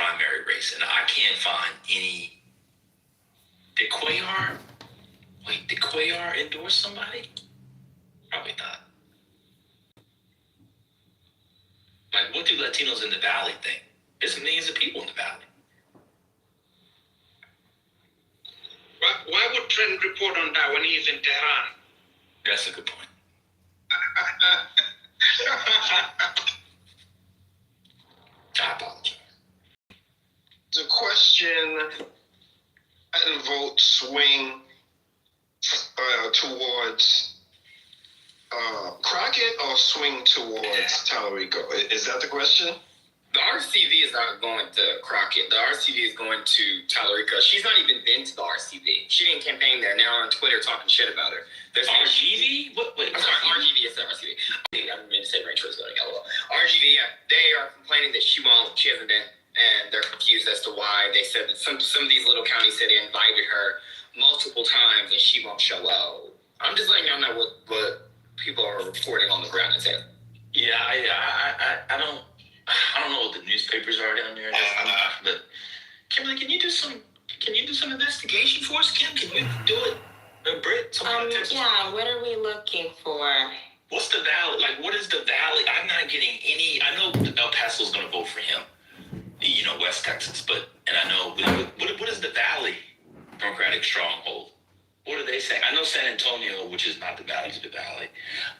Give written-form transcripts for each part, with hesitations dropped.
primary race, and I can't find any. Did Cuellar endorse somebody? Probably not. Like, what do Latinos in the Valley think? There's millions of people in the Valley. Why would Trent report on that when he's in Tehran? That's a good point. I apologize. The question and vote swing towards Crockett or swing towards Tallarico? Is that the question? The RCV is not going to Crockett. The RCV is going to Tallarico. She's not even been to the RCV. She didn't campaign there. Now on Twitter talking shit about her. There's RGV? Wait, I'm sorry, RGV is the RCV. I didn't mean to say Rachel was going to yellow. RGV, yeah, they are complaining that she hasn't been, and they're confused as to why. They said that some of these little counties said they invited her multiple times and she won't show up. I'm just letting y'all know what people are reporting on the ground and saying. Yeah, I don't know what the newspapers are down there, but Kimberly, can you do some investigation for us, Kim? Can you do it, Britt? Yeah. What are we looking for? What's the Valley? Like, what is the Valley? I'm not getting any. I know El Paso's going to vote for him. You know, West Texas, and I know what is the Valley Democratic stronghold? What do they say? I know San Antonio, which is not the Valley, to the Valley.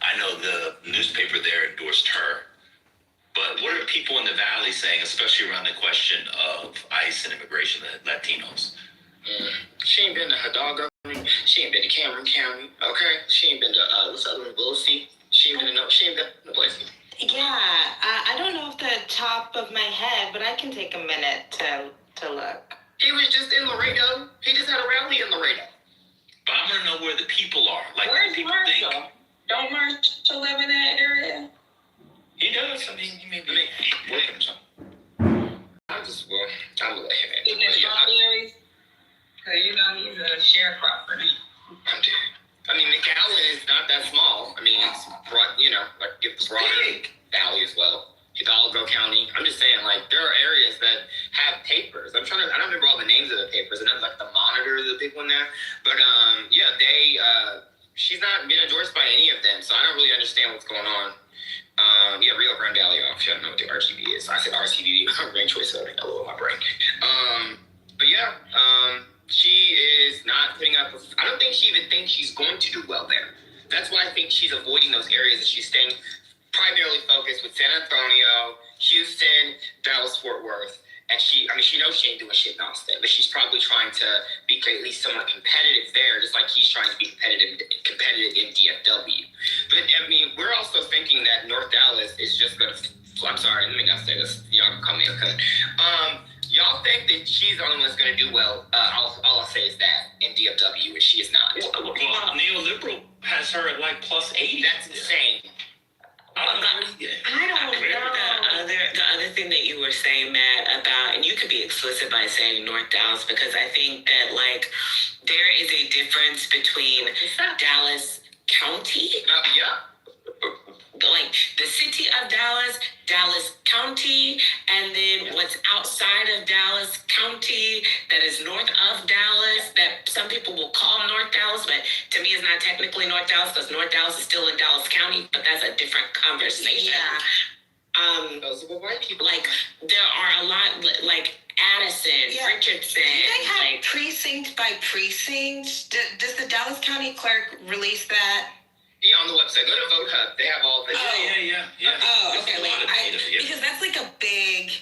I know the newspaper there endorsed her. But what are people in the Valley saying, especially around the question of ICE and immigration, the Latinos? She ain't been to Hidalgo. She ain't been to Cameron County. Okay, she ain't been to what's the other one? Willisey. She ain't been to place. Yeah, I don't know off the top of my head, but I can take a minute to look. He was just in Laredo. He just had a rally in Laredo. But I want to know where the people are. Like, where's people Marshall? think. Don't Marshall live in that area? He does. I mean, he may be working or something. I'm gonna let him in. Is it strawberries? Because you know he's a sharecropper. I mean, McAllen is not that small. I mean, it's broad, like get the broader valley as well. Hidalgo County. I'm just saying, like, there are areas that have papers. I don't remember all the names of the papers. I know, like, the Monitor is a big one there. But, yeah, she's not been endorsed by any of them, so I don't really understand what's going on. Yeah, Rio Grande Valley, I don't know what the RGV is. I said RCV, rank choice, so I got a little in my brain. But yeah, she is not putting up, I don't think she even thinks she's going to do well there. That's why I think she's avoiding those areas, and she's staying primarily focused with San Antonio, Houston, Dallas, Fort Worth. And she knows she ain't doing shit in Austin, but she's probably trying to be at least somewhat competitive there, just like he's trying to be competitive in DFW. But, I mean, we're also thinking that North Dallas is just going to, I'm sorry, let me not say this. Y'all can call me a cunt. Y'all think that she's the only one that's going to do well. All I'll say is that in DFW, and she is not. Well, neoliberal has her at like +80. That's insane. I don't know. The other thing that you were saying, Matt, about, and you could be explicit by saying North Dallas, because I think that, like, there is a difference between Dallas County, like the city of Dallas, Dallas County, and then what's outside of Dallas County that is north of Dallas, that some people will call North Dallas, but to me it's not technically North Dallas because North Dallas is still in Dallas County, but that's a different conversation. Yeah. Those are the white people. Like, there are a lot, like Addison, Richardson. Do they have like, precinct by precinct? Does the Dallas County clerk release that? Yeah, on the website. Go to Vote Hub. They have all the. Yeah. Oh, There's okay. a lot of data, Because that's like a big.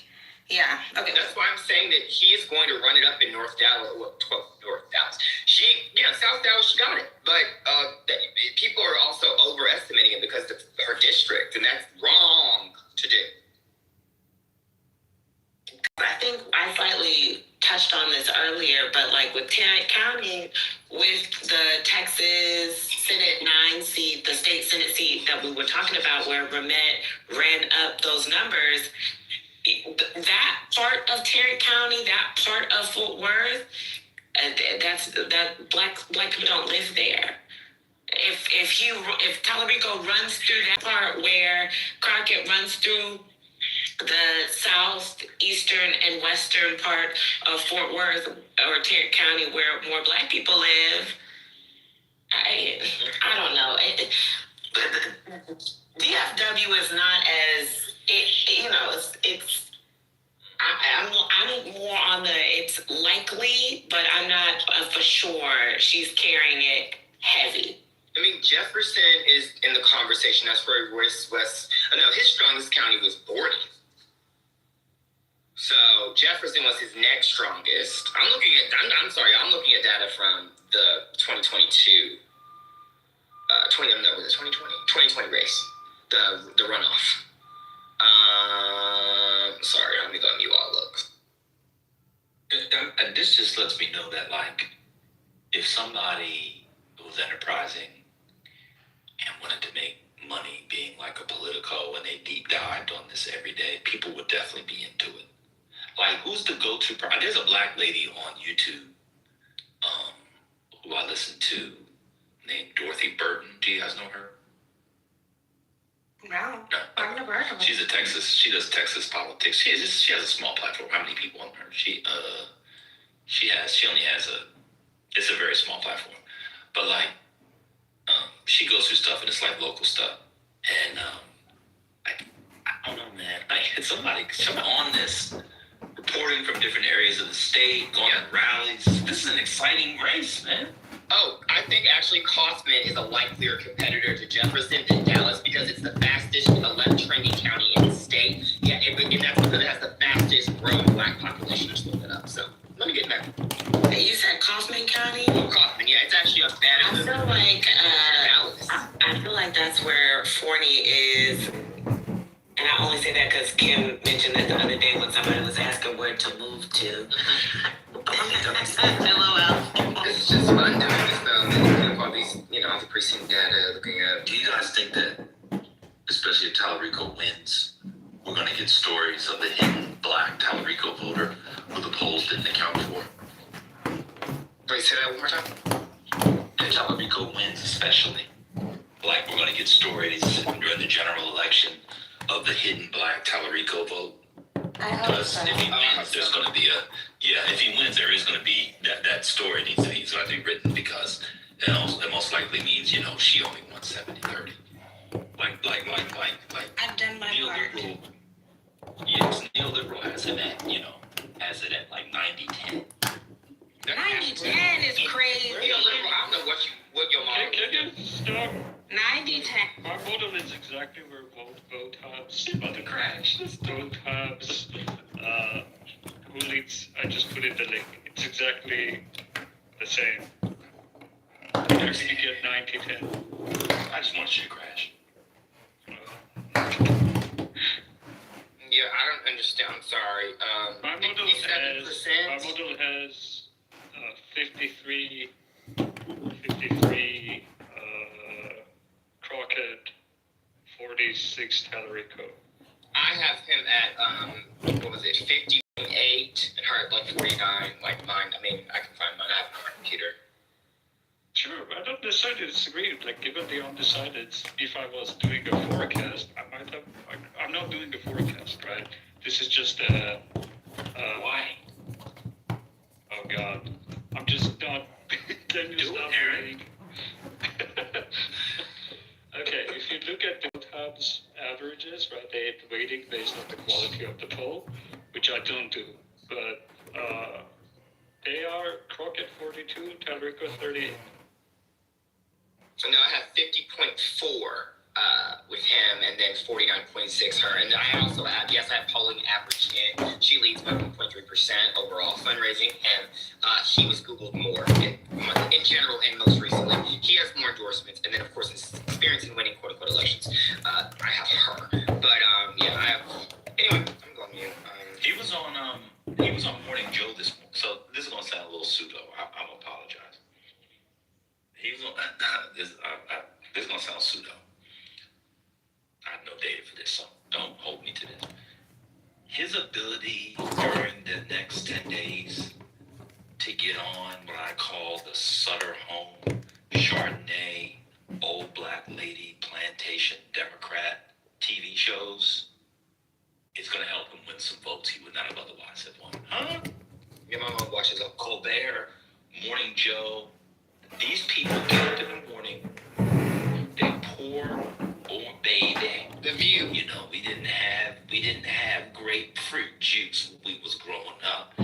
Yeah. Okay. That's why I'm saying that he is going to run it up in North Dallas. North Dallas. South Dallas, she got it. But people are also overestimating it because of her district, and that's wrong to do. I think I slightly touched on this earlier, but like with Tarrant County, with the Texas Senate 9 seat, the state Senate seat that we were talking about, where Ramette ran up those numbers, that part of Tarrant County, that part of Fort Worth, that black people don't live there. If Tallarico runs through that part where Crockett runs through, the southeastern and western part of Fort Worth or Tarrant County where more Black people live. I don't know. DFW is not as it's. I'm more on the it's likely, but I'm not for sure she's carrying it heavy. I mean, Jefferson is in the conversation. That's where his strongest county was Borden. So Jefferson was his next strongest. I'm looking at data from the 2022, 2020 race, the runoff. Sorry, let me go mute all looks. And this just lets me know that, like, if somebody was enterprising and wanted to make money being like a Politico and they deep dived on this every day, people would definitely be into it. Like, who's the go-to? There's a Black lady on YouTube who I listen to named Dorothy Burton. Do you guys know her? No, I've never heard of it. She's she does Texas politics. She has a small platform. How many people on her? She only has it's a very small platform. But like, she goes through stuff and it's like local stuff. And I don't know, man. Like, somebody on this, reporting from different areas of the state, going to rallies. This is an exciting race, man. Oh, I think actually Kaufman is a likelier competitor to Jefferson than Dallas because it's the fastest left trending county in the state. Yeah, and that's because it has the fastest growing Black population. Just look it up. So let me get back. You said Kaufman County? Kaufman, yeah, it's actually a better. I feel like Dallas. I feel like that's where Forney is. And I only say that because Kim mentioned it the other day when somebody was asking where to move to. LOL. This is just fun doing this though. Looking up all these, all the precinct data, looking at. Do you guys think that, especially if Tallarico wins, we're going to get stories of the hidden Black Tallarico voter who the polls didn't account for? Wait, say that one more time. If Tallarico wins, especially, like, we're going to get stories during the general election of the hidden Black Tallarico vote. Because if he wins, there's going to be if he wins, there is going to be that story needs to be written because it most likely means, she only won 70-30. Like, I've done my part. neoliberal, yes, neoliberal has it at like 90-10. 90-10 is crazy. I don't know what your model Can you stop? 90-10. My model is exactly where vote hubs, but the crash. Vote hubs, who leads, I just put in the link. It's exactly the same. You actually get 90-10. I just want you to crash. Yeah, I don't understand. I'm sorry. My model 57%. has 53 Crockett, 46 Tallarico. I have him at 58, and her at like 49, like mine. I mean, I can find mine. I have it on my computer. Sure, I don't necessarily disagree. Like, given the undecided, if I was doing a forecast, I might have. I'm not doing a forecast, right? This is just a. Why? Oh God, I'm just not. Can you stop reading? Okay, if you look at vote hubs averages, right, they have weighting based on the quality of the poll, which I don't do, but they are Crockett 42, Tallarico 38. So now I have 50.4 with him, and then 49.6 her. And I also have, I have polling average in. She leads by 1.3% overall fundraising, and he was Googled more in general and most recently. He has more endorsements, and then of course his experience in winning quote unquote elections. I have her, but I have. Anyway, I'm going mute. He was on Morning Joe this morning, so this is gonna sound a little pseudo. I apologize. He was on this is gonna sound pseudo. I have no data for this, so don't hold me to this. His ability during the next 10 days to get on what I call the Sutter Home, Chardonnay, Old Black Lady, Plantation, Democrat TV shows, it's going to help win some votes he would not have otherwise have won. Huh? Your mama watches up. Colbert, Morning Joe. These people get up in the morning. They pour, baby. The View. You know, we didn't have grapefruit juice when we was growing up.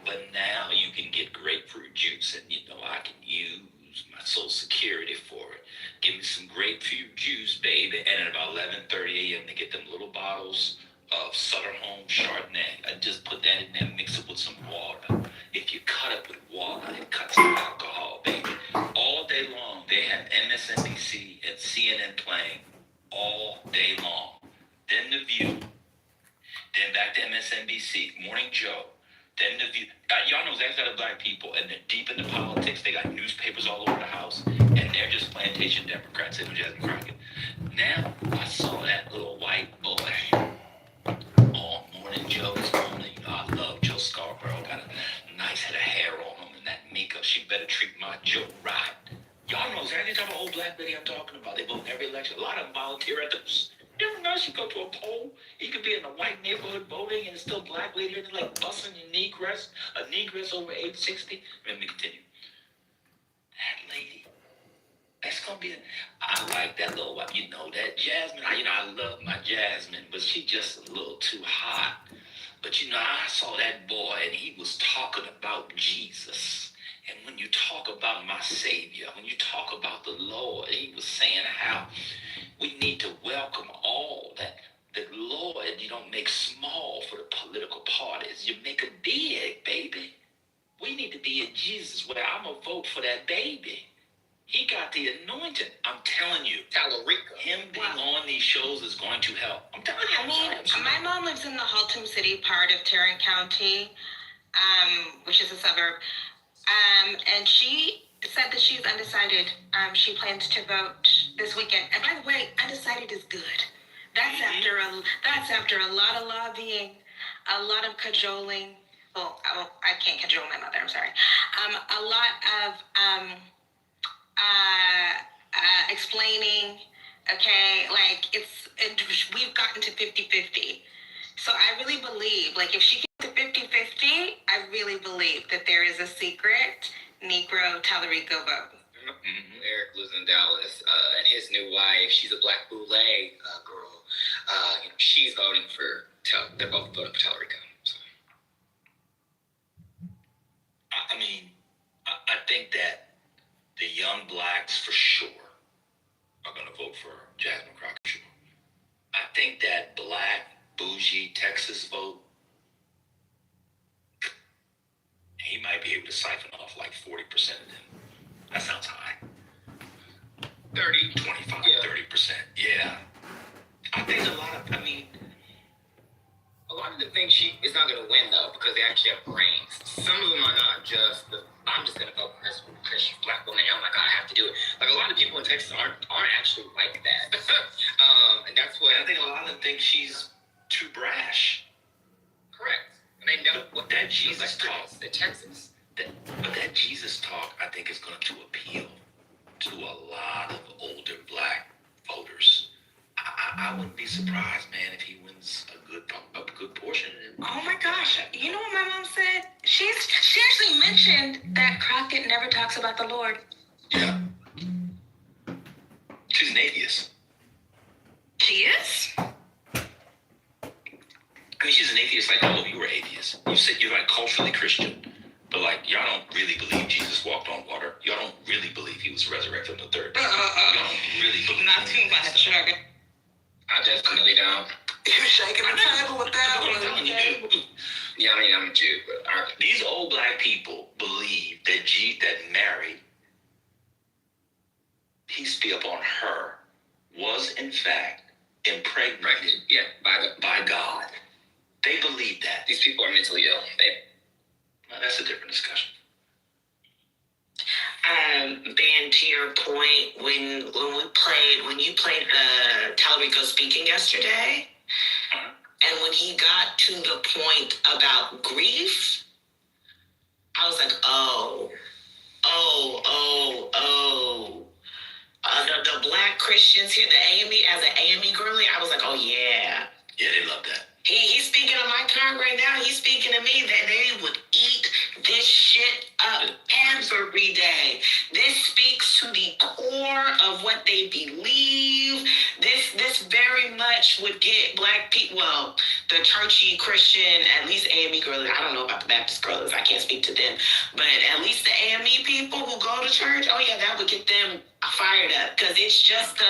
But now you can get grapefruit juice, and you know I can use my Social Security for it. Give me some grapefruit juice, baby. And at about 11:30 a.m. they get them little bottles of Sutter Home Chardonnay. I just put that in there, mix it with some water. If you cut it with water, it cuts the alcohol, baby. All day long, they have MSNBC and CNN playing all day long. Then The View. Then back to MSNBC, Morning Joe. Then The View. Y'all know that's other black people, and they're deep into politics. They got newspapers all over the house, and they're just plantation Democrats and Jasmine Crockett. Now, I saw that little white boy on Morning Joe this morning. You know, I love Joe Scarborough. Got a nice head of hair on him, and that Mika, she better treat my Joe right. Y'all know exactly the type of old black lady I'm talking about. They vote in every election. A lot of them volunteer at those. Never know you go to a poll. You could be in a white neighborhood voting, and it's still black lady, and they're like busting your negress, a negress over age 60. Let me continue. That lady, that's gonna be. I like that little white. You know that Jasmine. I love my Jasmine, but she just a little too hot. But you know, I saw that boy, and he was talking about Jesus. And when you talk about my Savior, when you talk about the Lord, he was saying how we need to welcome all that. The Lord, you don't make small for the political parties. You make it big, baby. We need to be in Jesus' way. I'm going to vote for that baby. He got the anointing. I'm telling you. Tallarico. Him being on these shows is going to help. I'm telling you. I mean, my mom lives in the Haltom City part of Tarrant County, which is a suburb. And she said that she's undecided. She plans to vote this weekend. And by the way, undecided is good. That's after a lot of lobbying, a lot of cajoling. Well, I can't cajole my mother. I'm sorry. A lot of explaining. Okay, like we've gotten to 50-50. So I really believe, like, if she gets to 50-50, I really believe that there is a secret Negro Tallarico vote. Mm-hmm. Eric lives in Dallas, and his new wife, she's a black boule girl. She's voting for. They're both voting for Tallarico. So. I think that the young blacks for sure are going to vote for Jasmine Crockett. Sure. I think that black bougie Texas vote, he might be able to siphon off like 40% of them. That sounds high. 30, 25, yeah. 30%. Yeah. I think a lot of the things she is not going to win, though, because they actually have brains. Some of them are not just I'm just going to vote because she's a black woman. Oh my God, I have to do it. Like, a lot of people in Texas aren't actually like that. And that's what I think a lot of them think she's too brash. Correct. And they know what that Jesus like talk. The Texas. But that Jesus talk, I think, is going to appeal to a lot of older black voters. I wouldn't be surprised, man, if he wins a good portion of them. Oh my gosh! You know what my mom said? She actually mentioned that Crockett never talks about the Lord. Yeah. She's an atheist. She is? I mean, she's an atheist like all of you are atheists. You said you're like culturally Christian, but like y'all don't really believe Jesus walked on water. Y'all don't really believe he was resurrected on the third day. Y'all don't really believe. Not too much, sugar. I definitely don't. You're shaking the table with that I'm one. Yeah, I mean, I'm a Jew, but These old black people believe that that Mary, peace be upon her, was in fact impregnated by God. They believe that. These people are mentally ill. Well, that's a different discussion. Ben, to your point, when you played the Tallarico speaking yesterday, and when he got to the point about grief, I was like, the black Christians here, the AME, as an AME girly, I was like, oh yeah. Yeah, they love that. He's speaking on my tongue right now. He's speaking to me that they would eat this shit up every day. This speaks to the core of what they believe. This very much would get black people, well, the churchy Christian, at least AME girls. I don't know about the Baptist girls. I can't speak to them. But at least the AME people who go to church, oh yeah, that would get them fired up. Because it's just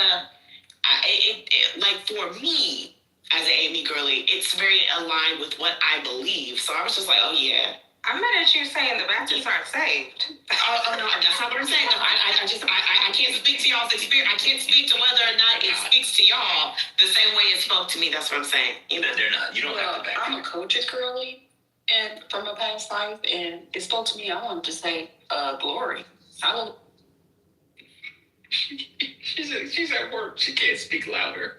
like for me, as an AME girly, it's very aligned with what I believe. So I was just like, oh yeah. I'm mad at you saying the Baptists aren't saved. Oh no, that's not what I'm saying. No, I can't speak to y'all's experience. I can't speak to whether or not it speaks to y'all the same way it spoke to me. That's what I'm saying. You know, They're not. You don't have to back I'm a coach's girly and from a past life, and it spoke to me. I wanted to say glory. She's at work. She can't speak louder.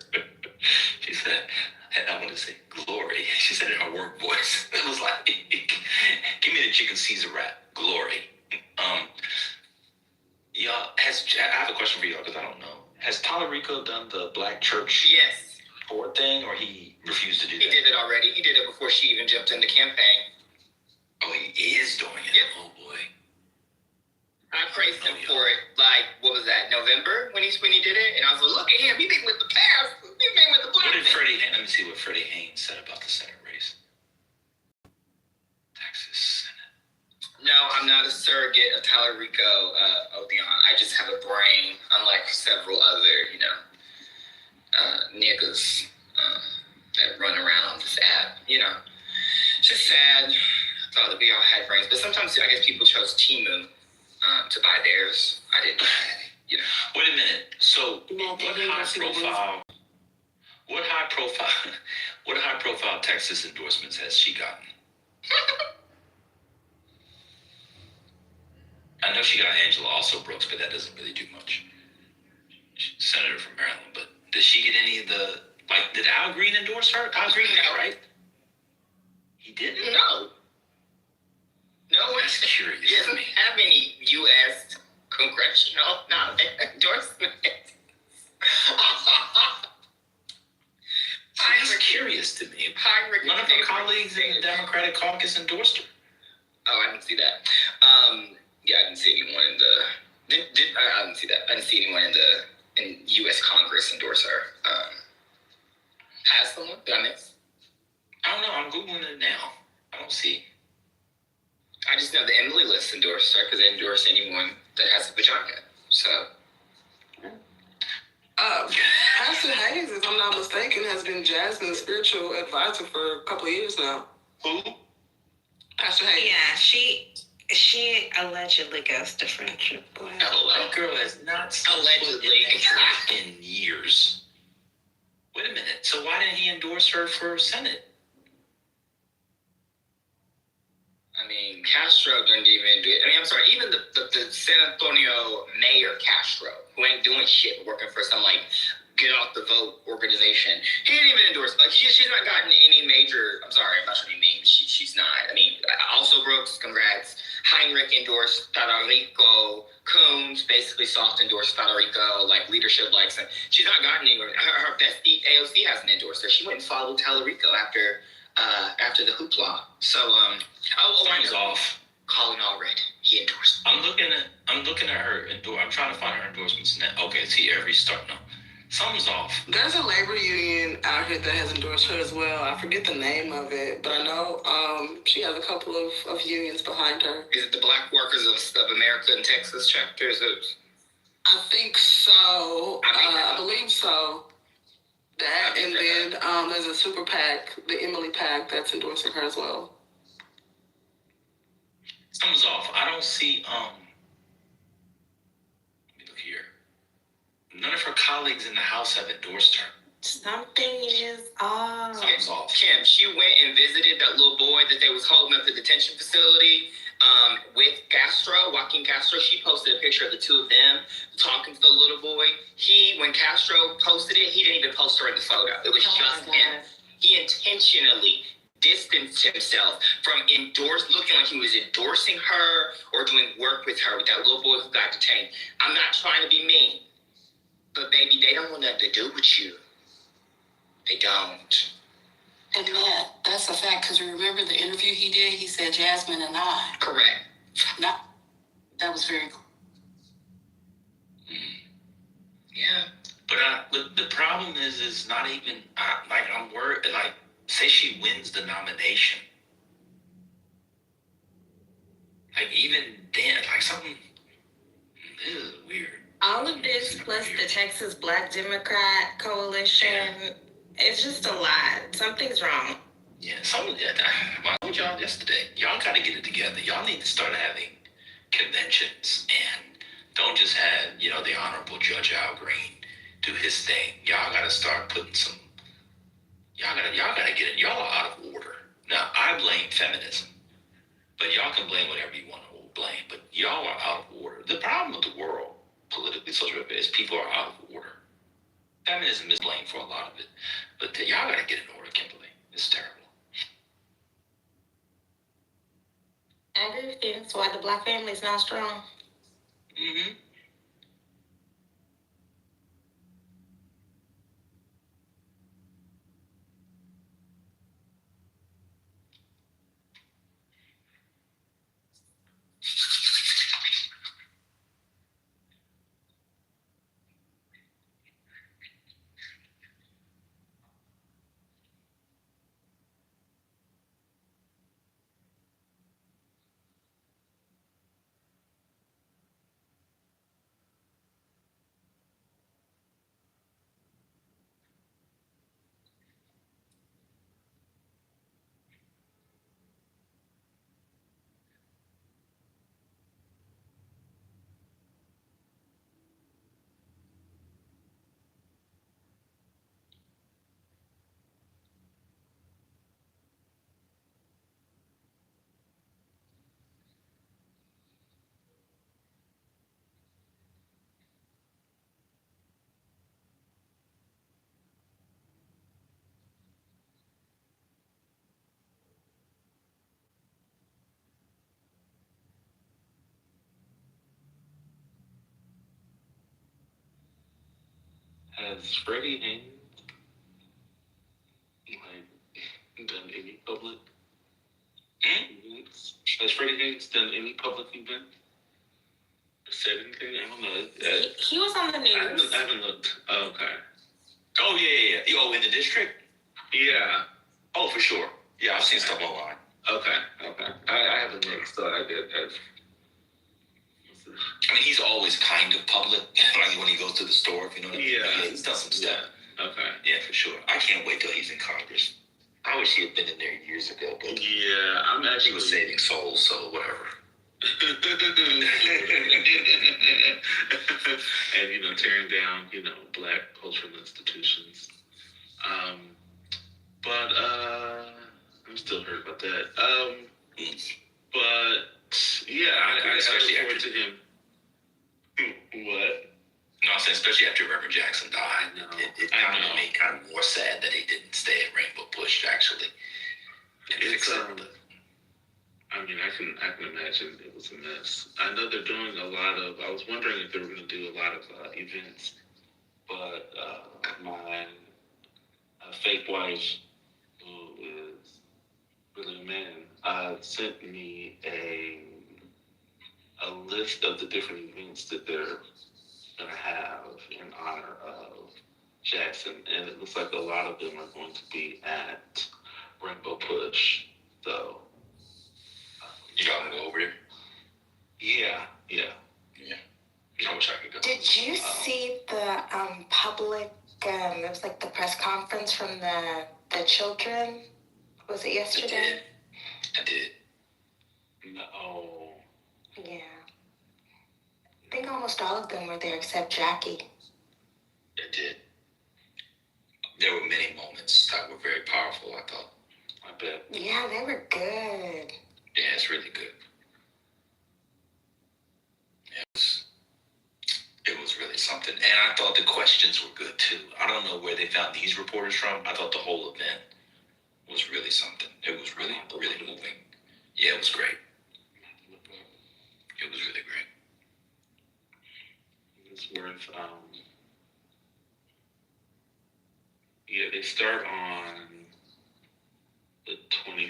She said, and I want to say glory. She said it in her work voice. It was like, give me the chicken Caesar wrap. Glory. Y'all, I have a question for y'all because I don't know. Has Tallarico done the black church Yes, board thing, or he refused to do he that? did it already. He did it before she even jumped in the campaign. Oh, he is doing it. Yep. Oh boy. I praised him for it. Like, what was that? November when he did it, and I was like, look at him. He been with the past. He been with the black. What did let me see what Freddie Haynes said about the Senate race. Texas Senate. No, I'm not a surrogate of Tallarico, Odeon. I just have a brain, unlike several other, niggas that run around this app. It's just sad. I thought that we all had brains, but sometimes I guess people chose Timu to buy theirs. I didn't. Wait a minute. So what high profile Texas endorsements has she gotten? I know she got Angela also Brooks, but that doesn't really do much. She's a senator from Maryland, but did she get any of the, did Al Green endorse her? Al Green got right? He didn't? No, That's curious he to doesn't me. have any U.S. congressional endorsement. That's curious to me. Heinrich None of her colleagues in the Democratic caucus endorsed her. Oh, I didn't see that. Yeah, I didn't see anyone in the. I didn't see that. I didn't see anyone in U.S. Congress endorse her. Has someone? Did I miss? I don't know. I'm Googling it now. I don't see. I just know the Emily list endorsed her because they endorse anyone that has a vagina. So. Pastor Hayes, if I'm not mistaken, has been Jasmine's spiritual advisor for a couple of years now. Who? Pastor Hayes. Yeah, she allegedly goes to friendship with. That girl has not stepped foot in that church in years. Wait a minute. So why didn't he endorse her for Senate? I mean, Castro didn't even do it. I'm sorry, even the San Antonio mayor Castro, who ain't doing shit, working for some, get off the vote organization, he didn't even endorse, she's not gotten any major, I'm sorry, I'm not sure what you mean, she's not. I mean, also Brooks, congrats. Heinrich endorsed Tallarico. Coons basically soft endorsed Tallarico, leadership likes him. She's not gotten anywhere. Her bestie, AOC, hasn't endorsed her. She went and followed Tallarico after the hoopla. So, Something's off. Colin Allred, he endorsed. I'm looking at her. I'm trying to find her endorsements now. Okay, see every start. No, something's off. There's a labor union out here that has endorsed her as well. I forget the name of it, but I know she has a couple of unions behind her. Is it the Black Workers of America in Texas chapter? Is it? I think so. I believe so. That, and then there's a super PAC, the Emily PAC, that's endorsing her as well. Something's off. I don't see. Let me look here. None of her colleagues in the House have endorsed her. Something is off. Something's off. Kim, she went and visited that little boy that they was holding up at the detention facility with Castro, Joaquin Castro. She posted a picture of the two of them talking to the little boy. When Castro posted it, he didn't even post her in the photo. It was just him. He intentionally distanced himself from looking like he was endorsing her or doing work with her, with that little boy who got detained. I'm not trying to be mean, but baby, they don't want nothing to do with you. They don't. And Matt, that's that's a fact, because remember the interview he did, he said Jasmine and I. Correct. Not, that was very cool. Yeah. But the problem is not even like I'm worried. Like, say she wins the nomination, like even then, like something. This is weird. All of this plus the Texas Black Democrat Coalition, it's just a lot. Something's wrong. Yeah, I told y'all yesterday. Y'all got to get it together. Y'all need to start having conventions and don't just have the Honorable Judge Al Green do his thing. Y'all got to start putting some. Y'all got to get it. Y'all are out of order. Now I blame feminism, but y'all can blame whatever you want to blame. But y'all are out of order. The problem with the world, politically, socially, is people are out of order. Feminism is blamed for a lot of it, but y'all got to get in order, Kimberly. It's terrible. I agree with you. That's why the Black family is not strong. Mm-hmm. Has Freddie Haynes done any public events? Has Freddie Haynes done any public event? Said anything? I don't know. He was on the news. I haven't looked. Oh, okay. Oh yeah. Oh, in the district? Yeah. Oh, for sure. Yeah, I've seen stuff online. Okay. I haven't looked, so I did. I mean, he's always kind of public, like when he goes to the store, if you know what I mean. Yeah. He's done some stuff. Okay. Yeah, for sure. I can't wait till he's in Congress. I wish he had been in there years ago, but yeah, I'm actually he was saving souls, so whatever. And tearing down black cultural institutions. But I'm still hurt about that. But yeah, I look forward to him. What? No, I'm saying especially after Reverend Jackson died, it kind of made me kind of more sad that he didn't stay at Rainbow Push actually. I mean, I can imagine it was a mess. I know they're doing a lot of. I was wondering if they were going to do a lot of events, but my fake wife, who is really a man, sent me a list of the different events that they're going to have in honor of Jackson, and it looks like a lot of them are going to be at Rainbow Push. So. You gotta go over there? Yeah. I wish I could go. Did you see the public, it was like the press conference from the children? Was it yesterday? I did. No. Yeah. I think almost all of them were there except Jackie. I did. There were many moments that were very powerful, I thought. I bet. Yeah, they were good. Yeah, it's really good. It was really something. And I thought the questions were good too. I don't know where they found these reporters from. I thought the whole event was really something. It was really, really moving. Yeah, it was great. It was really great. It's worth, they start on the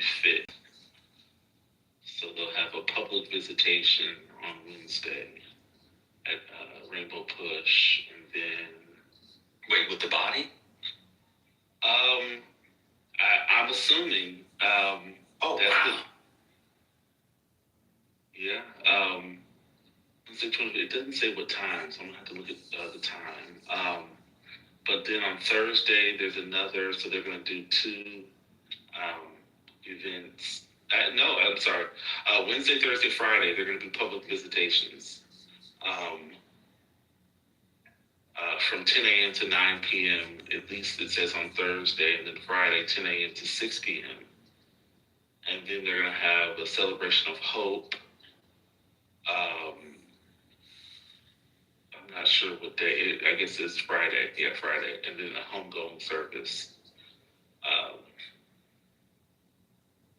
25th. So they'll have a public visitation on Wednesday at Rainbow Push, and then Wait, with the body? I'm assuming. Oh, that's wow. Yeah. It doesn't say what time, so I'm gonna have to look at the time. But then on Thursday there's another, so they're gonna do two events. No, I'm sorry. Wednesday, Thursday, Friday they're gonna do public visitations. From 10 a.m. to 9 p.m. At least it says on Thursday, and then Friday 10 a.m. to 6 p.m. And then they're gonna have a celebration of hope. I'm not sure what day. I guess it's Friday. Yeah, Friday, and then a homegoing service.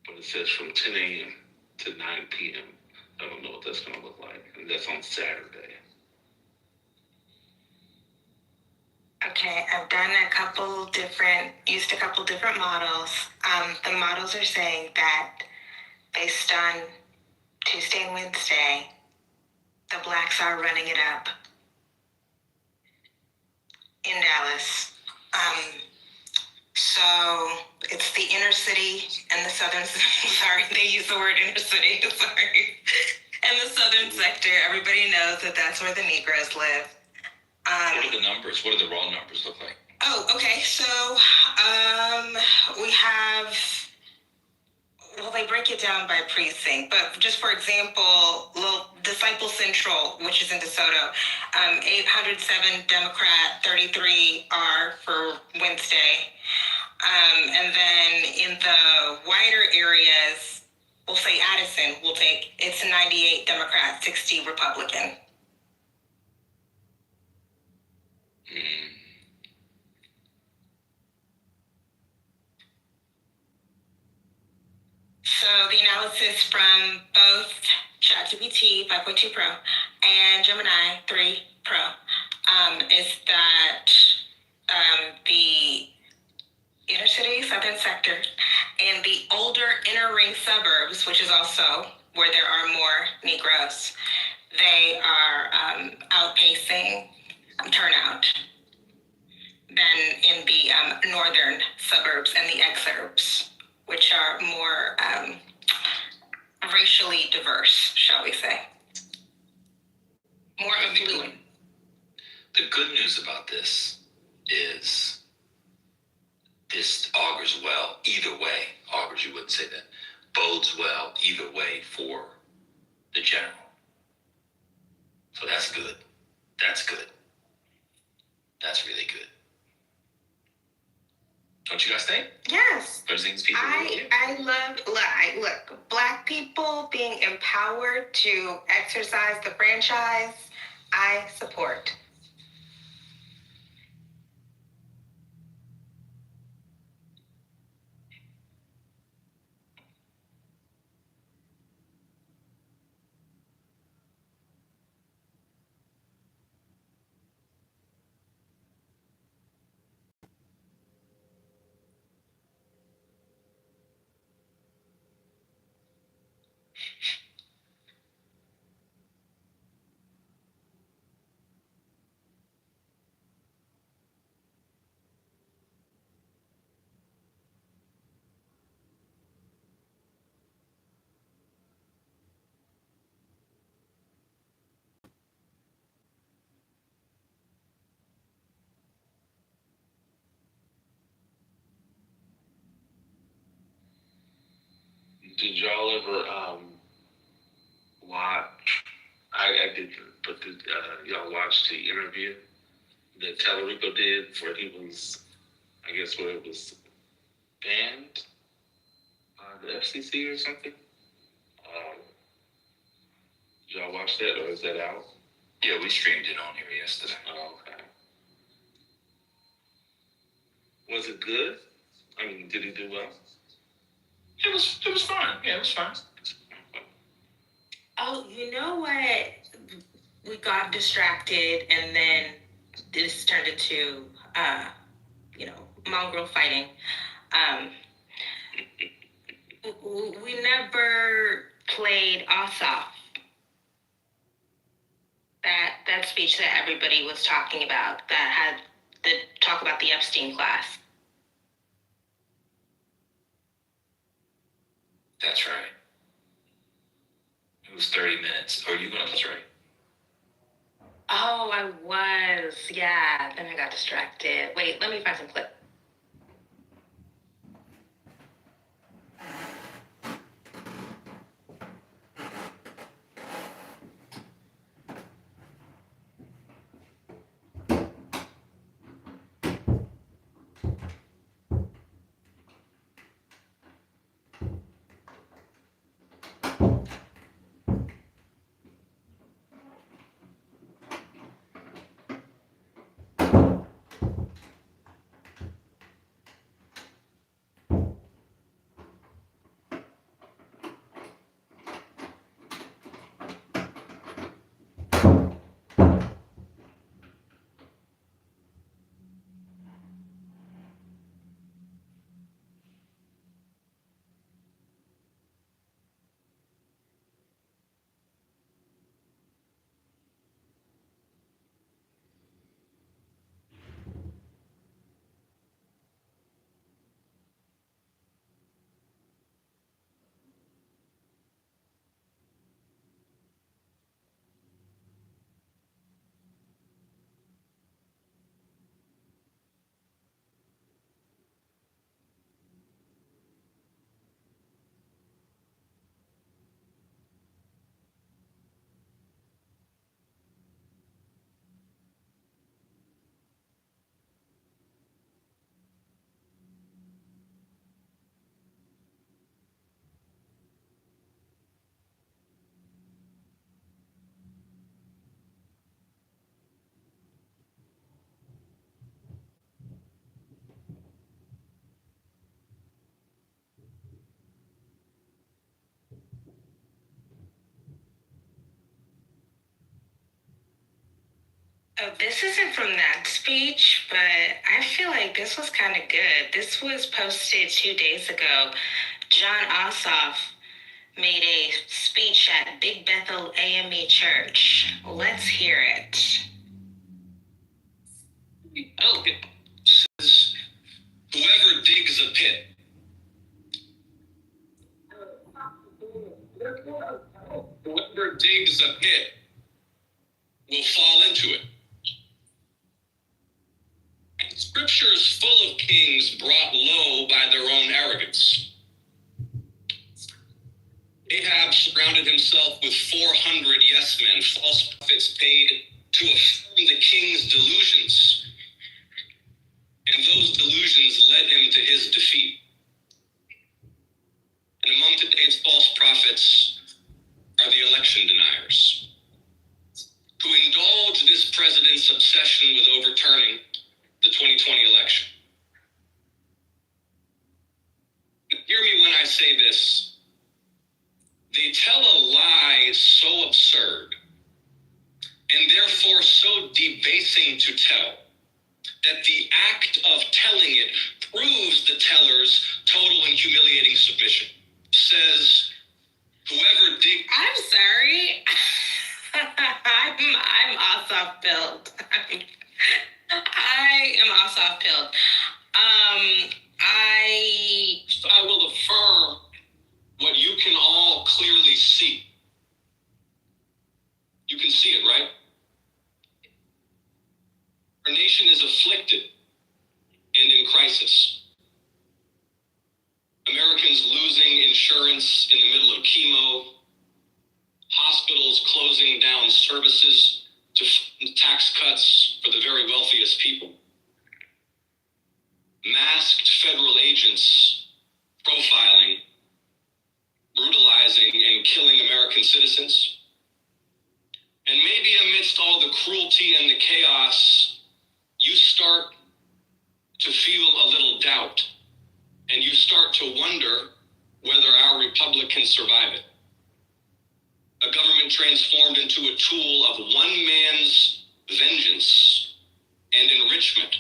But it says from 10 a.m. to 9 p.m. I don't know what that's gonna look like, and that's on Saturday. Okay, I've used a couple different models. The models are saying that based on Tuesday and Wednesday, the Blacks are running it up in Dallas. So it's the inner city and the southern, sorry, they use the word inner city, sorry. And the southern sector, everybody knows that that's where the Negroes live. What are the numbers? What do the raw numbers look like? Oh, okay. So we have, well, they break it down by precinct, but just for example, Disciple Central, which is in DeSoto, 807 Democrat, 33 R for Wednesday. And then in the wider areas, we'll say Addison, it's 98 Democrat, 60 Republican. So the analysis from both ChatGPT 5.2 Pro and Gemini 3 Pro is that the inner city, southern sector, and the older inner ring suburbs, which is also where there are more Negroes, they are outpacing turnout than in the northern suburbs and the exurbs, which are more racially diverse, shall we say. More affluent. The good news about this is this augurs well, either way. Augurs, you wouldn't say that. Bodes well, either way, for the general. So that's good. That's good. That's really good. Don't you guys think? Yes. Those things people I look, Black people being empowered to exercise the franchise, I support. Did y'all ever watch? I didn't, but did y'all watch the interview that Tallarico did where he was, I guess, where it was banned by the FCC or something? Did y'all watch that, or is that out? Yeah, we streamed it on here yesterday. Oh, okay. Was it good? I mean, did he do well? It was fun. Yeah, it was fun. Oh, you know what? We got distracted, and then this turned into, mongrel fighting. ever played Ossoff? That speech that everybody was talking about, that had the talk about the Epstein class. That's right. It was 30 minutes. Or you going to, that's right. Oh, I was. Yeah. Then I got distracted. Wait, let me find some clip. Oh, this isn't from that speech, but I feel like this was kind of good. This was posted 2 days ago. John Ossoff made a speech at Big Bethel AME Church. Let's hear it. Oh, it says, whoever digs a pit. Whoever digs a pit will fall into it. Scripture is full of kings brought low by their own arrogance. Ahab surrounded himself with 400 yes men, false prophets paid to affirm the king's delusions. And those delusions led him to his defeat. And among today's false prophets are the election deniers, who indulge this president's obsession with overturning the 2020 election. Hear me when I say this. They tell a lie so absurd and therefore so debasing to tell that the act of telling it proves the teller's total and humiliating submission. Says, whoever dig... I'm sorry. I'm Ossoff pilled. I am Ossoff pilled. I will affirm what you can all clearly see. You can see it, right? Our nation is afflicted and in crisis. Americans losing insurance in the middle of chemo, hospitals closing down services to fund tax cuts for the very wealthiest people, masked federal agents profiling, brutalizing, and killing American citizens. And maybe amidst all the cruelty and the chaos, you start to feel a little doubt, and you start to wonder whether our republic can survive it. A government transformed into a tool of one man's vengeance and enrichment.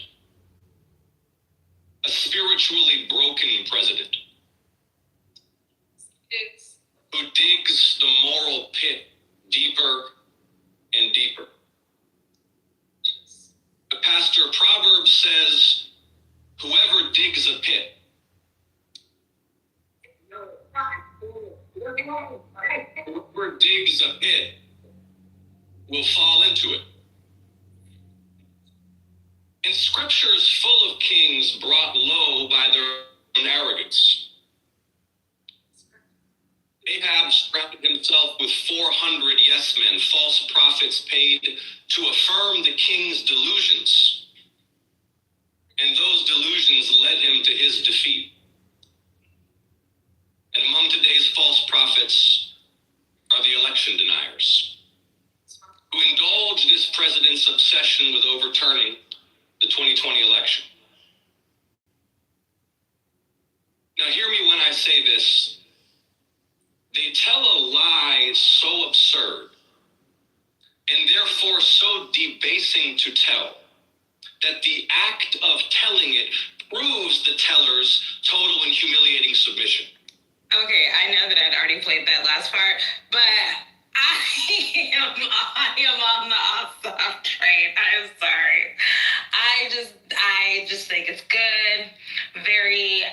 A spiritually broken president. It's digs the moral pit deeper and deeper. The pastor Proverbs says, whoever digs a pit whoever digs a pit will fall into it. And scripture is full of kings brought low by their own arrogance. Ahab surrounded himself with 400 yes men, false prophets paid to affirm the king's delusions. And those delusions led him to his defeat. And among today's false prophets are the election deniers, who indulge this president's obsession with overturning the 2020 election. Now, hear me when I say this. They tell a lie so absurd and therefore so debasing to tell that the act of telling it proves the teller's total and humiliating submission. Okay, I know that I'd already played that last part, but I am on the off train. I'm sorry. I just think it's good. Very,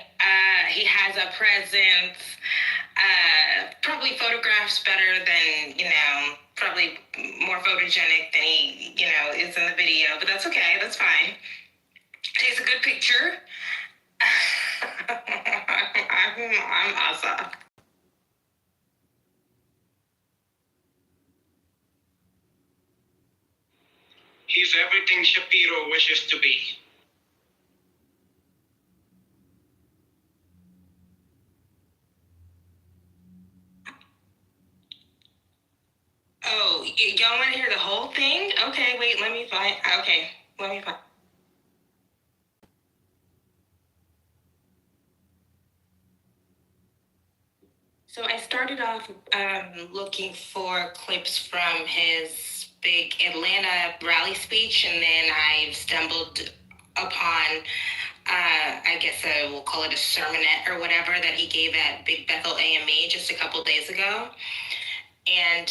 he has a presence. Probably photographs better than, probably more photogenic than he, is in the video, but that's okay. That's fine. Takes a good picture. I'm awesome. He's everything Shapiro wishes to be. Oh, y'all want to hear the whole thing? Okay, wait, let me find. So I started off looking for clips from his big Atlanta rally speech, and then I stumbled upon, I guess we'll call it a sermonette or whatever that he gave at Big Bethel AME just a couple days ago. And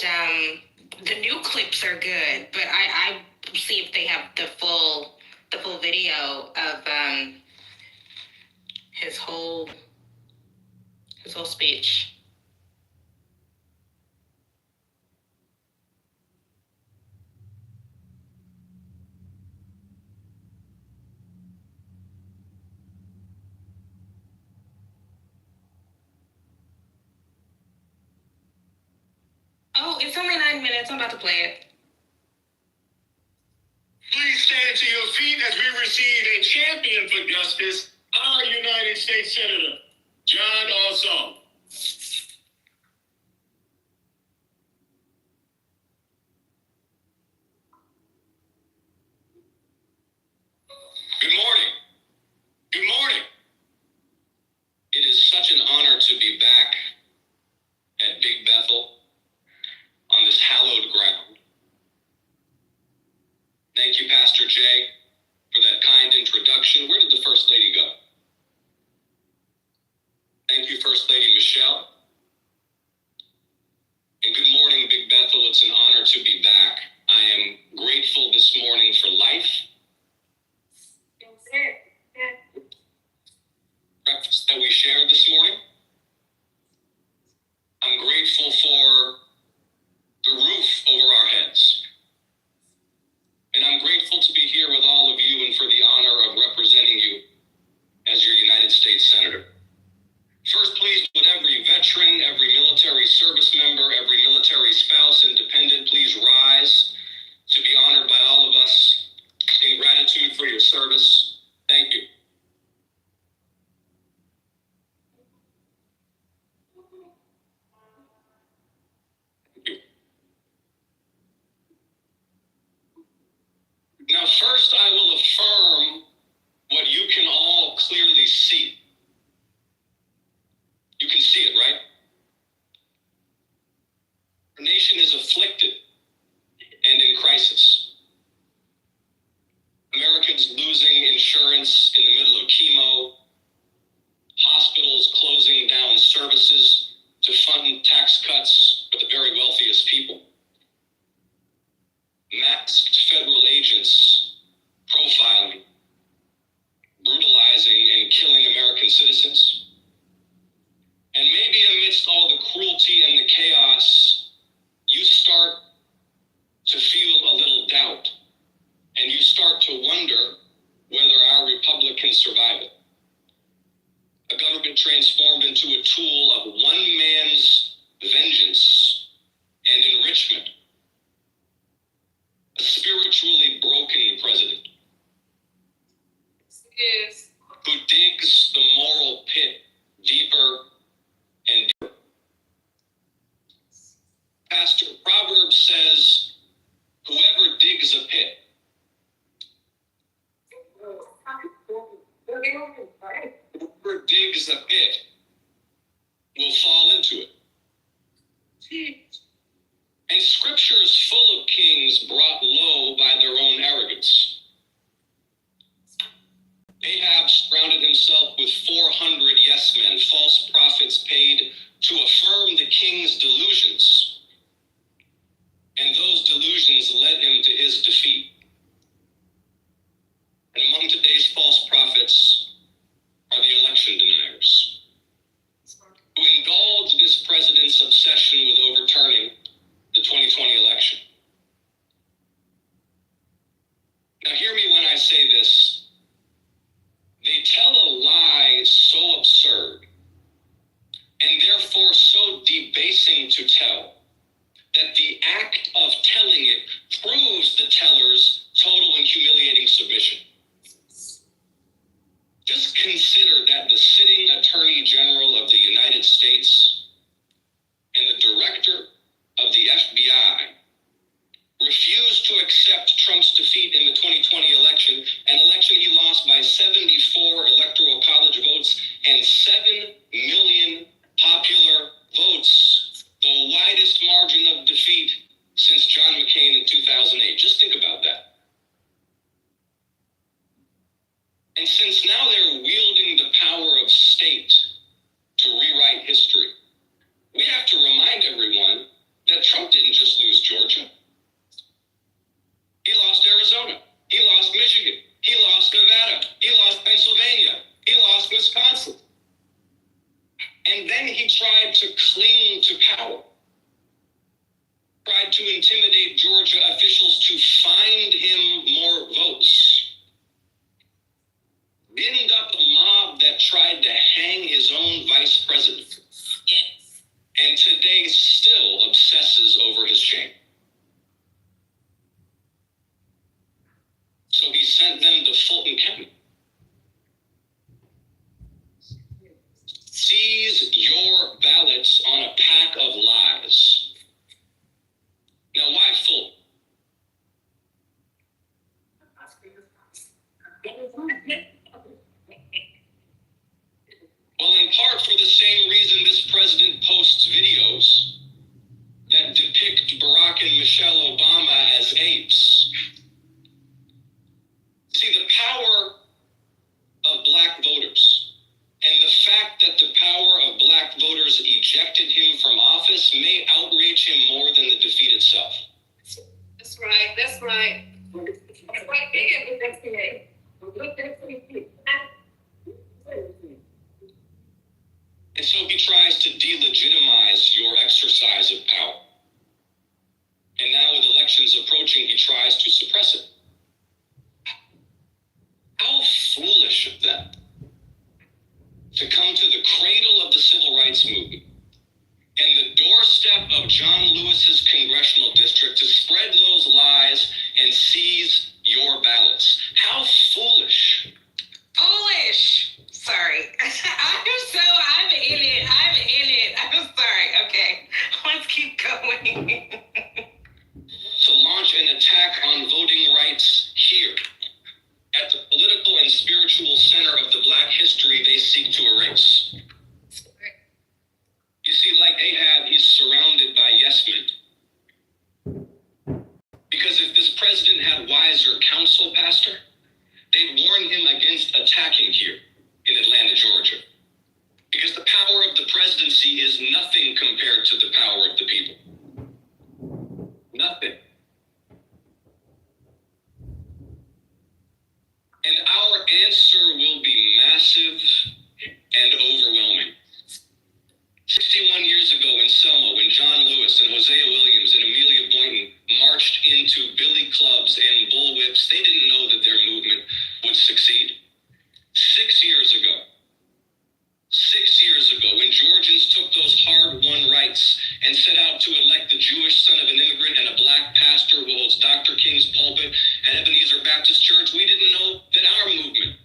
the new clips are good, but I see if they have the full video of his whole speech. Oh, it's only 9 minutes. I'm about to play it. Please stand to your feet as we receive a champion for justice, our United States Senator, John Ossoff. Good morning. Good morning. It is such an honor to be back at Big Bethel on this hallowed ground. Thank you, Pastor Jay, for that kind introduction. Where did the First Lady go? Thank you, First Lady Michelle. And good morning, Big Bethel. It's an honor to be back. I am grateful this morning for life. Breakfast that we shared this morning. I'm grateful for the roof over our heads. And I'm grateful to be here with all of you and for the honor of representing you as your United States Senator. First, please, would every veteran, every military service member, every military spouse and dependent please rise to be honored by all of us in gratitude for your service. Thank you. Now, first, I will affirm what you can all clearly see. You can see it, right? Our nation is afflicted and in crisis. Americans losing insurance in the middle of chemo, hospitals closing down services to fund tax tax cuts for the very wealthiest people, masked federal agents profiling, brutalizing, and killing American citizens. And maybe amidst all the cruelty and the chaos, you start to feel a little doubt, and you start to wonder whether our republic can survive it. A government transformed into a tool of one man's vengeance and enrichment. A spiritually broken president who digs the moral pit deeper and deeper. Pastor, Proverbs says, whoever digs a pit whoever digs a pit will fall into it. And scripture is full of kings brought low by their own arrogance. Ahab surrounded himself with 400 yes men, false prophets paid to affirm the king's delusions. And those delusions led him to his defeat. And among today's false prophets are the election deniers, who indulge this president's obsession with overturning the 2020 election. Now hear me when I say this. They tell a lie so absurd and therefore so debasing to tell that the act of telling it proves the teller's total and humiliating submission. Just consider that the sitting Attorney General of the United States and the Director of the FBI refused to accept Trump's defeat in the 2020 election, an election he lost by 74 electoral college votes and 7 million popular votes, the widest margin of defeat since John McCain in 2008. Just think about that. And since now they're wielding the power of state to rewrite history, we have to remind everyone that Trump didn't just lose Georgia. He lost Arizona. He lost Michigan. He lost Nevada. He lost Pennsylvania. He lost Wisconsin. And then he tried to cling to power, tried to intimidate Georgia officials to find him more votes, ginned up a mob that tried to hang his own vice president, and today still obsesses over his shame. So he sent them to Fulton County. Seize your ballots on a pack of lies. Now, why Fulton? Well, in part for the same reason this president posts videos that depict Barack and Michelle Obama as apes. See, the power of black voters and the fact that the power of black voters ejected him from office may outrage him more than the defeat itself. That's right. That's right. That's right. And so he tries to delegitimize your exercise of power. And now with elections approaching, he tries to suppress it. How foolish of them to come to the cradle of the civil rights movement and the doorstep of John Lewis's congressional district to spread those lies and seize your ballots. How foolish. Foolish. Sorry. I'm in it. I'm sorry. Okay. Let's keep going. To launch an attack on voting rights here at the political and spiritual center of the black history they seek to erase. You see, like Ahab, he's surrounded by yes men. Because if this president had wiser counsel, Pastor, they'd warn him against attacking here in Atlanta, Georgia. Because the power of the presidency is nothing compared to the power of the people. Nothing. And our answer will be massive and overwhelming. 61 years ago in Selma, when John Lewis and Hosea Williams and Amelia Boynton marched into billy clubs and bullwhips, they didn't know that their movement would succeed. 6 years ago, when Georgians took those hard-won rights and set out to elect the Jewish son of an immigrant and a black pastor who holds Dr. King's pulpit at Ebenezer Baptist Church, we didn't know that our movement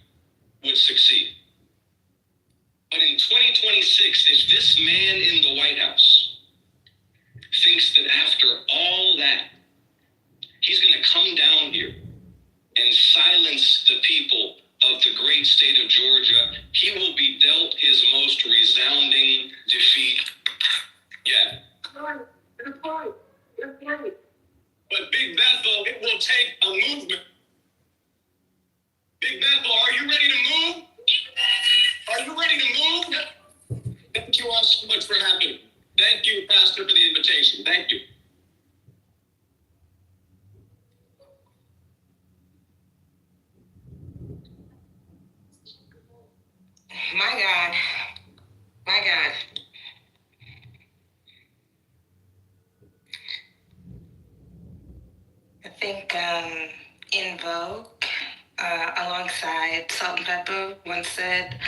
would succeed. But in 2026, if this man in the White House thinks that after all that, he's going to come down here and silence the people of the great state of Georgia, he will be dealt his most resounding defeat yet. But Big Bethel, it will take a movement. Big Bethel, are you ready to move? Are you ready to move? Thank you all so much for having me. Thank you, Pastor, for the invitation. Thank you. My God. My God. I think In Vogue, alongside Salt and Pepper, once said,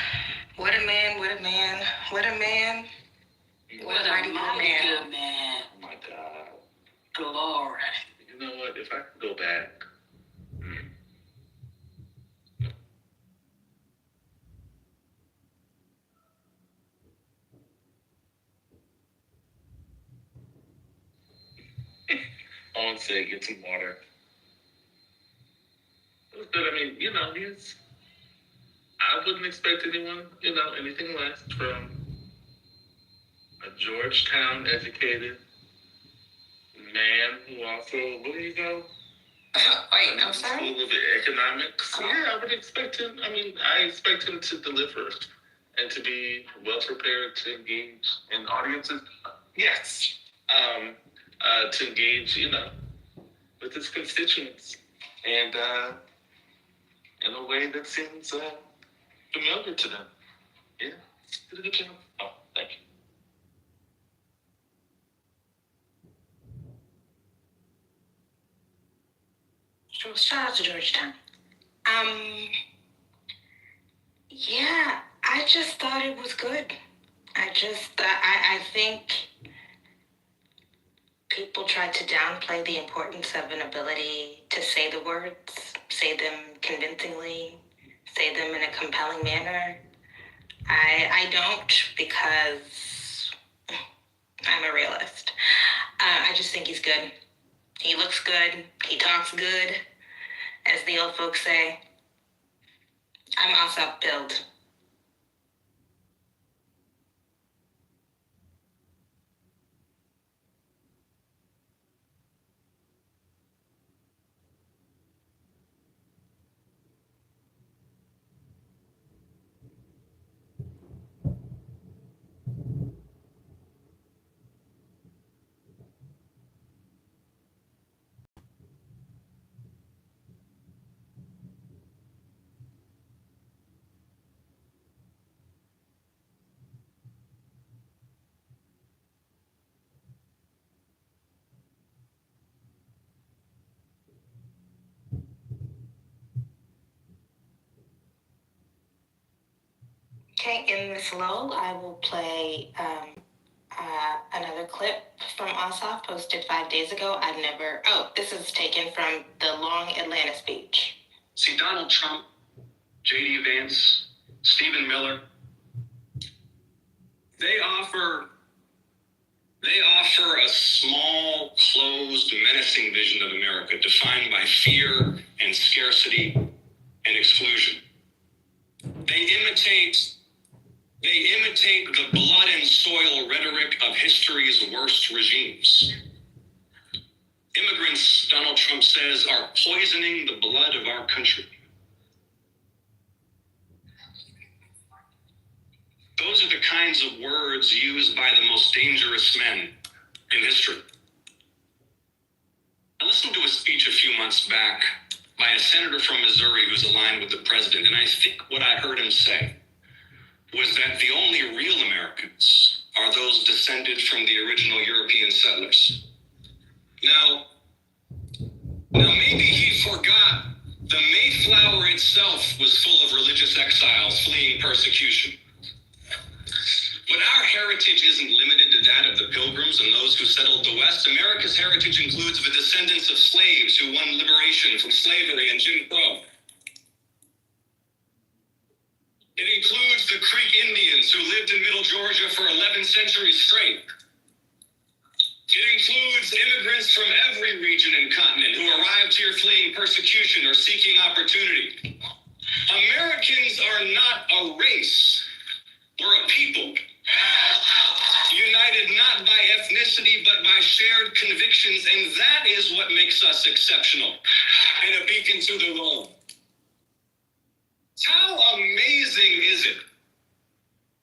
"What a man, what a man, what a man, what a mighty good man." Oh my God. Glory. You know what? If I could go back. I want to say get some water. It was good. I mean, I wouldn't expect anyone, anything less from a Georgetown educated man who also, where do you go? Wait, I'm sorry? School of Economics. Oh. Yeah, I would expect him. I expect him to deliver and to be well prepared to engage in audiences. Yes. To engage, with his constituents, and in a way that seems familiar to them. Yeah, did a good job. Oh, thank you. Shout out to Georgetown. Yeah, I just thought it was good. I think people try to downplay the importance of an ability to say the words, say them convincingly, say them in a compelling manner. I don't, because I'm a realist. I just think he's good. He looks good. He talks good, as the old folks say. I'm also built. Okay, in this lull, I will play another clip from Ossoff posted 5 days ago. This is taken from the long Atlanta speech. See, Donald Trump, J.D. Vance, Stephen Miller, they offer a small, closed, menacing vision of America defined by fear and scarcity and exclusion. They imitate the blood and soil rhetoric of history's worst regimes. Immigrants, Donald Trump says, are poisoning the blood of our country. Those are the kinds of words used by the most dangerous men in history. I listened to a speech a few months back by a senator from Missouri who's aligned with the president, and I think what I heard him say was that the only real Americans are those descended from the original European settlers. Now maybe he forgot the Mayflower itself was full of religious exiles fleeing persecution. But our heritage isn't limited to that of the Pilgrims and those who settled the West. America's heritage includes the descendants of slaves who won liberation from slavery and Jim Crow. It includes the Creek Indians who lived in Middle Georgia for 11 centuries straight. It includes immigrants from every region and continent who arrived here fleeing persecution or seeking opportunity. Americans are not a race. We're a people. United not by ethnicity, but by shared convictions, and that is what makes us exceptional and a beacon to the world. How amazing is it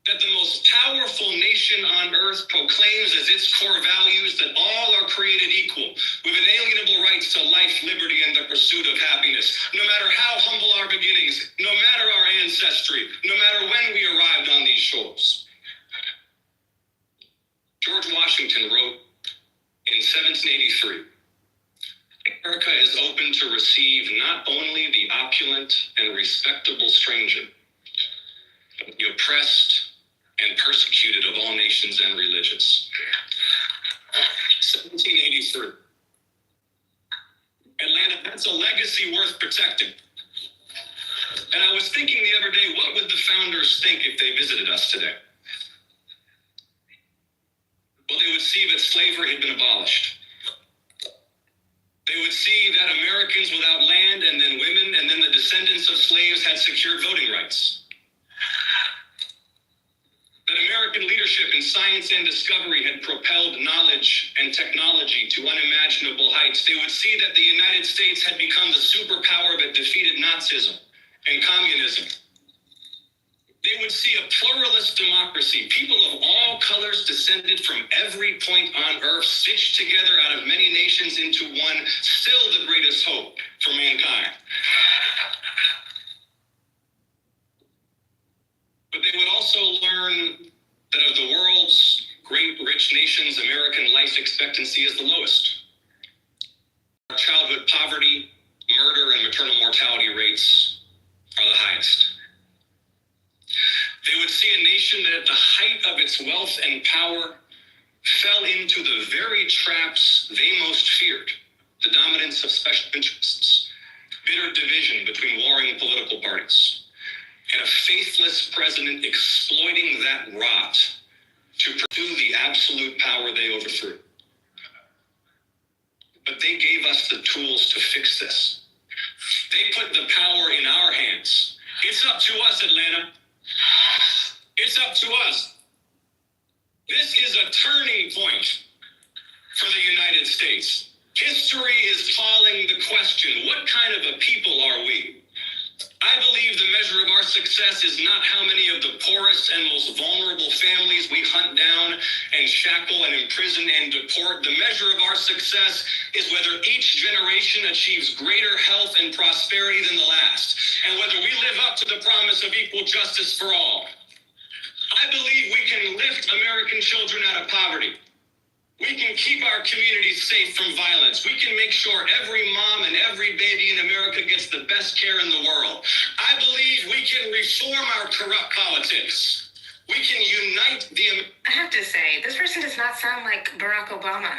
that the most powerful nation on earth proclaims as its core values that all are created equal, with inalienable rights to life, liberty, and the pursuit of happiness, no matter how humble our beginnings, no matter our ancestry, no matter when we arrived on these shores. George Washington wrote in 1783, America is open to receive not only the opulent and respectable stranger, but the oppressed and persecuted of all nations and religions. 1783. Atlanta, that's a legacy worth protecting. And I was thinking the other day, what would the founders think if they visited us today? Well, they would see that slavery had been abolished. They would see that Americans without land, and then women, and then the descendants of slaves had secured voting rights. That American leadership in science and discovery had propelled knowledge and technology to unimaginable heights. They would see that the United States had become the superpower that defeated Nazism and communism. They would see a pluralist democracy, people of all colors descended from every point on earth, stitched together out of many nations into one, still the greatest hope for mankind. But they would also learn that of the world's great rich nations, American life expectancy is the lowest. Our childhood poverty, murder, and maternal mortality rates are the highest. They would see a nation that at the height of its wealth and power fell into the very traps they most feared, the dominance of special interests, bitter division between warring political parties, and a faithless president exploiting that rot to pursue the absolute power they overthrew. But they gave us the tools to fix this. They put the power in our hands. It's up to us, Atlanta. It's up to us. This is a turning point for the United States. History is calling the question, what kind of a people are we? I believe the measure of our success is not how many of the poorest and most vulnerable families we hunt down and shackle and imprison and deport. The measure of our success is whether each generation achieves greater health and prosperity than the last, and whether we live up to the promise of equal justice for all. I believe we can lift American children out of poverty. We can keep our communities safe from violence. We can make sure every mom and every baby in America gets the best care in the world. I believe we can reform our corrupt politics. We can unite the... I have to say, this person does not sound like Barack Obama.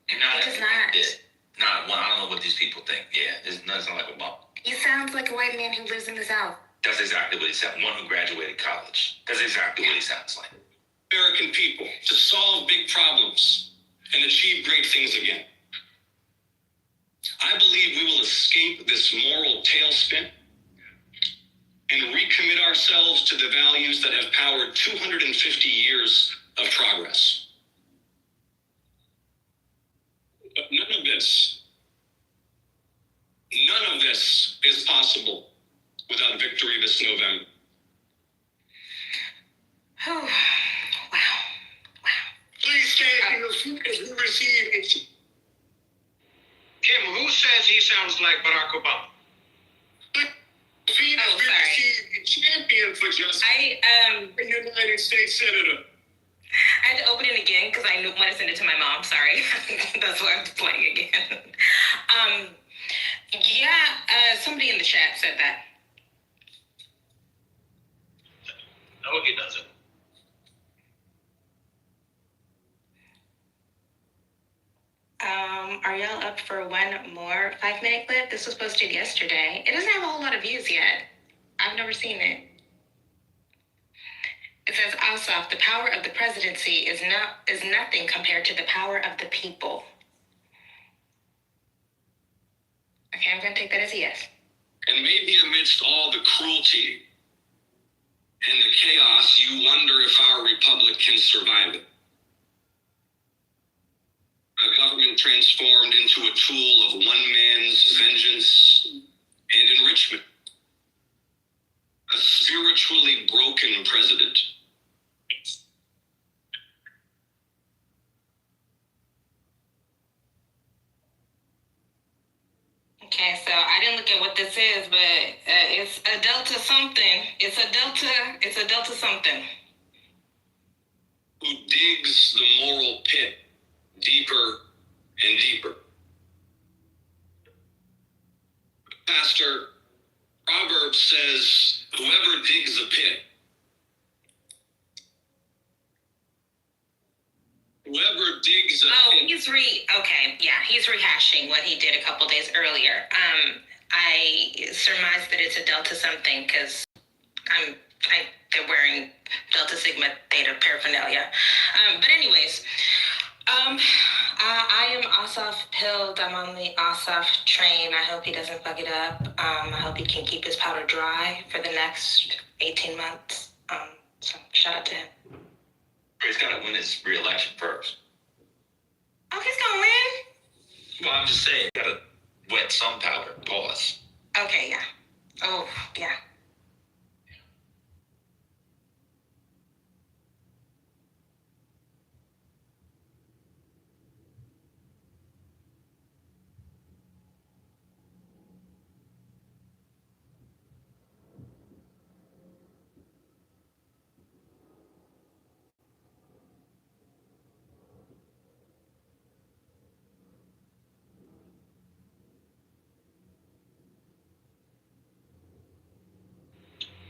He does not. I don't know what these people think. Yeah, it doesn't sound like Obama. He sounds like a white man who lives in the South. That's exactly what he sounds like. One who graduated college. That's exactly what he sounds like. American people to solve big problems and achieve great things again. I believe we will escape this moral tailspin and recommit ourselves to the values that have powered 250 years of progress. But none of this is possible without victory this November. Oh, wow. Please stand to your feet as we receive a Kim, who says he sounds like Barack Obama? feet as Oh, we sorry. receive a champion for justice, a United States Senator. I had to open it again because I want to send it to my mom. Sorry. That's why I'm playing again. Somebody in the chat said that. No, he doesn't. Are y'all up for one more 5-minute clip? This was posted yesterday. It doesn't have a whole lot of views yet. I've never seen it. It says, Ossoff, the power of the presidency is nothing compared to the power of the people. Okay, I'm going to take that as a yes. And maybe amidst all the cruelty and the chaos, you wonder if our republic can survive it. A government transformed into a tool of one man's vengeance and enrichment. A spiritually broken president. Okay, so I didn't look at what this is, but it's a Delta something. It's a Delta something. Who digs the moral pit deeper and deeper. Pastor, Proverbs says, whoever digs a pit, whoever digs a pit. He's rehashing what he did a couple days earlier. I surmise that it's a Delta something because they're wearing Delta Sigma Theta paraphernalia. But anyways, I am Ossoff pilled. I'm on the Ossoff train. I hope he doesn't bug it up. I hope he can keep his powder dry for the next 18 months. So shout out to him. He's got to win his re-election first. Oh, he's gonna win? Well, I'm just saying, got to wet some powder. Pause. Okay, yeah. Oh, yeah.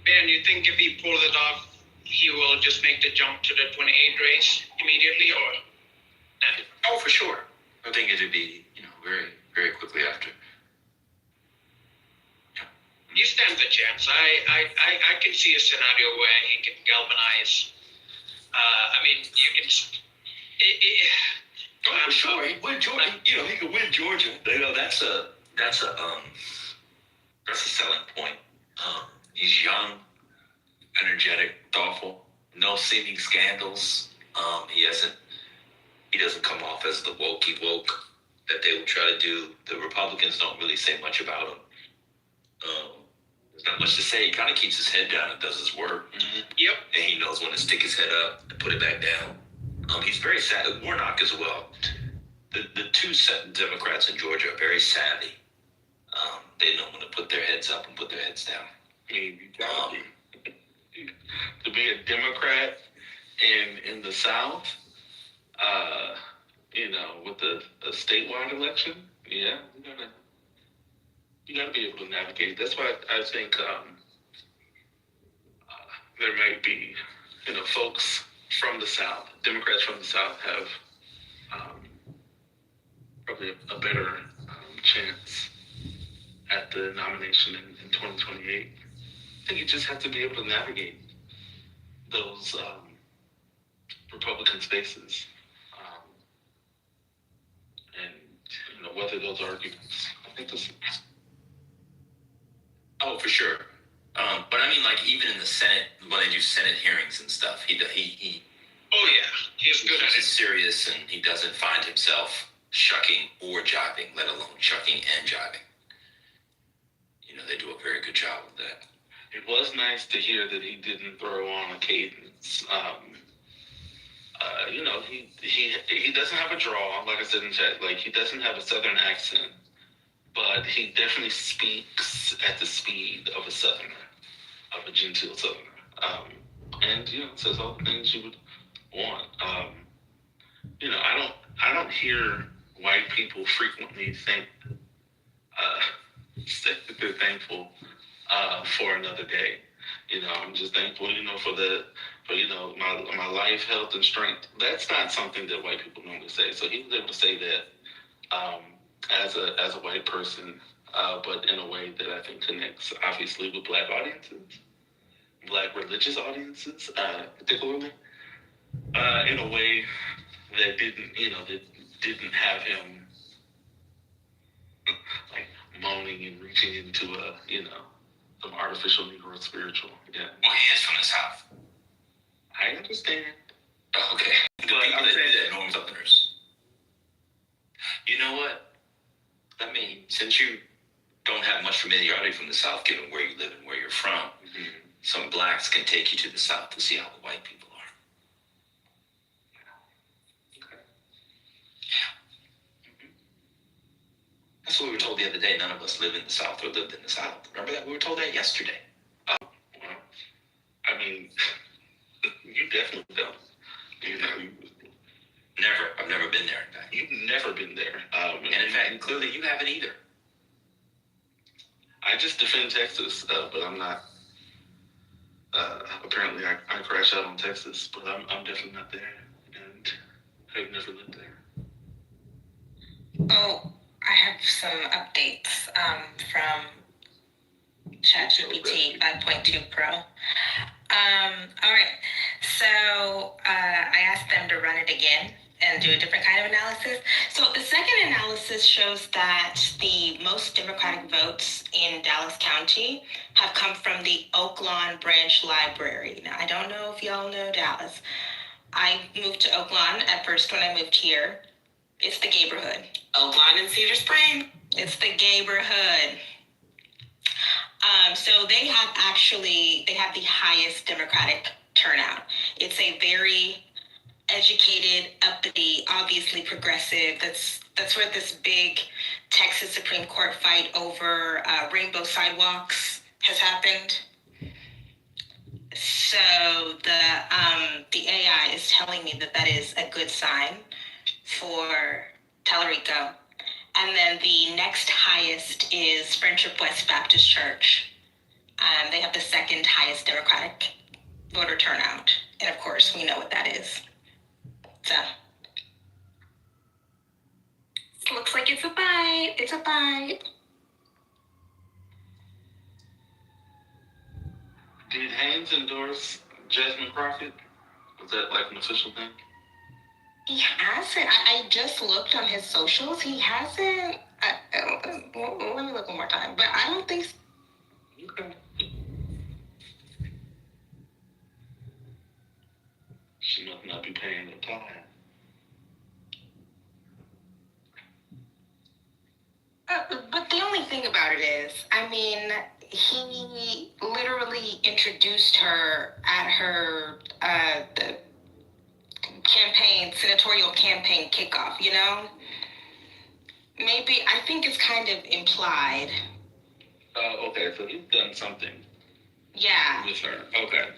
Ben, you think if he pulls it off, he will just make the jump to the 28 race immediately, or? Oh, for sure. I think it would be, very, very quickly after. He stands a chance. I can see a scenario where he can galvanize. You can. I'm sure he win Georgia. He could win Georgia. That's a selling point. He's young, energetic, thoughtful, no seeming scandals. He doesn't come off as the wokey woke that they would try to do. The Republicans don't really say much about him. There's not much to say. He kind of keeps his head down and does his work. Mm-hmm. Yep. And he knows when to stick his head up and put it back down. He's very savvy. Warnock as well. The two Democrats in Georgia are very savvy. They know when to put their heads up and put their heads down. To be a Democrat in the South, with a statewide election, yeah, you gotta be able to navigate. That's why I think there might be, folks from the South, Democrats from the South have probably a better chance at the nomination in 2028. I think you just have to be able to navigate those Republican spaces and weather those arguments. I think this. Oh, for sure. But I mean, even in the Senate, when they do Senate hearings and stuff, he Oh yeah, he's good at it. He's serious, and he doesn't find himself shucking or jiving, let alone chucking and jiving. They do a very good job with that. it was nice to hear that he didn't throw on a cadence. You know, he doesn't have a draw, like I said in chat. Like, he doesn't have a Southern accent, but he definitely speaks at the speed of a Southerner, of a genteel Southerner. And you know, says all the things you would want. You know, I don't hear white people frequently say that they're thankful for another day. You know, I'm just thankful, you know, for you know, my life, health, and strength. That's not something that white people normally say. So he was able to say that as a white person, but in a way that I think connects obviously with Black audiences, Black religious audiences, particularly, in a way that didn't have him like moaning and reaching into some artificial Negro spiritual. Yeah. Well, he is from the South. I understand. Okay. The people that do that, Norm Southerners. You know what? I mean, since you don't have much familiarity from the South, given where you live and where you're from, some blacks can take you to the South to see how the white people are. Okay. That's what we were told the other day. None of us live in the South or lived in the South. Remember that? We were told that yesterday. Well, I mean, you definitely don't. You know, Never. I've never been there. you've never been there. And in fact, clearly you haven't either. I just defend Texas, but I'm not. Apparently, I crash out on Texas, but I'm definitely not there, and I've never lived there. Oh, I have some updates from ChatGPT 5.2 Pro. All right, so I asked them to run it again and do a different kind of analysis. So the second analysis shows that the most Democratic votes in Dallas County have come from the Oak Lawn Branch Library. Now, I don't know if y'all know Dallas. I moved to Oak Lawn at first when I moved here. It's the neighborhood. Oak Lawn and Cedar Spring. It's the neighborhood. So they have the highest Democratic turnout. It's a very educated, uppity, obviously progressive. That's where this big Texas Supreme Court fight over rainbow sidewalks has happened. So the AI is telling me that is a good sign for Tallarico. And then the next highest is Friendship West Baptist Church. They have the second highest Democratic voter turnout. And of course, we know what that is. So, looks like it's a bite. It's a bite. Did Haynes endorse Jasmine Crockett? Was that like an official thing? He hasn't. I just looked on his socials. He hasn't. Let me look one more time. But I don't think so. Okay. She must not be paying the time. But the only thing about it is, I mean, he literally introduced her at her the senatorial campaign kickoff, you know? Maybe, I think it's kind of implied. Okay, so he's done something Yeah. with her. Okay.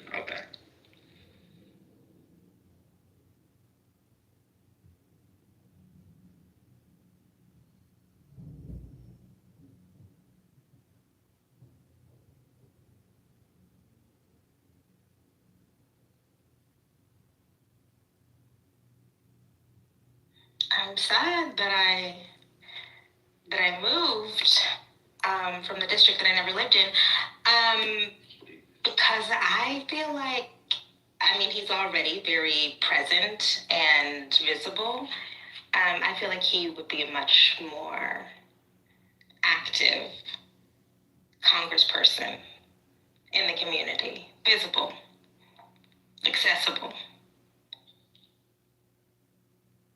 I'm sad that I moved from the district that I never lived in, because I feel like, I mean, he's already very present and visible. I feel like he would be a much more active congressperson in the community, visible, accessible.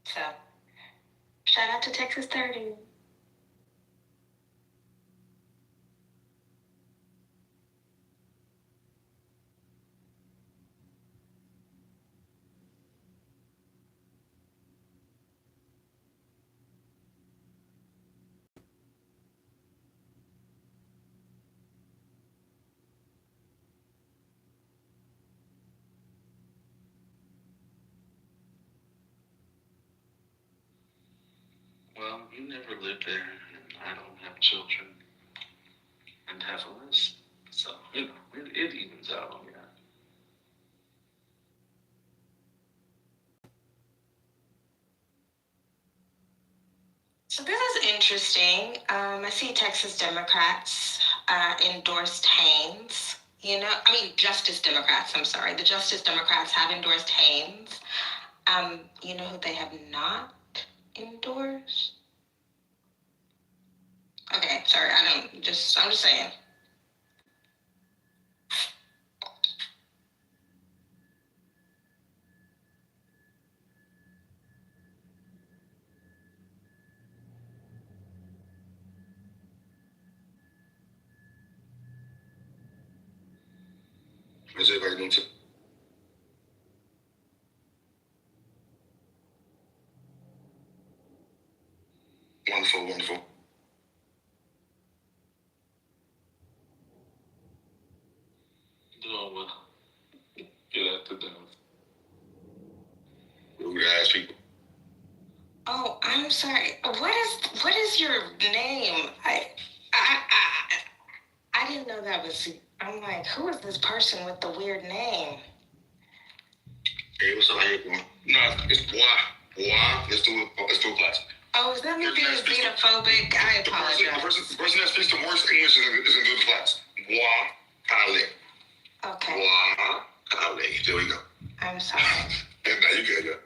So, shout out to Texas 30. Well, you never lived there, and I don't have children and have a list. So, it evens out on that. So this is interesting. I see Texas Democrats endorsed Haynes. Justice Democrats, I'm sorry. The Justice Democrats have endorsed Haynes. You know who they have not endorsed? Okay, sorry, I'm just saying. How's everybody doing today? Wonderful, wonderful. Doing well. Get after them. We're gonna ask people. Oh, I'm sorry. What is your name? I didn't know that was. I'm like, who is this person with the weird name? Hey, what's up? How you doing? No, it's Bois. Let's do a class. Oh, is that me being xenophobic? I apologize. The person that speaks the worst English is gonna do the class. Bois Kale. Okay. Bois Kale. There we go. I'm sorry. And now you good, yeah.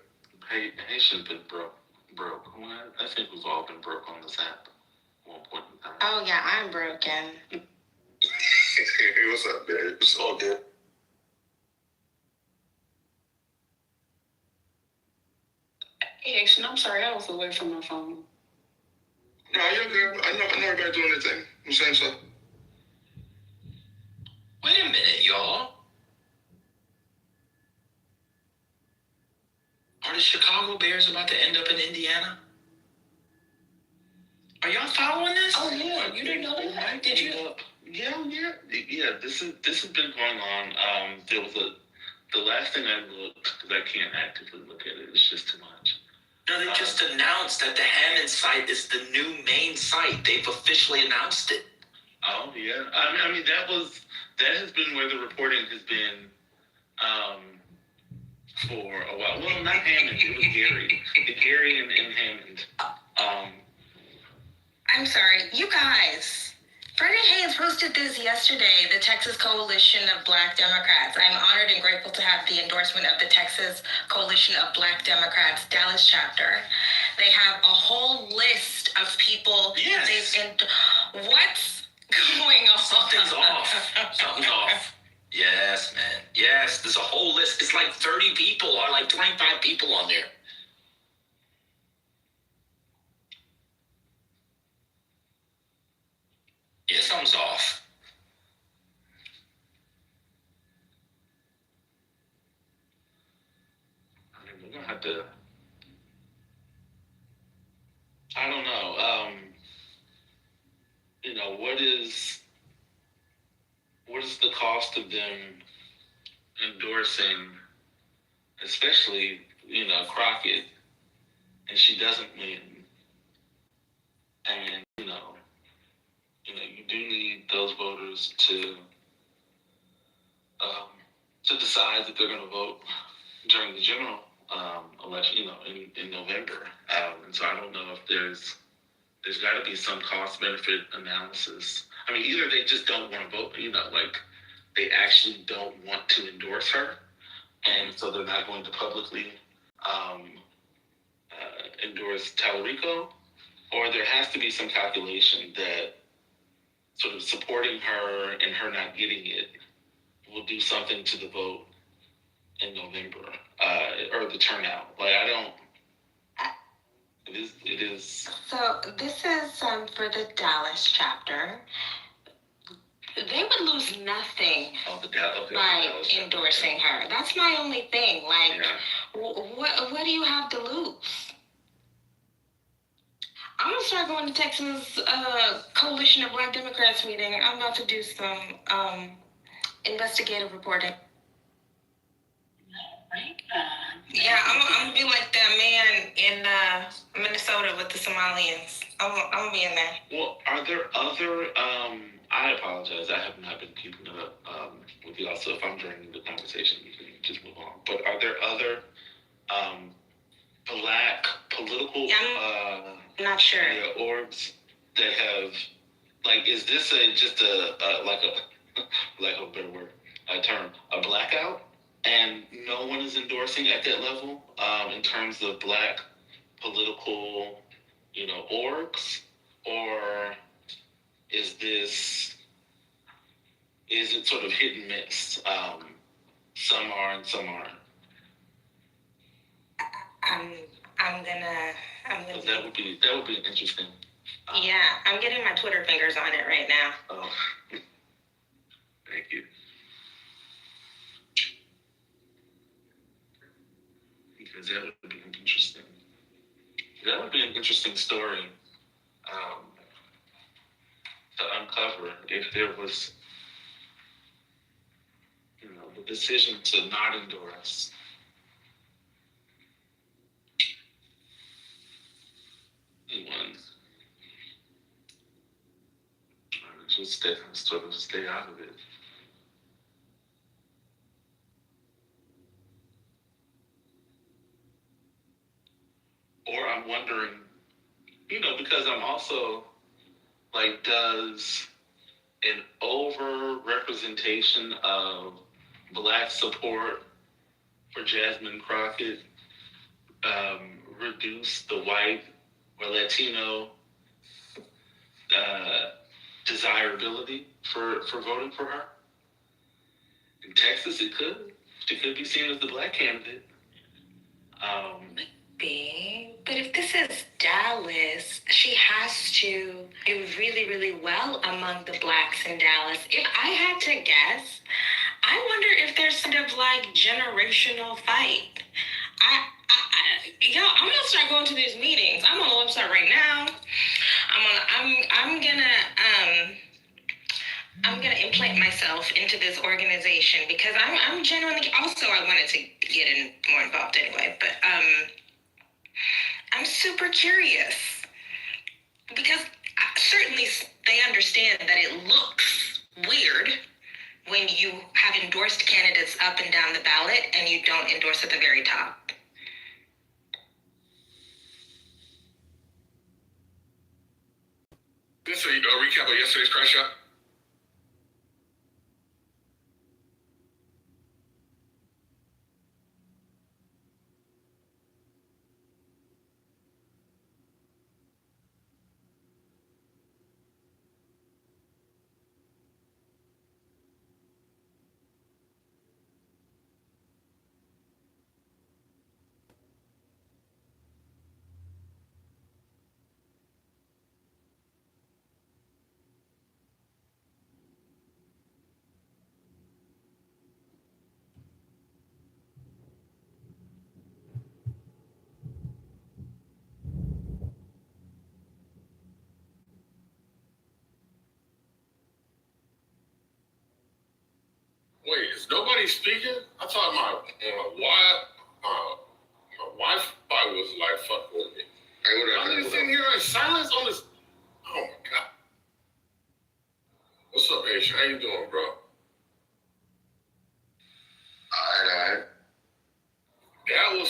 Haitian been broke. I think we've all been broke on this app at one point in time. Oh yeah, I'm broken. Hey, what's up, man? It's all good. Hey, Action, I'm sorry, I was away from my phone. No, you're good. I know everybody doing their thing. I'm saying so. Wait a minute, y'all. Are the Chicago Bears about to end up in Indiana? Are y'all following this? Oh yeah, you didn't know that? Did you? Yeah. This has been going on. There was the last thing I looked, because I can't actively look at it. It's just too much. No, they just announced that the Hammond site is the new main site. They've officially announced it. Oh yeah. I mean that has been where the reporting has been for a while. Well, not Hammond. It was Gary. Gary and Hammond. I'm sorry, you guys. Freddie Haynes posted this yesterday, the Texas Coalition of Black Democrats. I'm honored and grateful to have the endorsement of the Texas Coalition of Black Democrats Dallas chapter. They have a whole list of people. Yes. What's going on? Something's off. Something's off. Yes, man. Yes, there's a whole list. It's like 30 people or like 25 people on there. Yeah, something's off. I mean, we're gonna have to. I don't know. What is the cost of them endorsing, especially Crockett, and she doesn't win, and you do need those voters to decide that they're going to vote during the general election, in November. And so I don't know if there's got to be some cost benefit analysis. I mean, either they just don't want to vote, they actually don't want to endorse her, and so they're not going to publicly endorse Tallarico, or there has to be some calculation that sort of supporting her and her not getting it will do something to the vote in November, or the turnout. It is. So this is for the Dallas chapter. They would lose nothing by endorsing her. That's my only thing. What do you have to lose? I'm gonna start going to Texas Coalition of Black Democrats meeting. I'm about to do some investigative reporting. Right. Yeah, I'm gonna be like that man in Minnesota with the Somalians. I'm gonna be in there. Well, are there other? I apologize. I have not been keeping up with y'all. So if I'm joining the conversation, you can just move on. But are there other Black political I'm not sure. orgs that have, like, is this just a like a better word, a term, a blackout, and no one is endorsing at that level in terms of Black political, orgs, or is it sort of hit and miss? Some are and some aren't. I'm gonna. So that would be interesting. Yeah, I'm getting my Twitter fingers on it right now. Oh, thank you. Because that would be interesting. That would be an interesting story to uncover if there was, the decision to not endorse. Anyone just stay out of it. Or I'm wondering, because I'm also like, does an over representation of Black support for Jasmine Crockett reduce the white or Latino desirability for voting for her? In Texas, it could. She could be seen as the Black candidate. But if this is Dallas, she has to do really, really well among the Blacks in Dallas. If I had to guess, I wonder if there's sort of like generational fight. I'm gonna start going to these meetings. I'm on the website right now. I'm gonna implant myself into this organization because I'm genuinely. Also, I wanted to get more involved anyway, but I'm super curious because certainly they understand that it looks weird when you have endorsed candidates up and down the ballot and you don't endorse at the very top. This is a recap of yesterday's crash shot. Wait, is nobody speaking? I thought my Wi-Fi was like fucking with me. I'm just sitting here in silence on this. Oh my god. What's up, Aisha? How you doing, bro? Alright. That was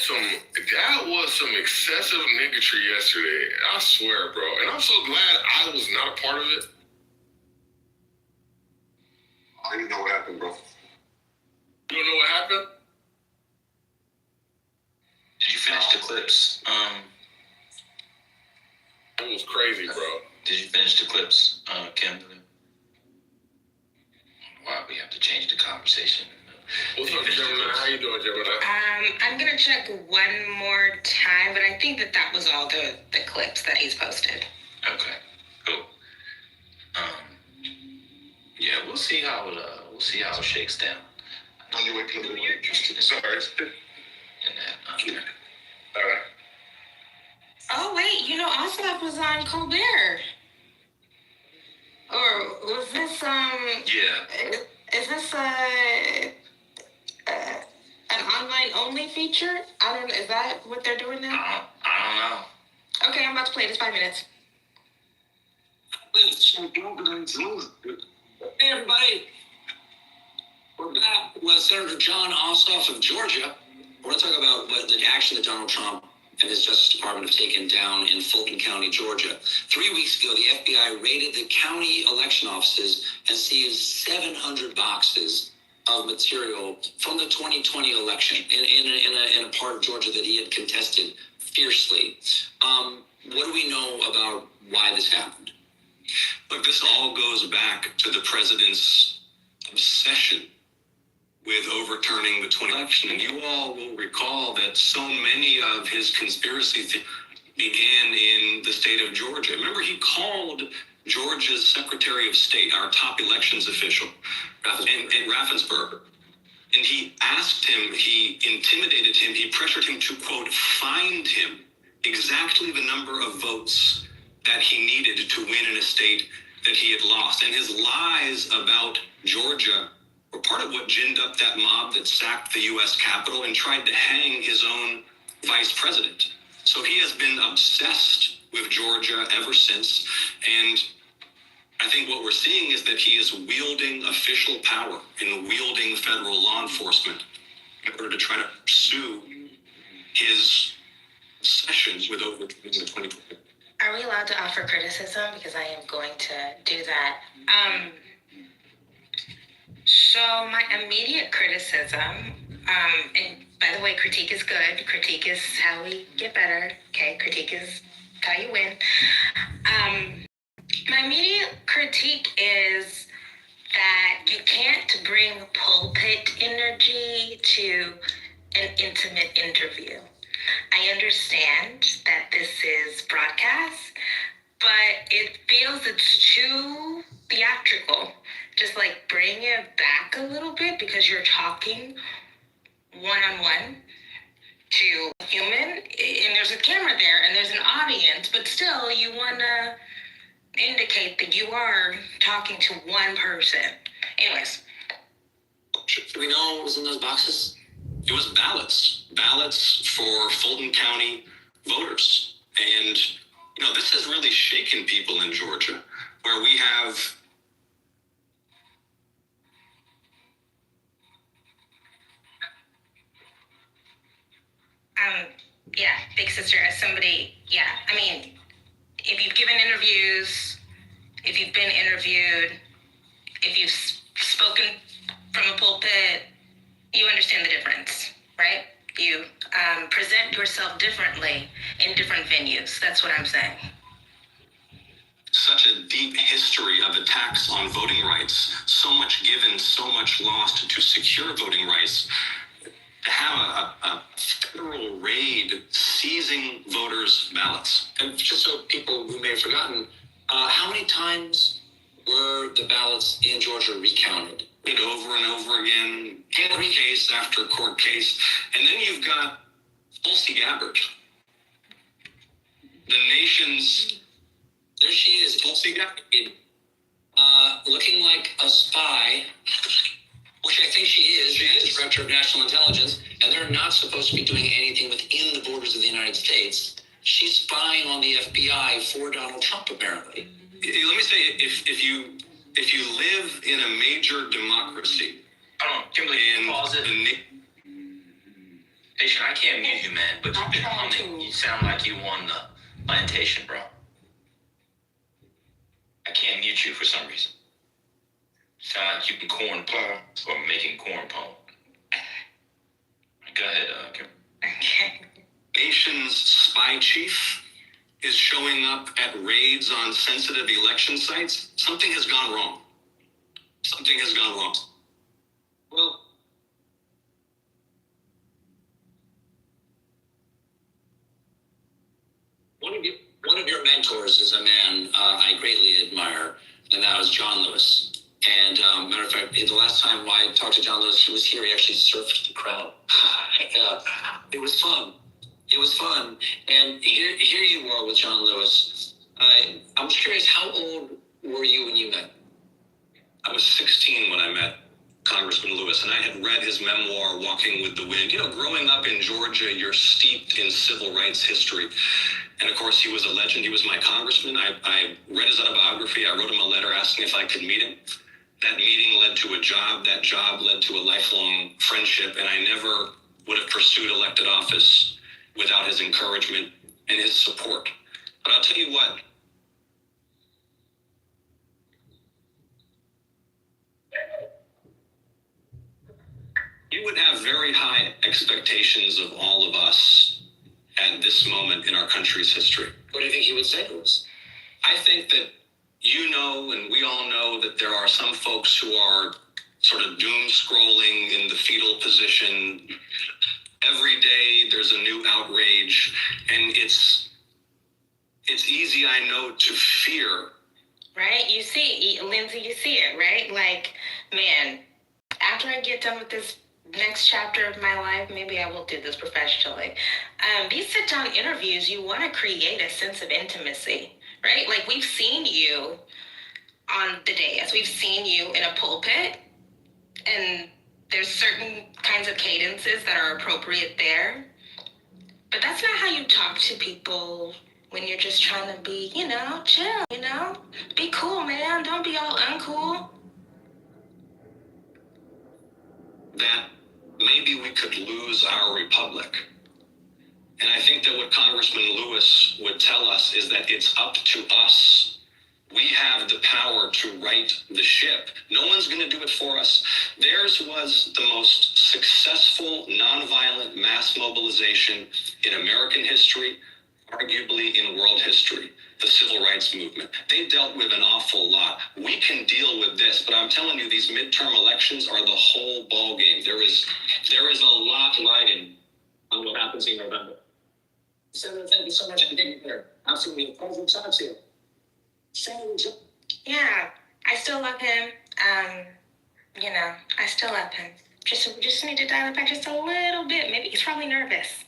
some excessive niggatry yesterday. I swear, bro. And I'm so glad I was not a part of it. I don't even know what happened, bro. You don't know what happened? Did you finish the clips? It was crazy, bro. Did you finish the clips, Kimberly? Why we have to change the conversation? What's up, Gemini? How you doing, Gemini? I'm gonna check one more time, but I think that was all the clips that he's posted. Okay, cool. Yeah, we'll see how it shakes down. On your way to the interested. Sorry. In that. All right. Oh wait, Oslap was on Colbert. Or was this Yeah. Is this an online only feature? Is that what they're doing now? I don't know. Okay, I'm about to latest 5 minutes. Hey, everybody. We're back with Senator John Ossoff of Georgia. We're going to talk about what the action that Donald Trump and his Justice Department have taken down in Fulton County, Georgia. 3 weeks ago, the FBI raided the county election offices and seized 700 boxes of material from the 2020 election in a part of Georgia that he had contested fiercely. What do we know about why this happened? Look, this all goes back to the president's obsession with overturning the 2020 election. And you all will recall that so many of his conspiracy began in the state of Georgia. Remember, he called Georgia's Secretary of State, our top elections official, in Raffensperger. And he asked him, he intimidated him, he pressured him to, quote, find him exactly the number of votes that he needed to win in a state that he had lost. And his lies about Georgia were part of what ginned up that mob that sacked the U.S. Capitol and tried to hang his own vice president. So he has been obsessed with Georgia ever since. And I think what we're seeing is that he is wielding official power and wielding federal law enforcement in order to try to pursue his obsessions with overturning the 2020. Are we allowed to offer criticism? Because I am going to do that. So my immediate criticism, and by the way, critique is good. Critique is how we get better. Okay, critique is how you win. My immediate critique is that you can't bring pulpit energy to an intimate interview. I understand that this is broadcast, but it feels it's too theatrical. Just like bring it back a little bit because you're talking one-on-one to a human, and there's a camera there and there's an audience, but still you want to indicate that you are talking to one person. Anyways. Do we know what was in those boxes? It was ballots for Fulton County voters. And, you know, this has really shaken people in Georgia, where we have yeah, big sister, as somebody, I mean, if you've given interviews, if you've been interviewed, if you've spoken from a pulpit, you understand the difference, right? You present yourself differently in different venues. That's what I'm saying. Such a deep history of attacks on voting rights, so much given, so much lost to secure voting rights. To have a federal raid seizing voters' ballots. And just so people who may have forgotten, how many times were the ballots in Georgia recounted? Over and over again, court case after court case. And then you've got Tulsi Gabbard, the nation's... There she is, Tulsi Gabbard, looking like a spy, which I think she is. She is Director of National Intelligence, and they're not supposed to be doing anything within the borders of the United States. She's spying on the FBI for Donald Trump, apparently. Let me say, if you live in a major democracy, Kimberly, pause it. Patient, I can't mute you, man, but you've been humming. You sound like you won the plantation, bro. I can't mute you for some reason. Sound like you can corn pone or making corn pone. Go ahead, Kim. Okay. nation's spy chief is showing up at raids on sensitive election sites. Something has gone wrong. Something has gone wrong. Well, one of your mentors is a man I greatly admire, and that was John Lewis. And matter of fact, the last time I talked to John Lewis, he was here. He actually surfed the crowd. It was fun. It was fun. And here you are with John Lewis. I'm curious, how old were you when you met? I was 16 when I met Congressman Lewis, and I had read his memoir, Walking with the Wind. You know, growing up in Georgia, you're steeped in civil rights history. And of course, he was a legend. He was my congressman. I read his autobiography. I wrote him a letter asking if I could meet him. That meeting led to a job. That job led to a lifelong friendship. And I never would have pursued elected office without his encouragement and his support. But I'll tell you what, you would have very high expectations of all of us at this moment in our country's history. What do you think he would say to us? I think that you know, and we all know, that there are some folks who are sort of doom scrolling in the fetal position. Every day there's a new outrage, and it's easy, I know, to fear. Right? You see, Lindsay, you see it, right? Like, man, after I get done with this next chapter of my life, maybe I will do this professionally. These sit-down interviews, you want to create a sense of intimacy, right? Like, we've seen you on the dais. We've seen you in a pulpit, and there's certain kinds of cadences that are appropriate there. But that's not how you talk to people when you're just trying to be, chill, Be cool, man. Don't be all uncool. That maybe we could lose our republic. And I think that what Congressman Lewis would tell us is that it's up to us. We have the power to right the ship. No one's going to do it for us. Theirs was the most successful nonviolent mass mobilization in American history, arguably in world history, the civil rights movement. They dealt with an awful lot. We can deal with this, but I'm telling you, these midterm elections are the whole ball game. There is a lot riding on what happens in November. Senator, thank you so much for being here. Absolutely, a pleasure to talk to you. Yeah, I still love him. I still love him. Just need to dial it back just a little bit. Maybe he's probably nervous.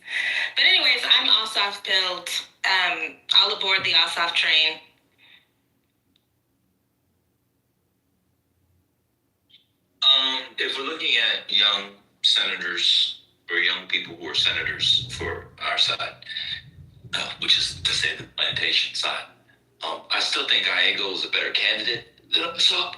But anyways, I'm Ossoff built. All aboard the Ossoff train. If we're looking at young senators or young people who are senators for our side, which is to say the plantation side, I still think Gallego is a better candidate than Ossoff,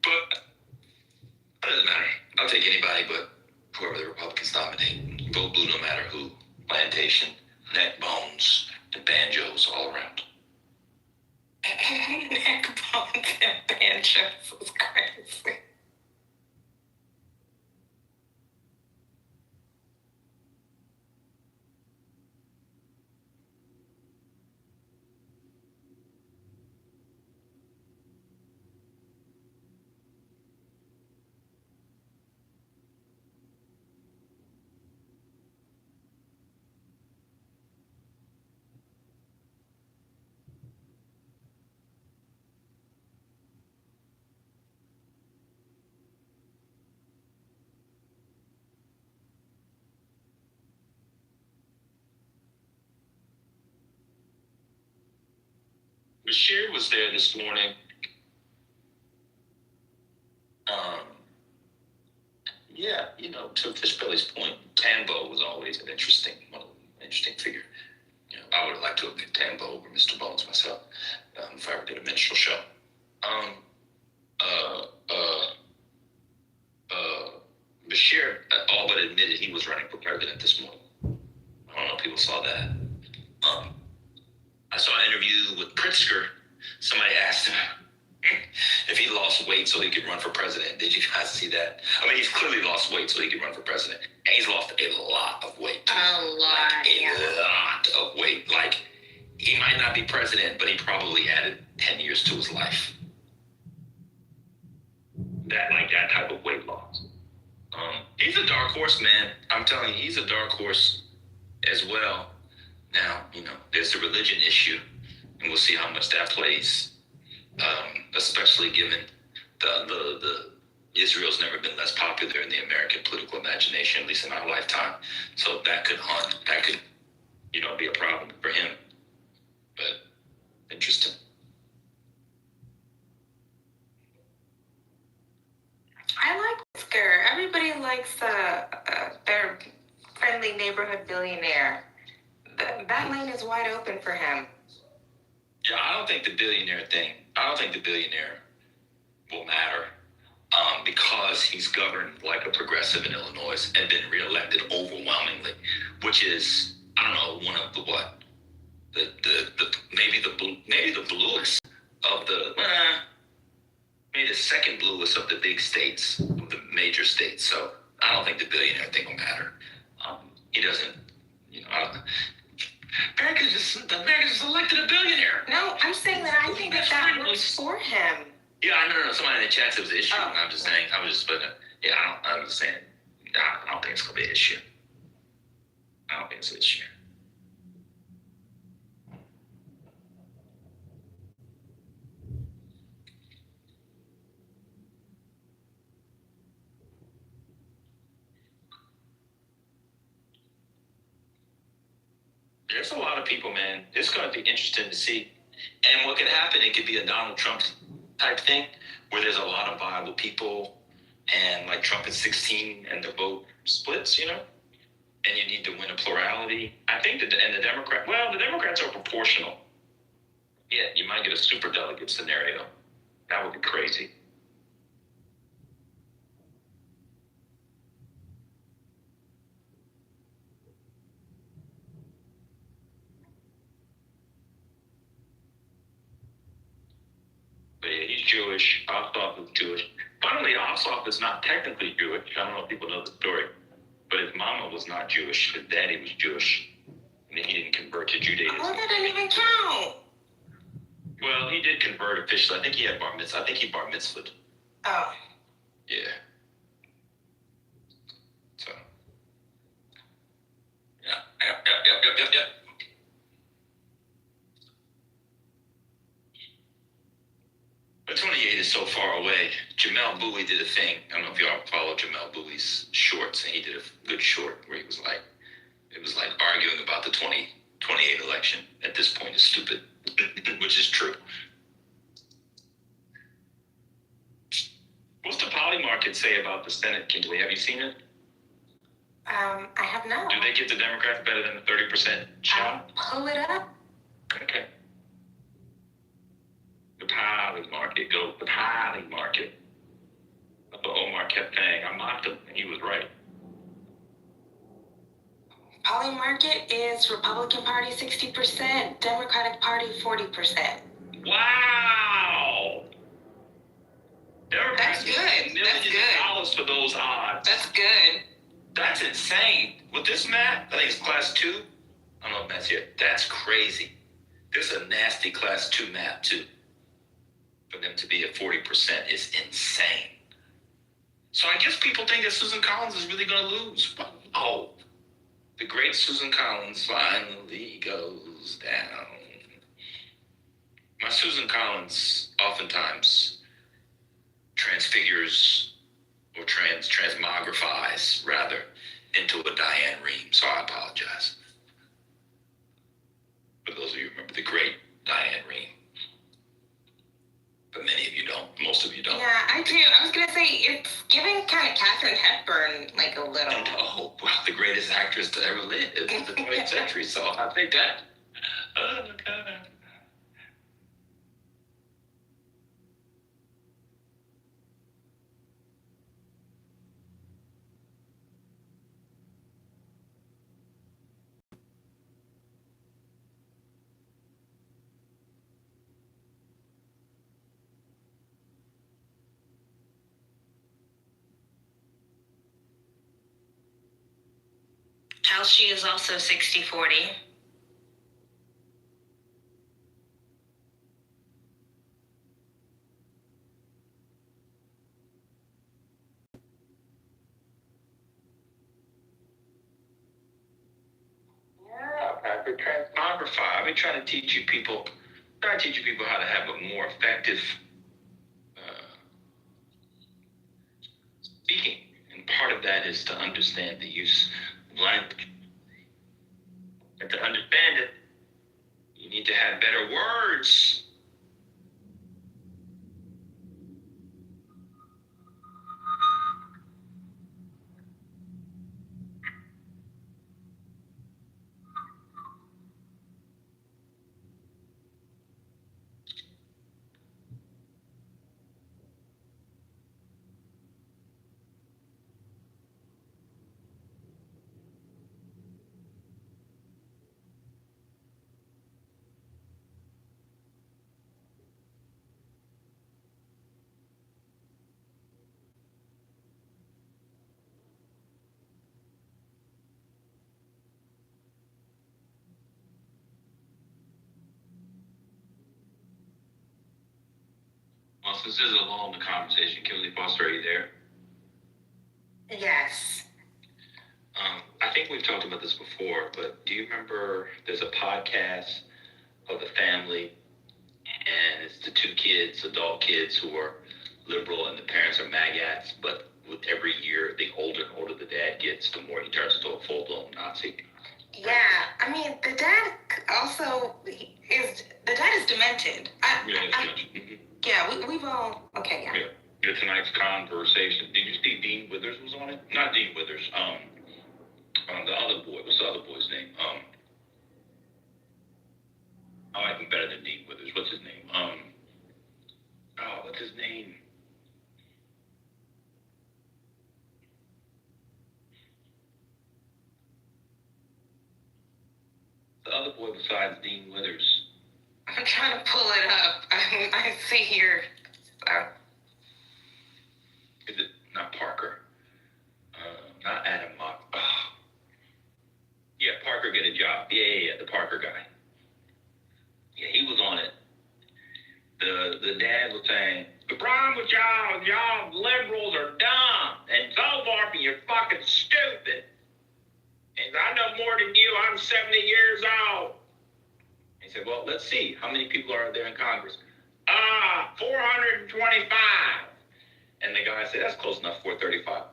but it doesn't matter. I'll take anybody but whoever the Republicans nominate. Vote blue no matter who. Plantation, neck bones, and banjos all around. Neck bones and banjos was crazy. Bashir was there this morning. To Fishbelly's point, Tambo was always an interesting figure. I would have liked to have picked Tambo over Mr. Bones myself if I ever did a minstrel show. Bashir all but admitted he was running for president this morning. I don't know if people saw that. I saw an interview with Pritzker. Somebody asked him if he lost weight so he could run for president. Did you guys see that? I mean, he's clearly lost weight so he could run for president. And he's lost a lot of weight. A lot of weight. Like, he might not be president, but he probably added 10 years to his life. That type of weight loss. He's a dark horse, man. I'm telling you, he's a dark horse as well. Now, there's the religion issue, and we'll see how much that plays, especially given the Israel's never been less popular in the American political imagination, at least in our lifetime. So that could be a problem for him. But interesting. I like Oscar. Everybody likes their friendly neighborhood billionaire. that lane is wide open for him. Yeah, I don't think the billionaire will matter. Because he's governed like a progressive in Illinois and been reelected overwhelmingly, which is, I don't know, one of the maybe the bluest of maybe the second bluest of the big states, of the major states. So I don't think the billionaire thing will matter. He doesn't, America just elected a billionaire. No, I'm saying that I think that works for him. Yeah, I know. Somebody in the chat said it was an issue. Oh. I'm just saying. I'm just saying. I don't think it's gonna be an issue. I don't think it's an issue. There's a lot of people, man. It's gonna be interesting to see. And what could happen? It could be a Donald Trump type thing, where there's a lot of viable people, and like Trump is 16, and the vote splits, and you need to win a plurality. I think the Democrats are proportional. Yeah, you might get a super delegate scenario. That would be crazy. But yeah, he's Jewish. Ossoff is Jewish. Funnily, Ossoff is not technically Jewish. I don't know if people know the story. But his mama was not Jewish. His daddy was Jewish. And then he didn't convert to Judaism. Oh, that didn't even count. Well, he did convert officially. I think he had bar mitzvah. I think he bar mitzvahed. Oh. Yeah. So. Yep. But 28 is so far away. Jamel Bowie did a thing. I don't know if y'all follow Jamel Bowie's shorts, and he did a good short where it was like arguing about the 2028 election at this point is stupid, which is true. What's the poly market say about the Senate, Kimberly? Have you seen it? I have not. Do they give the Democrats better than the 30% shot? Pull it up. Okay. The poly market, go the poly market. That's what Omar kept saying. I mocked him, and he was right. Poly market is Republican Party 60%, Democratic Party 40%. Wow! Democrats That's good. Millions of dollars for those odds. That's good. That's insane. With this map, I think it's class 2. I don't know if that's here. That's crazy. There's a nasty class 2 map too. For them to be at 40% is insane. So I guess people think that Susan Collins is really going to lose. Oh, the great Susan Collins finally goes down. My Susan Collins oftentimes transfigures or transmogrifies rather into a Diane Rehm. So I apologize. For those of you who remember the great Diane Rehm. But many of you don't. Most of you don't. Yeah, I do. I was going to say, it's giving kind of Katharine Hepburn, like a little. Oh, well, the greatest actress to ever live in the 20th century, so I think that. Oh, God. She is also 60-40. Yeah, I've been transmogrify. I've been trying to teach you people how to have a more effective speaking. And part of that is to understand the use of language. And to understand it, you need to have better words. since this is a lull in the conversation, Kimberly Foster, are you there? Yes. I think we've talked about this before, but do you remember there's a podcast of the family, and it's the two kids, adult kids, who are liberal, and the parents are magats, but with every year, the older and older the dad gets, the more he turns into a full-blown Nazi. Yeah, I mean, the dad also is demented. We've all, okay, yeah. Yeah, tonight's conversation. Did you see Dean Withers was on it? Not Dean Withers. The other boy. What's the other boy's name? I like him better than Dean Withers. What's his name? What's his name? The other boy besides Dean Withers. I'm trying to pull it up. I see here. Is it not Parker? Not Adam Mock. Yeah, Parker Get a Job. Yeah, the Parker guy. Yeah, he was on it. The dad was saying, the problem with y'all liberals are dumb, and so far you're fucking stupid. And I know more than you. I'm 70 years old. He said, well, let's see. How many people are there in Congress? 425. And the guy said, that's close enough, 435.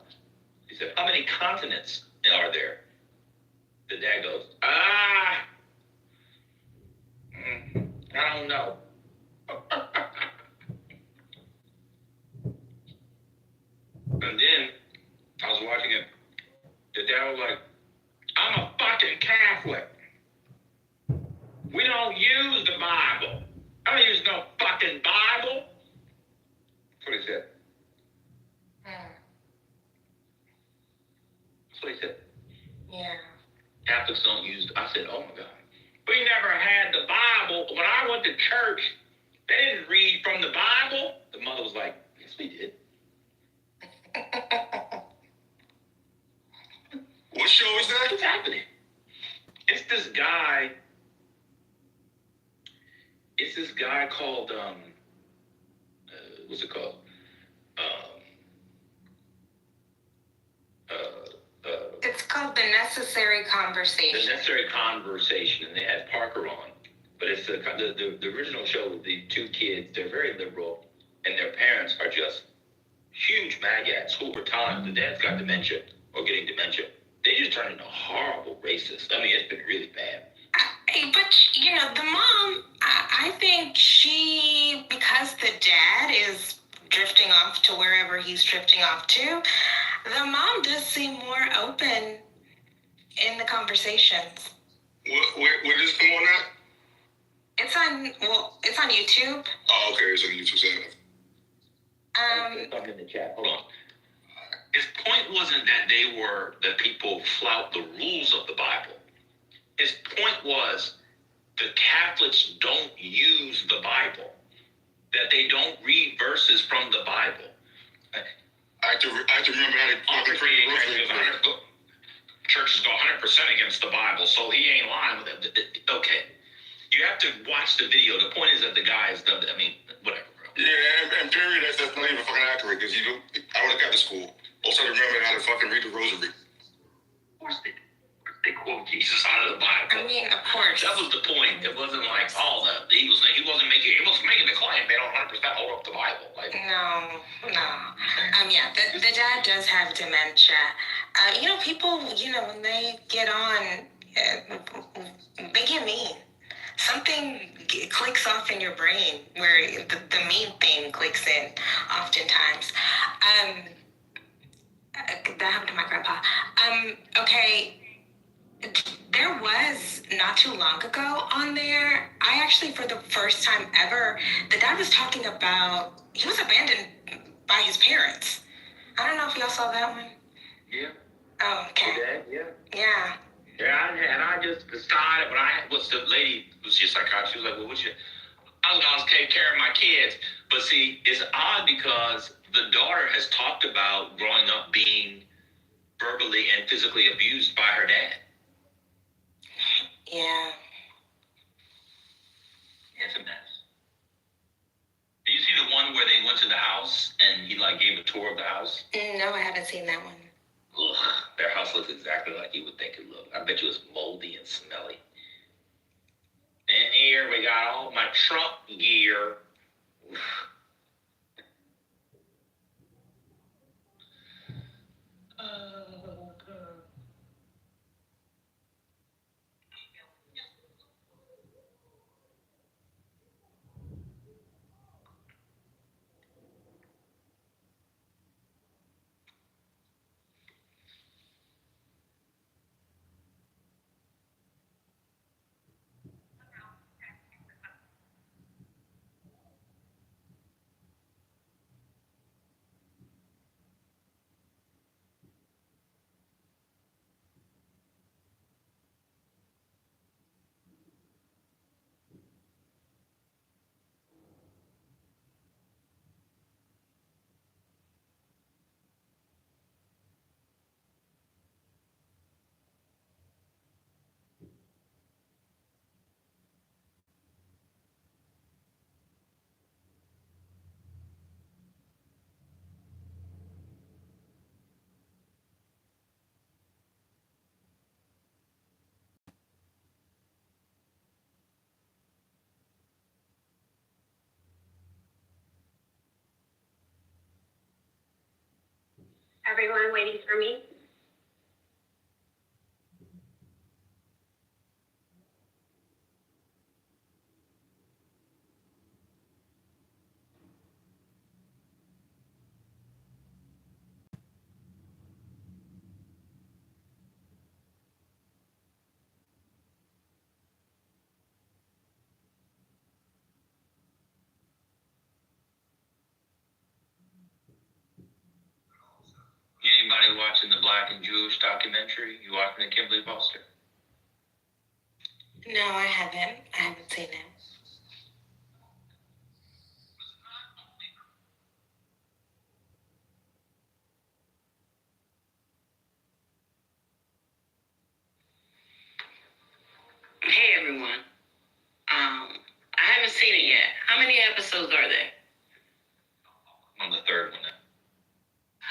He said, how many continents are there? The dad goes, I don't know. And then I was watching it. The dad was like, I'm a fucking Catholic. We don't use the Bible. I don't use no fucking Bible. That's what he said. That's what he said. Yeah. Catholics don't use, I said, oh my God. We never had the Bible. When I went to church, they didn't read from the Bible. The mother was like, yes, we did. What show is that? What's happening? It's this guy. It's this guy called, what's it called? It's called The Necessary Conversation. The Necessary Conversation, and they had Parker on. But it's the original show with the two kids. They're very liberal, and their parents are just huge magats who over time, the dad's got dementia or getting dementia. They just turn into horrible racists. I mean, it's been really bad. But, the mom, I think she, because the dad is drifting off to wherever he's drifting off to, the mom does seem more open in the conversations. Where does this come on at? It's on YouTube. Oh, okay, it's on YouTube channel. I'm in the chat. Hold on. His point wasn't that people flout the rules of the Bible. His point was the Catholics don't use the Bible, that they don't read verses from the Bible. I have to remember how to fucking churches go 100% against the Bible, so he ain't lying with it. Okay. You have to watch the video. The point is that the guy is whatever, bro. Yeah, and period, that's not even fucking accurate, because I went to Catholic school. Also remember how to fucking read the rosary. Of course they quote Jesus out of the Bible. I mean, of course. That was the point. It wasn't like, he wasn't making the claim they don't 100% hold up the Bible. Like, No. The dad does have dementia. People, when they get on, they get mean. Something clicks off in your brain where the mean thing clicks in oftentimes. That happened to my grandpa. Okay. There was, not too long ago on there, I actually, for the first time ever, the dad was talking about, he was abandoned by his parents. I don't know if y'all saw that one. yeah. Oh, okay. Dad, yeah. Yeah. Yeah, and I just decided the lady was just psychiatrist. She was like, well, I was going to take care of my kids. But see, it's odd because the daughter has talked about growing up being verbally and physically abused by her dad. Yeah. It's a mess. Do you see the one where they went to house and he like gave a tour of the house? No, I haven't seen that one. Ugh, their house looks exactly like you would think it looked. I bet you it's moldy and smelly. And here we got all my Trump gear. Oh, God. Everyone waiting for me? Anybody watching the Black and Jewish documentary? You watching the Kimberly Foster? No, I haven't. I haven't seen it. Hey everyone. I haven't seen it yet. How many episodes are there? On the third one.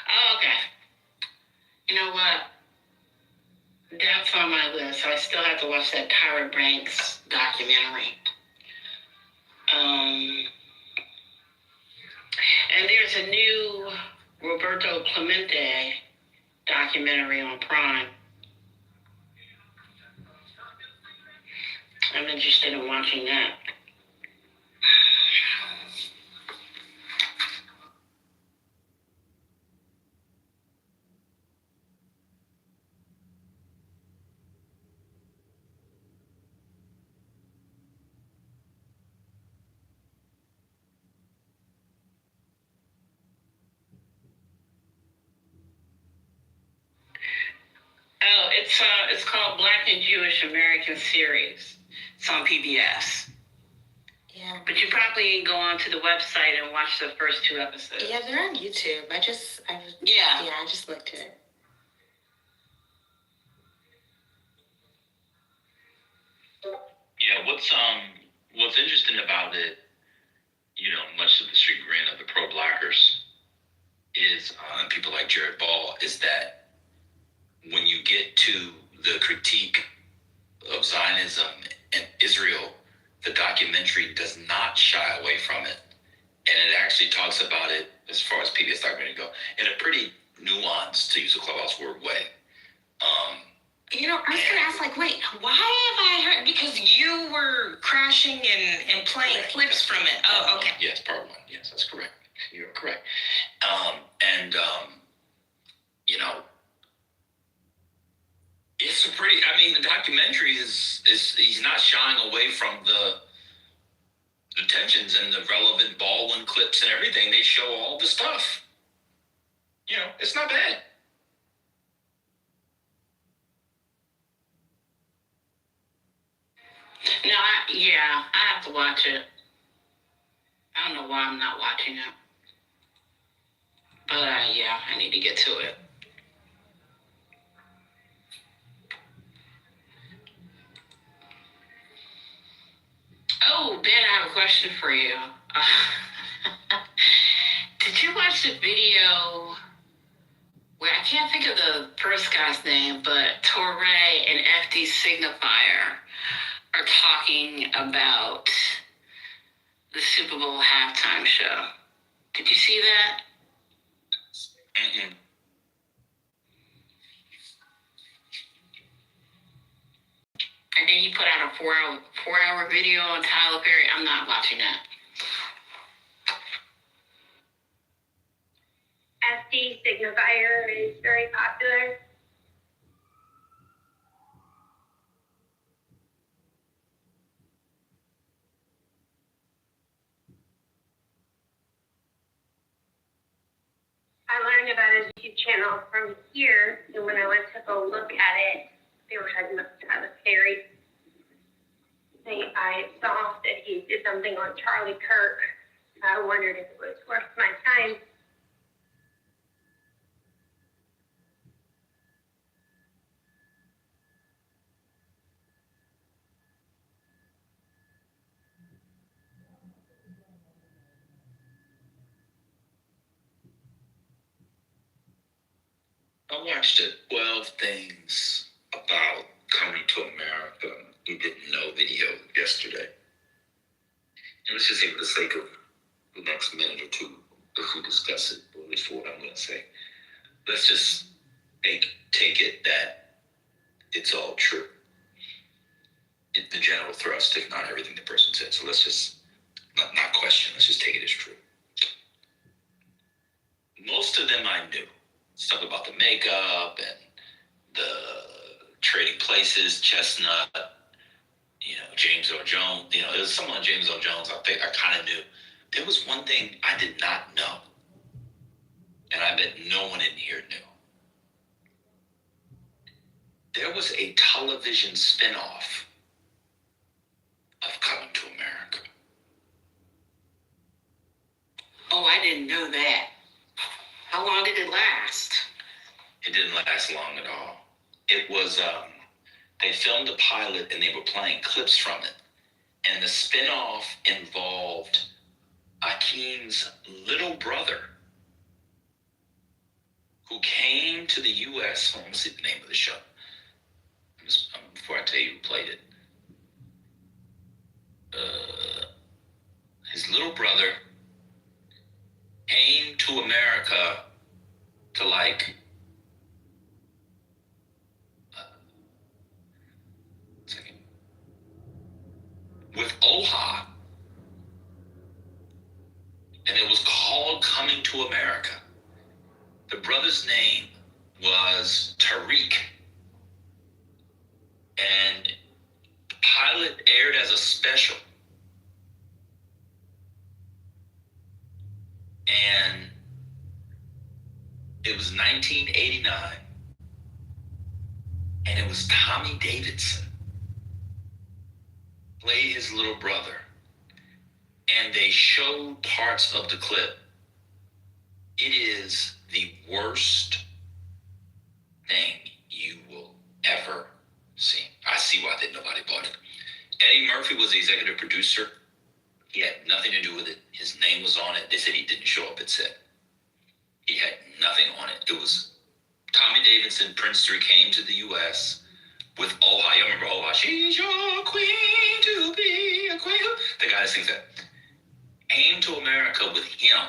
Oh, okay. You know what? That's on my list. I still have to watch that Tyra Banks documentary. And there's a new Roberto Clemente documentary on Prime. I'm interested in watching that. Oh, it's called Black and Jewish American Series. It's on PBS. Yeah. But you probably go onto the website and watch the first 2 episodes. Yeah, they're on YouTube. I just looked at it. Yeah, what's interesting about it, much to the chagrin of the pro-blackers, is people like Jared Ball, is that when you get to the critique of Zionism and Israel, the documentary does not shy away from it. And it actually talks about it, as far as PBS documentary go, in a pretty nuanced, to use a Clubhouse word, way. I was gonna ask, wait, why have I heard? Because you were crashing and playing clips from it. Oh, okay. Yes, part 1. Yes, that's correct. You're correct. It's a pretty. The documentary is he's not shying away from the tensions and the relevant Baldwin clips and everything. They show all the stuff. It's not bad. No, I have to watch it. I don't know why I'm not watching it. But I need to get to it. Oh, Ben, I have a question for you. Did you watch the video where I can't think of the first guy's name, but Torre and FD Signifier are talking about the Super Bowl halftime show? Did you see that? Mm-mm. And then he put out a four-hour video on Tyler Perry. I'm not watching that. FD Signifier is very popular. I learned about his YouTube channel from here, and when I went to go look at it, they were talking about Tyler Perry. I saw that he did something on Charlie Kirk. I wondered if it was worth my time. I watched it. 12 Things About Coming to America. You didn't know video yesterday. And let's just say, for the sake of the next minute or two, if we discuss it, or at least for what I'm going to say, let's just take it that it's all true. The general thrust, if not everything the person said. So let's just not question. Let's just take it as true. Most of them I knew. Stuff about the makeup and the trading places, Chestnut, James Earl Jones. There's someone on James Earl Jones I kind of knew. There was one thing I did not know, and I bet no one in here knew. There was a television spinoff of Coming to America. Oh, I didn't know that. How long did it last? It didn't last long at all. It was, they filmed a pilot and they were playing clips from it. And the spinoff involved Akeem's little brother, who came to the U.S. Let me see the name of the show. Before I tell you who played it. His little brother came to America to with OHA, and it was called Coming to America. The brother's name was Tariq, and the pilot aired as a special. And it was 1989, and it was Tommy Davidson played his little brother, and they showed parts of the clip. It is the worst thing you will ever see. I see why nobody bought it. Eddie Murphy was the executive producer. He had nothing to do with it. His name was on it. They said he didn't show up at set. He had nothing on it. It was Tommy Davidson, Prince 3 came to the U.S. with OHA. You remember OHA? She's your queen to be a queen. The guy that sings that. Came to America with him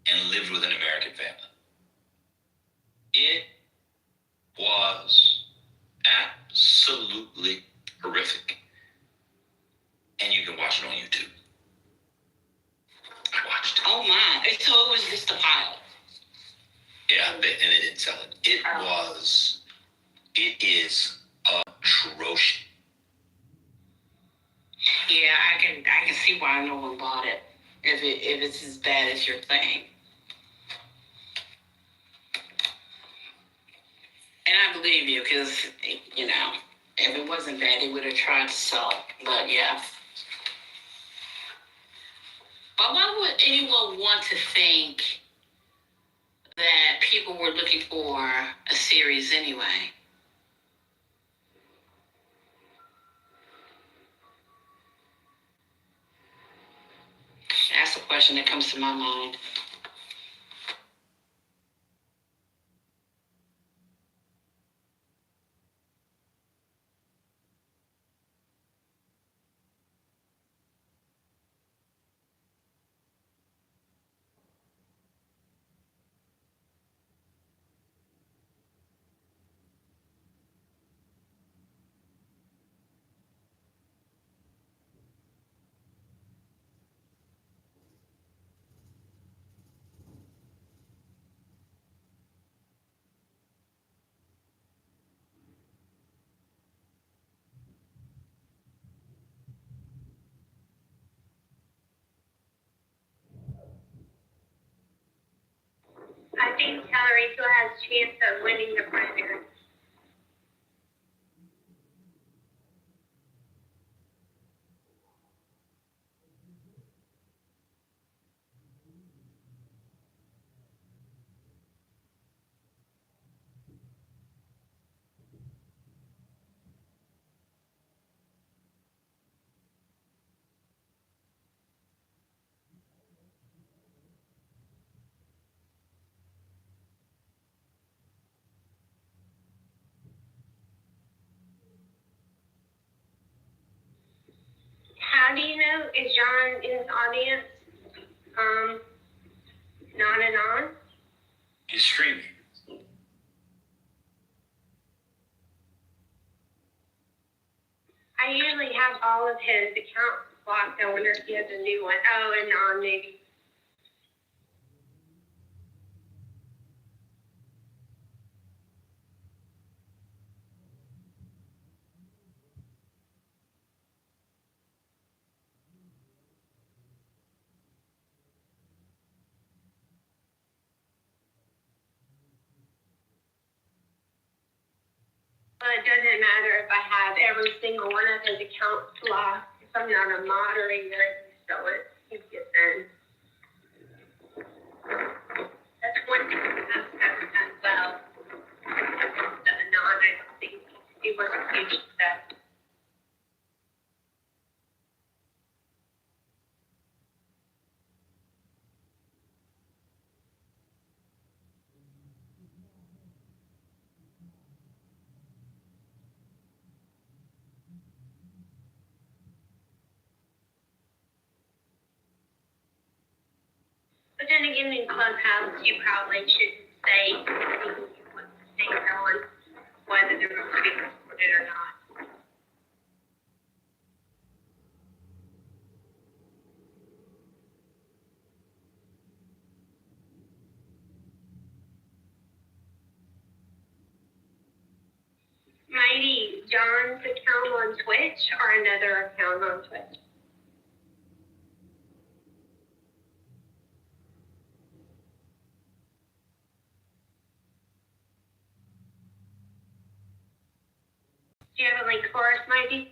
and lived with an American family. It was absolutely horrific. And you can watch it on YouTube. I watched it. Oh my! So it was just a pilot. Yeah, and they didn't sell it. It is atrocious. Yeah, I can see why no one bought it if it's as bad as you're saying. And I believe you, because if it wasn't bad, they would have tried to sell it. But yeah. But why would anyone want to think that people were looking for a series anyway? That's a question that comes to my mind. I think Hillary still has a chance of winning the primary. How do you know? Is John in his audience? On and on? He's streaming. I usually have all of his accounts blocked. I wonder if he has a new one. Oh, and on maybe. Well, it doesn't matter if I have every single one of his accounts blocked. If I'm not a moderator, so it gets in. That's one thing that has done well. The anon, I don't think it was a huge success. But then again, in Clubhouse, you probably shouldn't say anything you want to say on whether the room is being recorded or not. Maybe John's account on Twitch or another account on Twitch. Do you have a link for us, Mikey?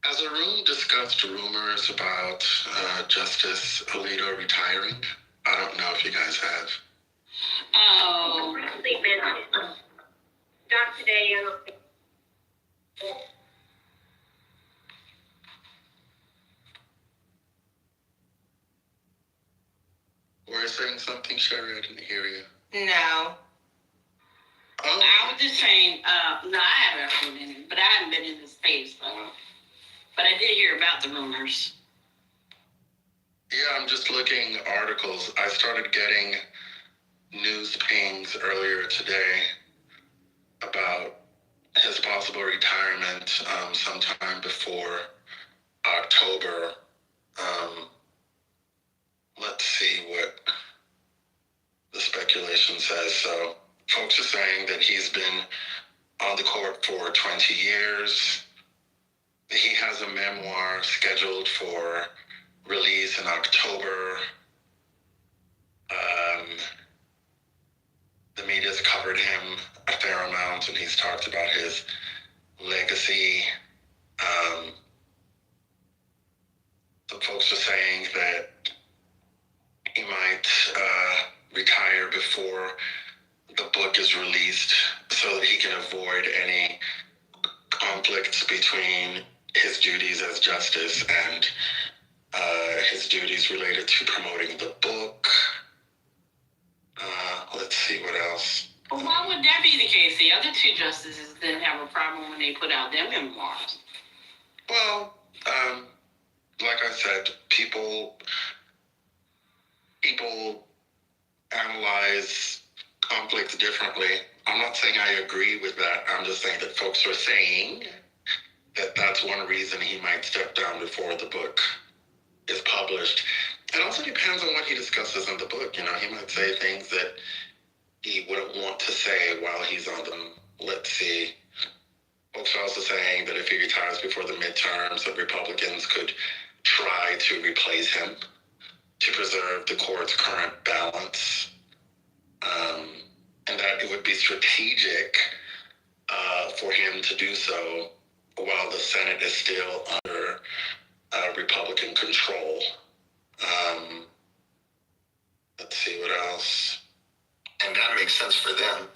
Has the room discussed rumors about Justice Alito retiring? I don't know if you guys have. Oh. Briefly mentioned. Not today, I don't think. Were you saying something, Sherry? I didn't hear you. No. Oh. I just saying, no, I haven't heard any, but I haven't been in the space, but I did hear about the rumors. Yeah, I'm just looking articles. I started getting news pings earlier today about his possible retirement sometime before October. Let's see what the speculation says. So folks are saying that he's been on the court for 20 years. He has a memoir scheduled for release in October. The media's covered him a fair amount, and he's talked about his legacy. Some folks are saying that he might retire before the book is released so that he can avoid any conflicts between his duties as justice and his duties related to promoting the book. Let's see what else. Well, why would that be the case? The other two justices didn't have a problem when they put out their memoirs. Well, like I said, people analyze conflicts differently. I'm not saying I agree with that. I'm just saying that folks are saying that that's one reason he might step down before the book is published. It also depends on what he discusses in the book. You know, he might say things that he wouldn't want to say while he's on them. Let's see. Folks are also saying that if he retires before the midterms, that Republicans could try to replace him to preserve the court's current balance. And that it would be strategic for him to do so while the Senate is still under Republican control. Let's see what else. And that makes sense for them,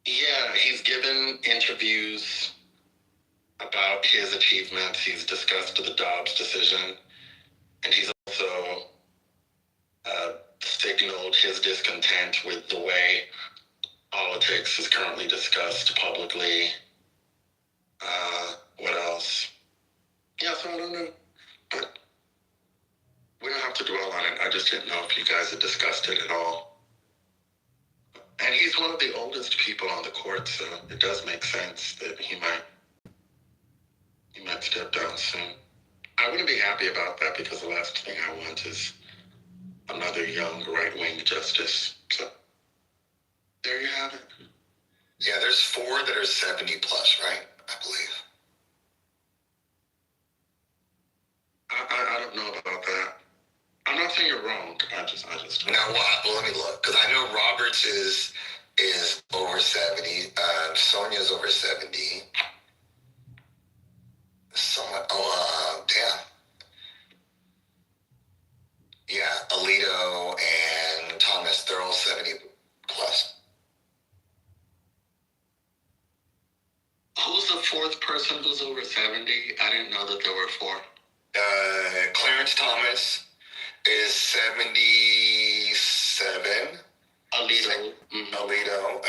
Yeah, he's given interviews about his achievements. He's discussed the Dobbs decision, and he's also signaled his discontent with the way politics is currently discussed publicly. What else? Yeah, so I don't know. But we don't have to dwell on it. I just didn't know if you guys had discussed it at all. And he's one of the oldest people on the court, so it does make sense that he might step down soon. I wouldn't be happy about that because the last thing I want is another young right-wing justice. So there you have it. Yeah, there's 4 that are 70 plus, right? I believe. I don't know about that. I'm not saying you're wrong. I just. No, well, let me look, because I know Roberts is over 70. Sonia's over 70. Damn. Yeah, Alito and Thomas, they're all 70 plus. Who's the 4th person who's over 70? I didn't know that there were 4. Clarence Thomas is 77. Alito. Alito.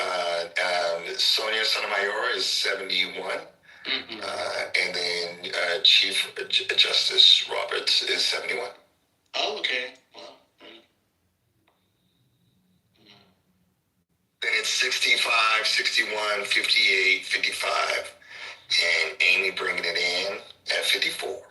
Sonia Sotomayor is 71. And then Chief Justice Roberts is 71. Oh, okay. Well, Then it's 65, 61, 58, 55. And Amy bringing it in at 54.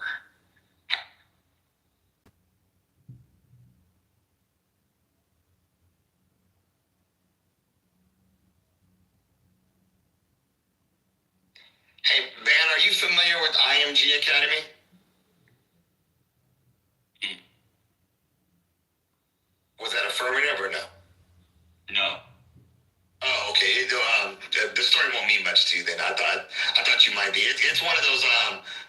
Hey, Van, are you familiar with IMG Academy? Was that affirmative or no? No. Oh, okay. The story won't mean much to you then. I thought you might be. It's one of those.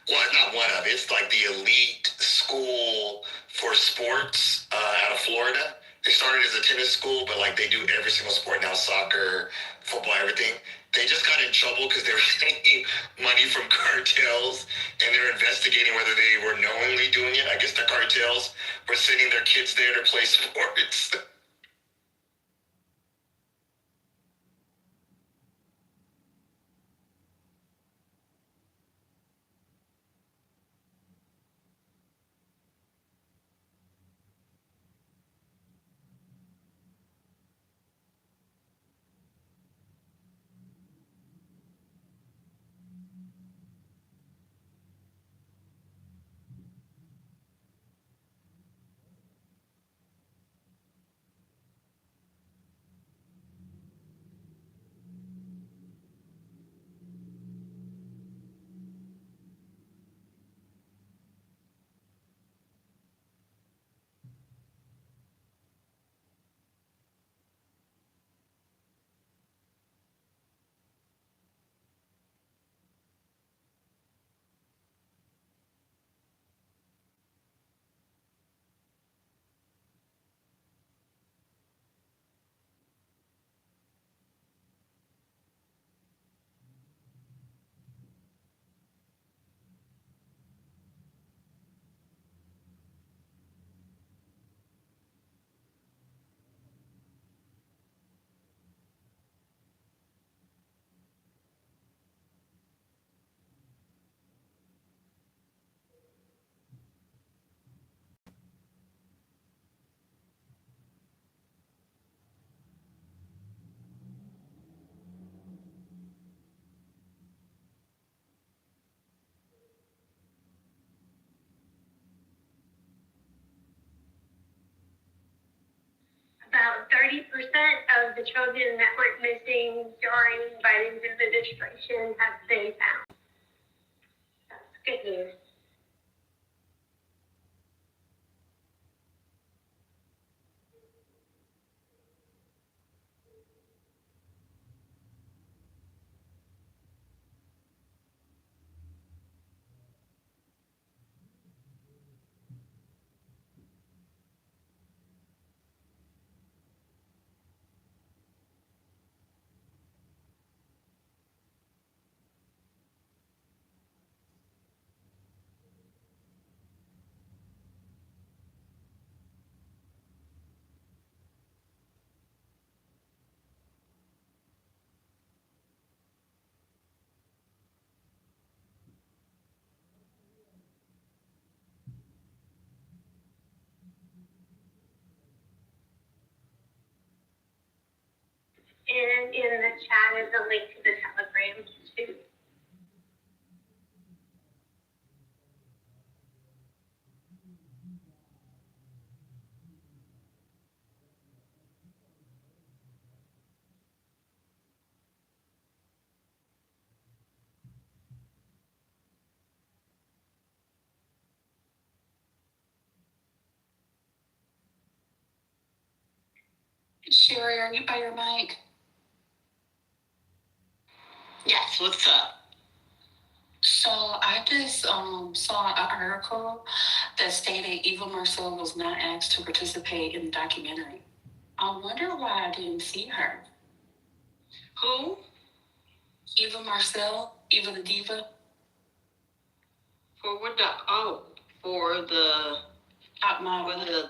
Well, not one of. It's like the elite school for sports out of Florida. They started as a tennis school, but like they do every single sport now: soccer, football, everything. They just got in trouble because they were taking money from cartels, and they're investigating whether they were knowingly doing it. I guess the cartels were sending their kids there to play sports. 30% of the children that went missing during Biden's administration have been found. That's good news. And in the chat is a link to the Telegram too. Sherry, are you by your mic? Yes, what's up? So I just saw an article that stated Eva Marcel was not asked to participate in the documentary. I wonder why I didn't see her. Who? Eva Marcel, Eva the Diva. For what for the Top Model.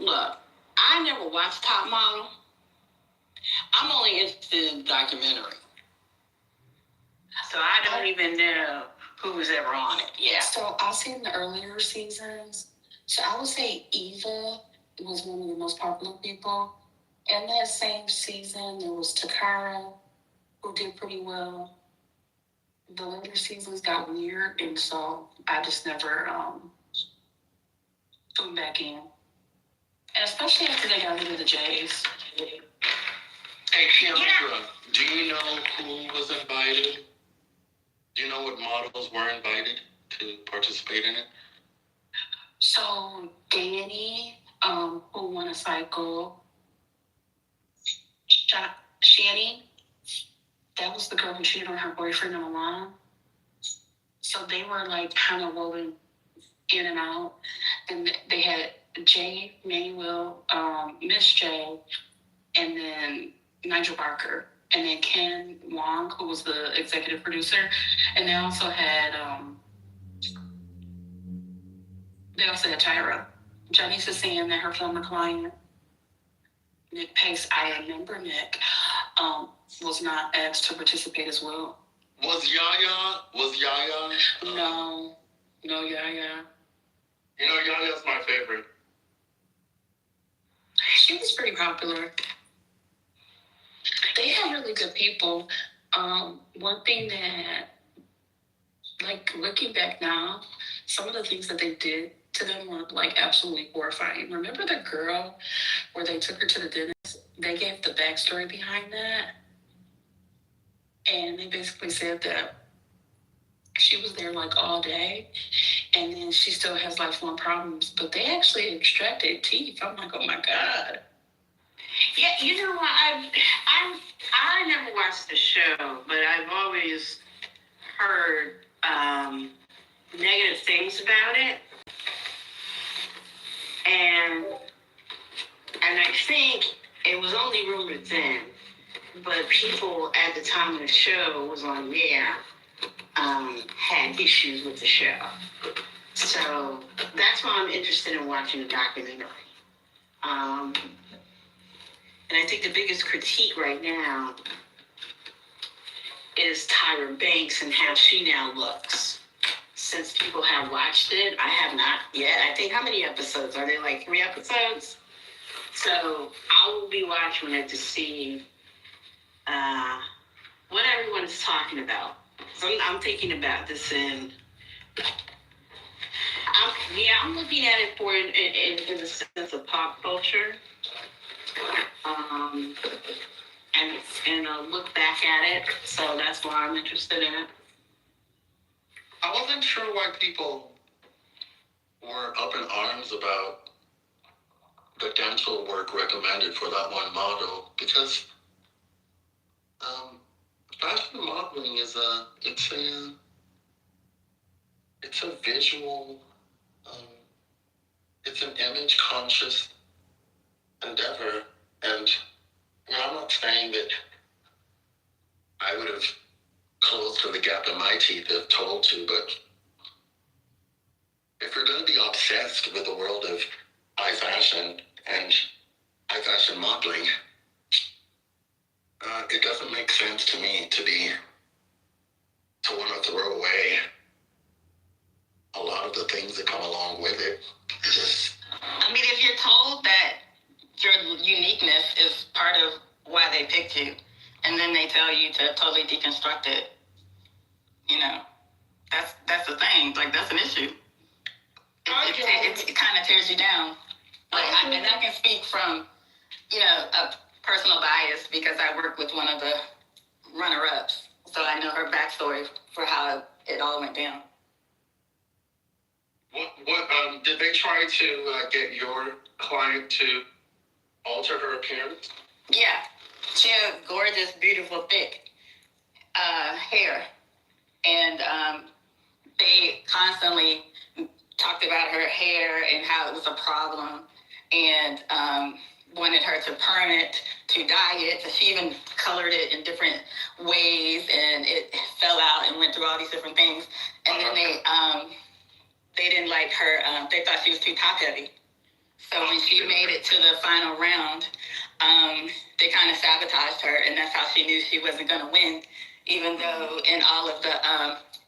Look, I never watched Top Model. I'm only interested in the documentary. So I don't even know who was ever on it. Yeah. So I've seen the earlier seasons. So I would say Eva was one of the most popular people. In that same season, there was Takara, who did pretty well. The later seasons got weird, and so I just never tuned back in. And especially after they got rid of the Jays. Hey, Kiandra, do you know who was invited? Do you know what models were invited to participate in it? So Danny, who won a cycle, Shani, that was the girl who cheated on her boyfriend on the line. So they were like kind of rolling in and out. And they had Jay, Manuel, Miss J, and then Nigel Barker, and then Ken Wong, who was the executive producer. And they also had Tyra. Janice is saying that her former client, Nick Pace, I remember Nick, was not asked to participate as well. Was Yaya? No Yaya. You know, Yaya's my favorite. She was pretty popular. They had really good people. One thing that, like, looking back now, some of the things that they did to them were, like, absolutely horrifying. Remember the girl where they took her to the dentist? They gave the backstory behind that. And they basically said that she was there, like, all day, and then she still has lifelong problems. But they actually extracted teeth. I'm like, oh, my God. Yeah, you know what? I never watched the show, but I've always heard negative things about it, and I think it was only rumored then, but people at the time of the show was on air had issues with the show, so that's why I'm interested in watching the documentary. And I think the biggest critique right now is Tyra Banks and how she now looks. Since people have watched it, I have not yet. I think, how many episodes? Are there like 3 episodes? So I will be watching it to see what everyone is talking about. So I'm thinking about this I'm looking at it in the sense of pop culture. and look back at it. So that's why I'm interested in it. I wasn't sure why people were up in arms about the dental work recommended for that one model, because fashion modeling is it's a visual, it's an image conscious endeavor, and I'm not saying that I would have closed the gap in my teeth if told to, but if you're going to be obsessed with the world of high fashion and high fashion modeling, it doesn't make sense to me to want to throw away a lot of the things that come along with it. I mean, if you're told that your uniqueness is part of why they picked you, and then they tell you to totally deconstruct it, that's the thing. Like, that's an issue. It kind of tears you down. And I can speak from, a personal bias because I work with one of the runner-ups. So I know her backstory for how it all went down. What did they try to get your client to alter her appearance? Yeah. She has gorgeous, beautiful, thick hair. And they constantly talked about her hair and how it was a problem, and wanted her to perm it, to dye it. So she even colored it in different ways, and it fell out and went through all these different things. And then they didn't like her. They thought she was too top heavy. So when she made it to the final round, they kind of sabotaged her, and that's how she knew she wasn't going to win. Even though in all of the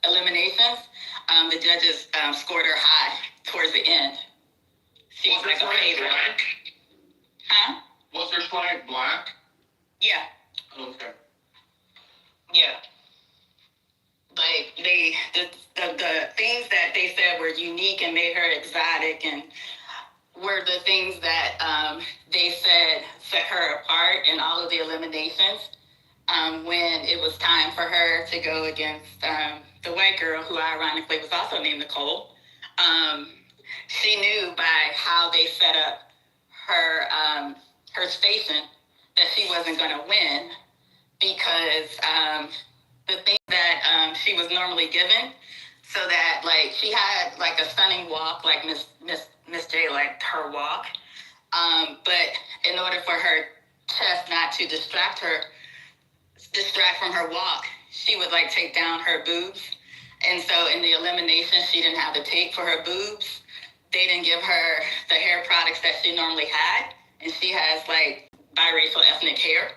eliminations, the judges scored her high towards the end. She was like a favorite. Huh? Was her client black? Yeah. Okay. Yeah. Like the things that they said were unique and made her exotic, and were the things that they said set her apart in all of the eliminations. When it was time for her to go against the white girl, who ironically was also named Nicole, she knew by how they set up her station that she wasn't going to win, because the thing that she was normally given, so that like she had like a stunning walk, like Miss J liked her walk, but in order for her chest not to distract from her walk, she would like take down her boobs. And so in the elimination, she didn't have the tape for her boobs. They didn't give her the hair products that she normally had, and she has like biracial ethnic hair.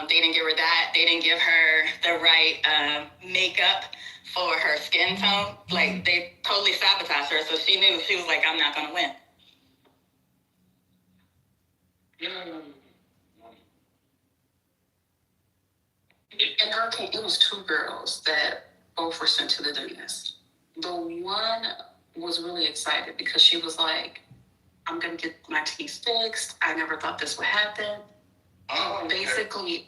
They didn't give her that. They didn't give her the right makeup for her skin tone. Like, they totally sabotaged her, so she knew. She was like, I'm not going to win. In her case, it was two girls that both were sent to the dentist. The one was really excited because she was like, I'm going to get my teeth fixed. I never thought this would happen. Basically,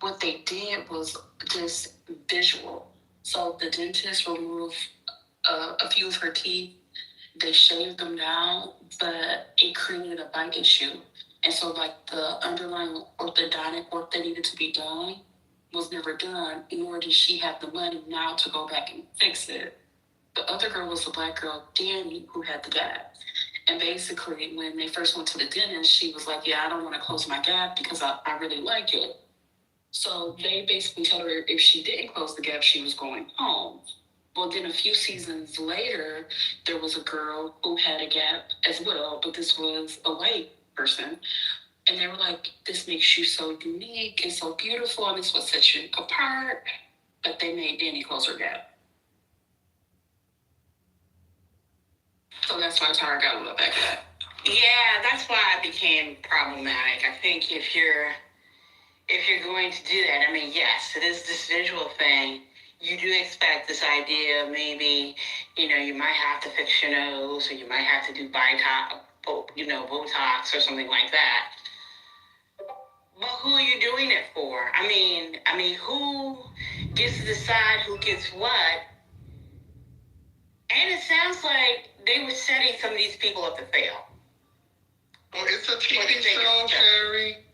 what they did was just visual. So the dentist removed a few of her teeth. They shaved them down, but it created a bite issue. And so, like, the underlying orthodontic work that needed to be done was never done, nor did she have the money now to go back and fix it. The other girl was the black girl, Danny, who had the gap. And basically, when they first went to the dentist, she was like, yeah, I don't want to close my gap because I really like it. So they basically told her if she didn't close the gap, she was going home. Well, then a few seasons later, there was a girl who had a gap as well, but this was a white person. And they were like, this makes you so unique and so beautiful, and this is what sets you apart. But they made Danny close her gap. So that's why Tara got a little back at. Yeah, that's why it became problematic. I think if you're going to do that, I mean, yes, it is this visual thing. You do expect this idea of maybe, you might have to fix your nose, or you might have to do Botox or something like that. mean, who gets to decide who gets what? And it sounds like they were setting some of these people up to fail. Well, it's a TV show, Sherry.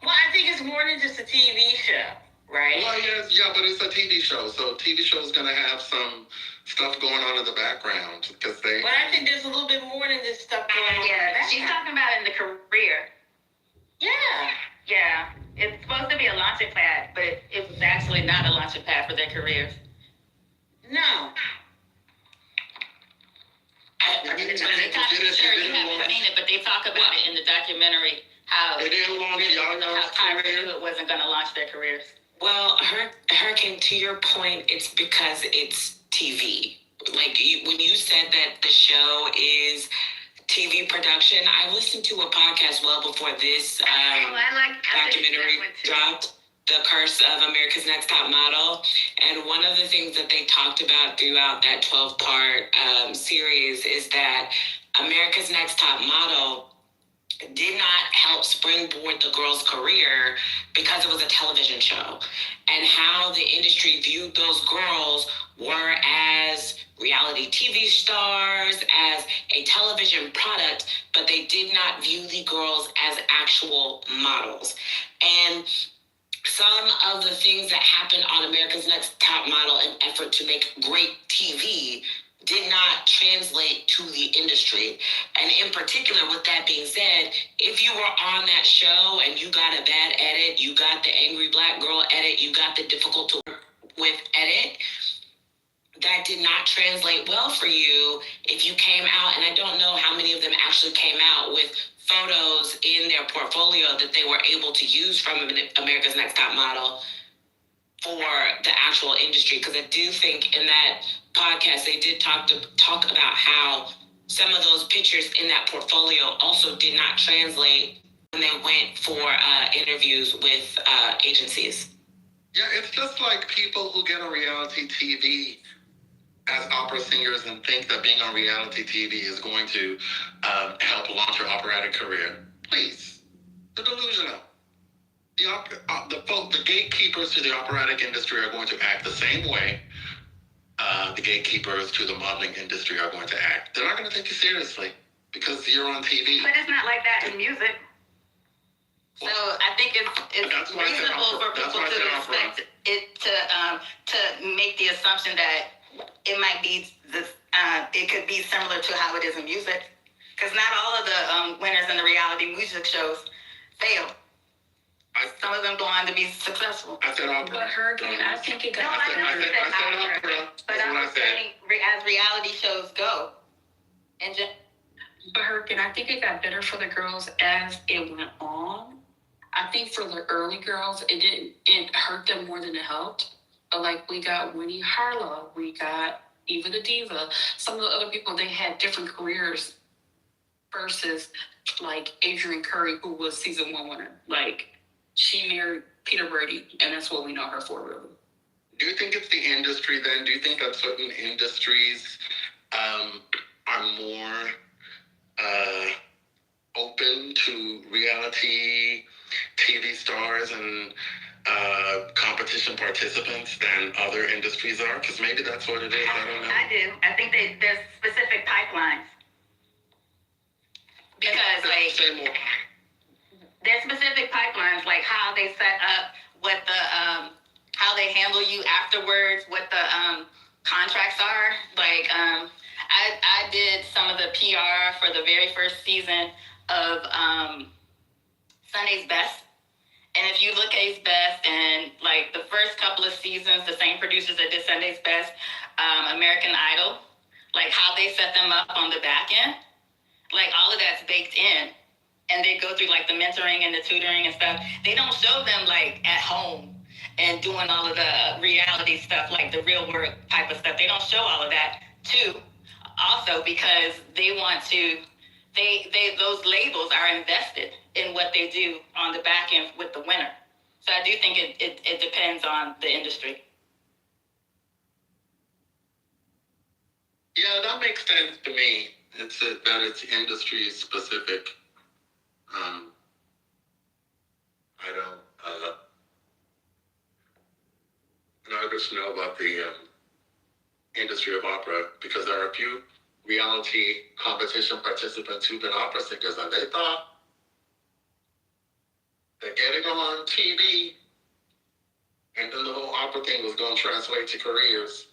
Well, I think it's more than just a TV show, right? Well, yeah, but it's a TV show, so TV show is gonna have some stuff going on in the background because they. But I think there's a little bit more than this stuff going on. Yeah, she's talking about in the career. Yeah. Yeah, it's supposed to be a launching pad, but it was actually not a launching pad for their careers. No. Sure, you haven't seen it, but they talk about it in the documentary how Tyra wasn't going to launch their careers. Well, Hurricane, to your point, it's because it's TV. Like when you said that the show is TV production, I listened to a podcast well before this documentary dropped, The Curse of America's Next Top Model. And one of the things that they talked about throughout that 12-part series is that America's Next Top Model did not help springboard the girl's career because it was a television show, and how the industry viewed those girls were as reality TV stars, as a television product, but they did not view the girls as actual models. And some of the things that happened on America's Next Top Model in effort to make great TV did not translate to the industry. And in particular, with that being said, if you were on that show and you got a bad edit, you got the angry black girl edit, you got the difficult to work with edit, that did not translate well for you if you came out, and I don't know how many of them actually came out with photos in their portfolio that they were able to use from America's Next Top Model for the actual industry. Because I do think in that podcast, they did talk about how some of those pictures in that portfolio also did not translate when they went for interviews with agencies. Yeah, it's just like people who get on reality TV as opera singers and think that being on reality TV is going to help launch your operatic career. Please, they're delusional. The gatekeepers to the operatic industry are going to act the same way the gatekeepers to the modeling industry are going to act. They're not going to take you seriously because you're on TV. But it's not like that in music. So I think it's reasonable for people to expect it to make the assumption that it might be it could be similar to how it is in music, because not all of the winners in the reality music shows fail. Some of them go on to be successful. I said opera. But Hurricane, I think it got. I said opera. But I'm saying as reality shows go, and just. But Hurricane, I think it got better for the girls as it went on. I think for the early girls, it hurt them more than it helped. But like we got Winnie Harlow, we got Eva the Diva. Some of the other people, they had different careers versus like Adrienne Curry, who was season 1 winner. Like she married Peter Brady, and that's what we know her for, really. Do you think it's the industry then? Do you think that certain industries are more open to reality TV stars and competition participants than other industries are? Because maybe that's what it is. I don't know. I do. I think there's specific pipelines. Because there's specific pipelines, like how they set up, what the how they handle you afterwards, what the contracts are. Like I did some of the PR for the very first season of Sunday's Best. And if you look at Sunday's Best and like the first couple of seasons, the same producers that did Sunday's Best, American Idol, like how they set them up on the back end, like all of that's baked in. And they go through like the mentoring and the tutoring and stuff. They don't show them like at home and doing all of the reality stuff, like the real world type of stuff. They don't show all of that too. Also because they want to, those labels are invested in what they do on the back end with the winner. So I do think it depends on the industry. Yeah, that makes sense to me. That it's industry specific. I don't. Chris know about the industry of opera, because there are a few reality competition participants who've been opera singers, and they thought that getting on TV and then the whole opera thing was going to translate to careers,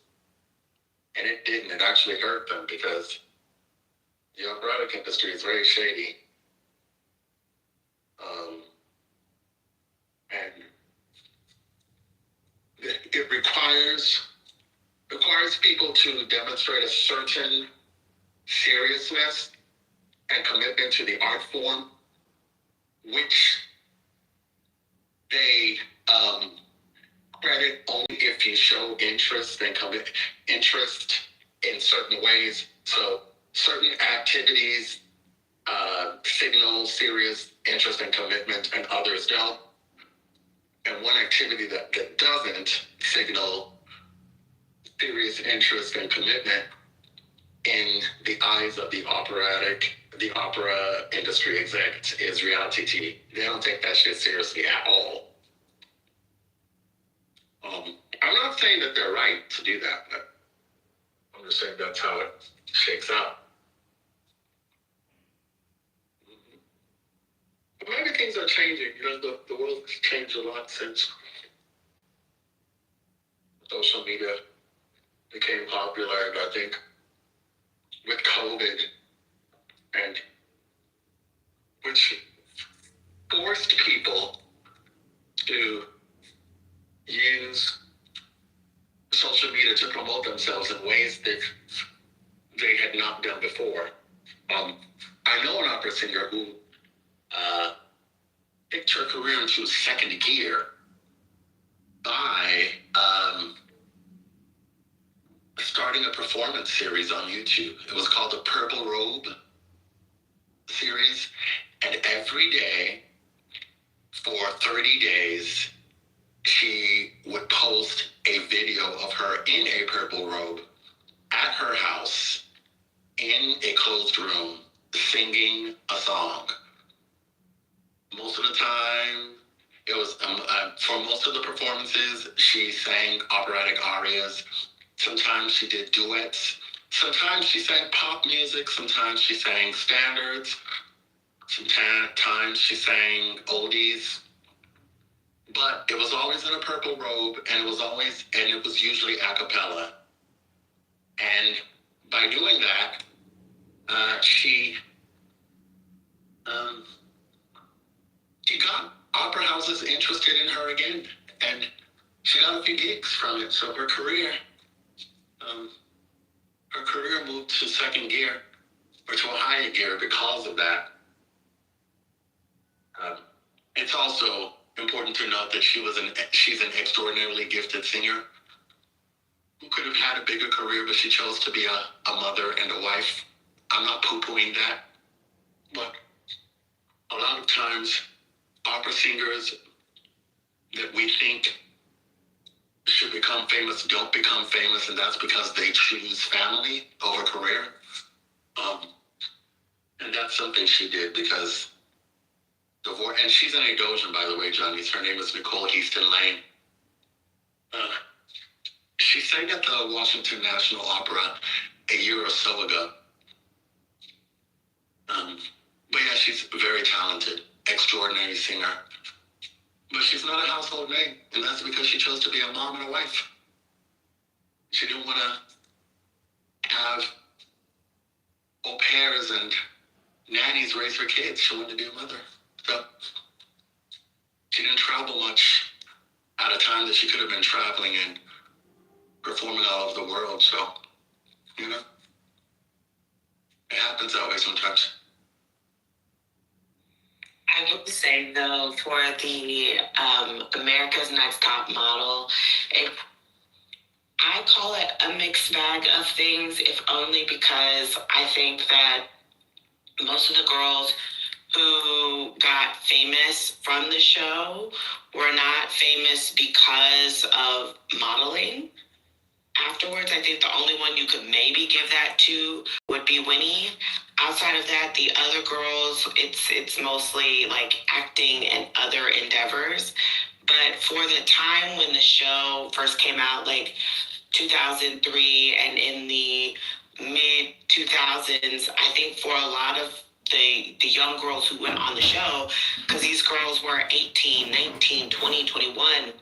and it didn't. It actually hurt them, because the operatic industry is very shady. And it requires people to demonstrate a certain seriousness and commitment to the art form, which they credit only if you show interest and commit interest in certain ways. So certain activities signal serious interest and commitment, and others don't. And one activity that doesn't signal serious interest and commitment in the eyes of the opera industry execs is reality TV. They don't take that shit seriously at all. I'm not saying that they're right to do that, but I'm just saying that's how it shakes out. But maybe things are changing. You know, the world has changed a lot since social media became popular, and I think with COVID, and which forced people to use social media to promote themselves in ways that they had not done before. I know an opera singer who picked her career into second gear by starting a performance series on YouTube. It was called the Purple Robe series, and every day for 30 days, she would post a video of her in a purple robe at her house in a closed room singing a song. Most of the time, it was, for most of the performances, she sang operatic arias. Sometimes she did duets. Sometimes she sang pop music. Sometimes she sang standards. Sometimes she sang oldies. But it was always in a purple robe, and it was usually a cappella. And by doing that, she got opera houses interested in her again, and she got a few gigs from it. So her career moved to second gear, or to a higher gear, because of that. It's also important to note that she's an extraordinarily gifted singer who could have had a bigger career, but she chose to be a mother and a wife. I'm not poo-pooing that, but a lot of times opera singers that we think should become famous don't become famous, and that's because they choose family over career. And that's something she did, because divorce, and she's an Adosian, by the way, Johnny's. Her name is Nicole Heaston Lane. She sang at the Washington National Opera a year or so ago. But yeah, she's very talented, extraordinary singer. But she's not a household name, and that's because she chose to be a mom and a wife. She didn't want to have au pairs and nannies raise her kids. She wanted to be a mother. So she didn't travel much at a time that she could have been traveling and performing all over the world. So, you know, it happens that way sometimes. I would say, though, for the America's Next Top Model, I call it a mixed bag of things, if only because I think that most of the girls who got famous from the show were not famous because of modeling. Afterwards, I think the only one you could maybe give that to would be Winnie. Outside of that, the other girls, it's mostly like acting and other endeavors. But but for the time when the show first came out, like 2003, and in the mid 2000s, I think for a lot of the young girls who went on the show, because these girls were 18, 19, 20, 21,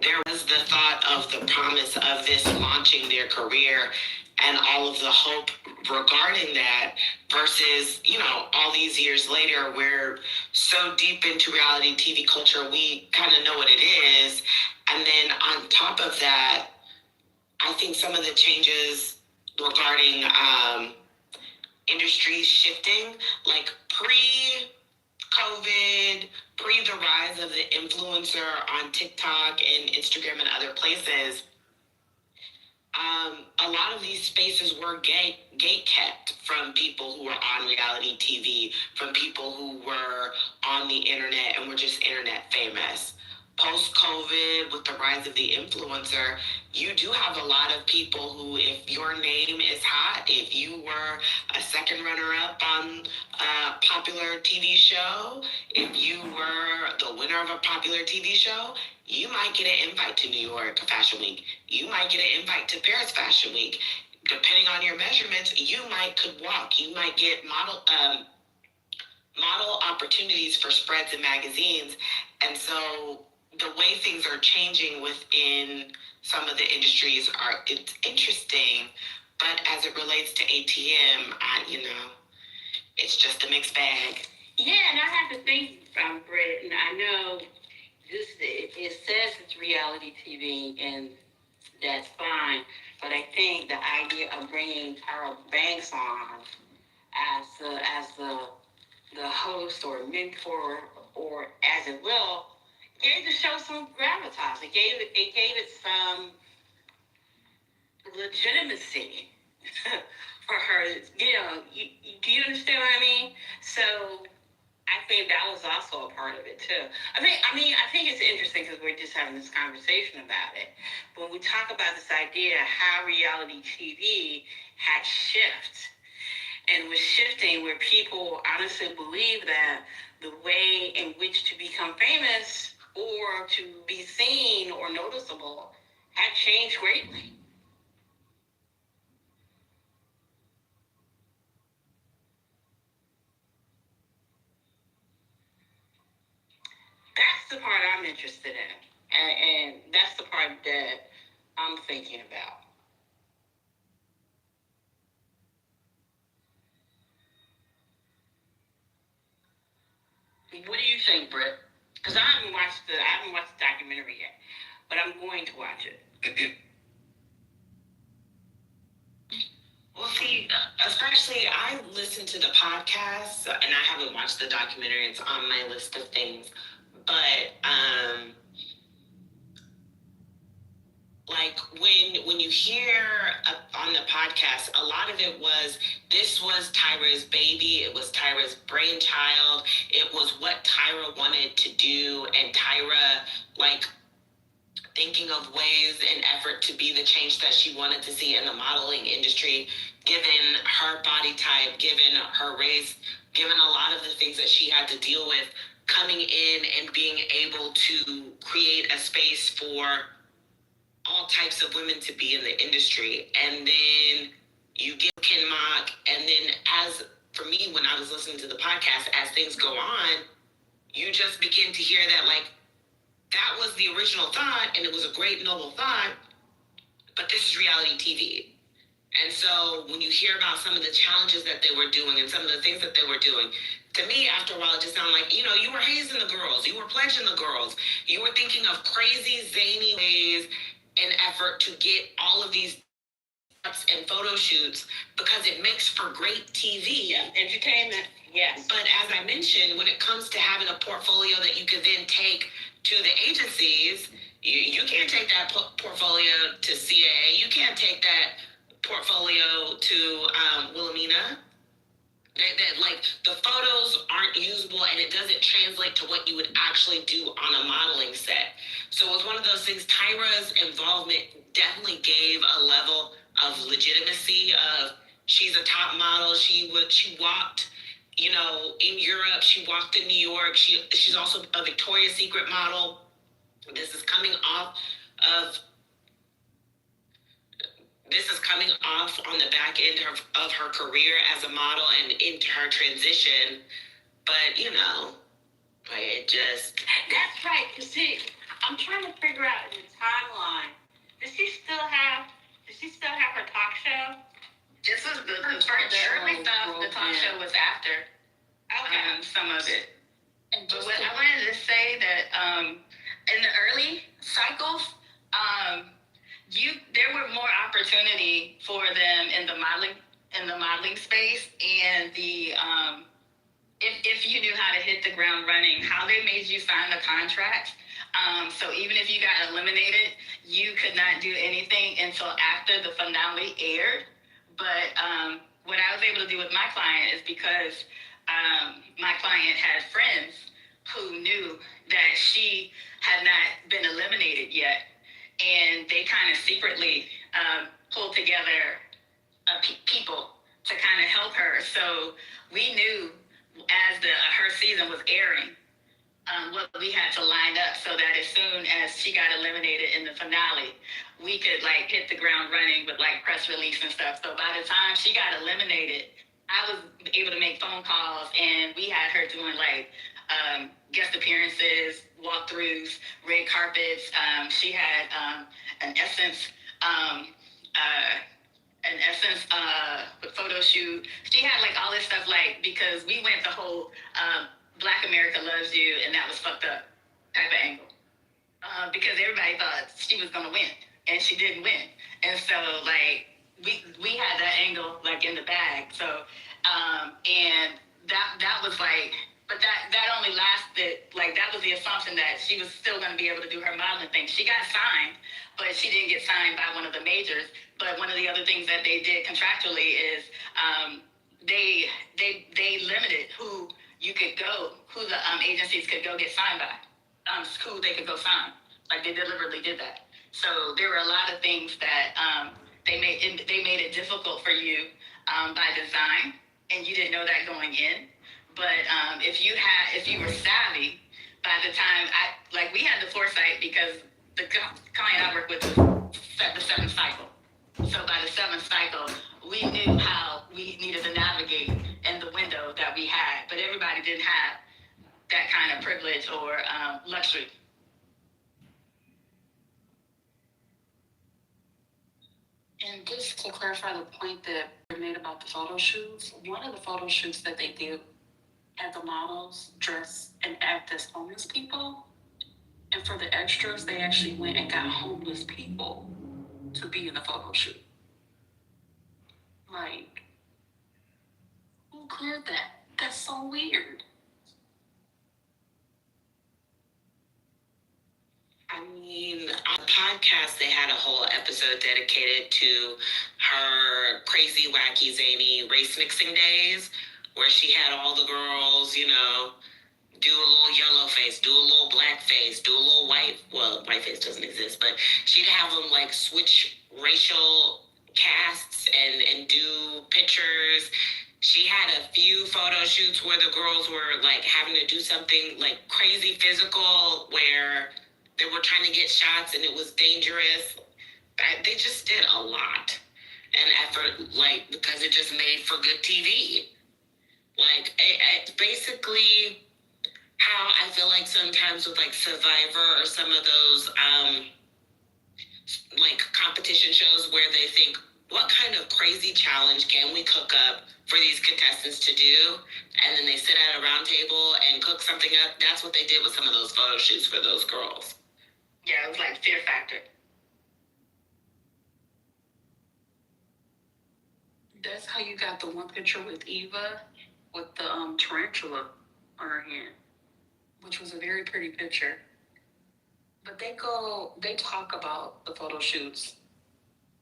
there was the thought of the promise of this launching their career and all of the hope regarding that, versus, you know, all these years later, we're so deep into reality TV culture, we kind of know what it is. And then on top of that, I think some of the changes regarding industries shifting, like pre-COVID, pre the rise of the influencer on TikTok and Instagram and other places, a lot of these spaces were gate kept from people who were on reality TV, from people who were on the internet and were just internet famous. Post-COVID, with the rise of the influencer, you do have a lot of people who, if your name is hot, if you were a second runner-up on a popular TV show, if you were the winner of a popular TV show, you might get an invite to New York Fashion Week. You might get an invite to Paris Fashion Week. Depending on your measurements, you could walk. You might get model opportunities for spreads and magazines. And so the way things are changing within some of the industries it's interesting, but as it relates to ATM, it's just a mixed bag. Yeah, and I have to think, Britt, and I know it says it's reality TV, and that's fine, but I think the idea of bringing Tyra Banks on as the host or mentor, or as it will, gave the show some gravitas. It gave it some legitimacy for her. You know, do you understand what I mean? So I think that was also a part of it too. I think it's interesting because we're just having this conversation about it. When we talk about this idea how reality TV had shifted, and was shifting where people honestly believe that the way in which to become famous or to be seen or noticeable had changed greatly. That's the part I'm interested in. And that's the part that I'm thinking about. What do you think, Britt? Because I haven't watched the documentary yet, but I'm going to watch it. Well, see, especially I listen to the podcast, and I haven't watched the documentary. It's on my list of things, but like when you hear on the podcast, a lot of it was, this was Tyra's baby, it was Tyra's brainchild, it was what Tyra wanted to do, and Tyra, like, thinking of ways and effort to be the change that she wanted to see in the modeling industry, given her body type, given her race, given a lot of the things that she had to deal with, coming in and being able to create a space for all types of women to be in the industry. And then you get Ken Mock, and then as for me, when I was listening to the podcast, as things go on, you just begin to hear that, like, that was the original thought, and it was a great, noble thought, but this is reality TV. And so when you hear about some of the challenges that they were doing and some of the things that they were doing, to me, after a while, it just sounded like, you were hazing the girls, you were pledging the girls, you were thinking of crazy, zany ways in effort to get all of these and photo shoots because it makes for great TV. Yeah, entertainment, yes. But as I mentioned, when it comes to having a portfolio that you could then take to the agencies, you can't take that portfolio to CAA. You can't take that portfolio to Wilhelmina. That like the photos aren't usable, and it doesn't translate to what you would actually do on a modeling set. So it was one of those things. Tyra's involvement definitely gave a level of legitimacy of, she's a top model. She walked you know, in Europe. She walked in New York. She's also a Victoria's Secret model. This is coming off on the back end of her career as a model and into her transition. But, you know, it just... That's right. You see, I'm trying to figure out the timeline. Does she still have her talk show? This was the early stuff. The talk show was after. Okay. Some of it. But what I wanted to say that in the early cycles, there were more opportunity for them in the modeling space, and the if you knew how to hit the ground running, how they made you sign the contracts. So even if you got eliminated, you could not do anything until after the finale aired. But what I was able to do with my client is because my client had friends who knew that she had not been eliminated yet, and they kind of secretly pulled together people to kind of help her. So we knew as her season was airing what we had to line up so that as soon as she got eliminated in the finale, we could like hit the ground running with like press release and stuff. So by the time she got eliminated, I was able to make phone calls, and we had her doing like guest appearances, walkthroughs, red carpets. She had an Essence photo shoot. She had like all this stuff, like, because we went the whole Black America Loves You, and that was fucked up type of angle. Because everybody thought she was gonna win, and she didn't win. And so like we had that angle like in the bag. So and that was like, but that only lasted, like, that was the assumption that she was still gonna be able to do her modeling thing. She got signed, but she didn't get signed by one of the majors. But one of the other things that they did contractually is they limited who you could go, who the agencies could go get signed by, who they could go sign. Like, they deliberately did that. So there were a lot of things that they made it difficult for you by design, and you didn't know that going in. But if you were savvy, by the time we had the foresight, because the client I worked with was the seventh cycle. So by the seventh cycle, we knew how we needed to navigate in the window that we had, but everybody didn't have that kind of privilege or luxury. And just to clarify the point that you made about the photo shoots, one of the photo shoots that they did had the models dress and act as homeless people. And for the extras, they actually went and got homeless people to be in the photo shoot. Like, who cleared that? That's so weird. I mean, on the podcast, they had a whole episode dedicated to her crazy, wacky, zany race mixing days, where she had all the girls, you know, do a little yellow face, do a little black face, do a little white face doesn't exist, but she'd have them like switch racial casts and do pictures. She had a few photo shoots where the girls were like having to do something like crazy physical, where they were trying to get shots and it was dangerous. They just did a lot and effort, like, because it just made for good TV. Like, it basically how I feel like sometimes with like Survivor or some of those like competition shows where they think, what kind of crazy challenge can we cook up for these contestants to do? And then they sit at a round table and cook something up. That's what they did with some of those photo shoots for those girls. Yeah, it was like Fear Factor. That's how you got the one picture with Eva with the tarantula on her hand, which was a very pretty picture. But they talk about the photo shoots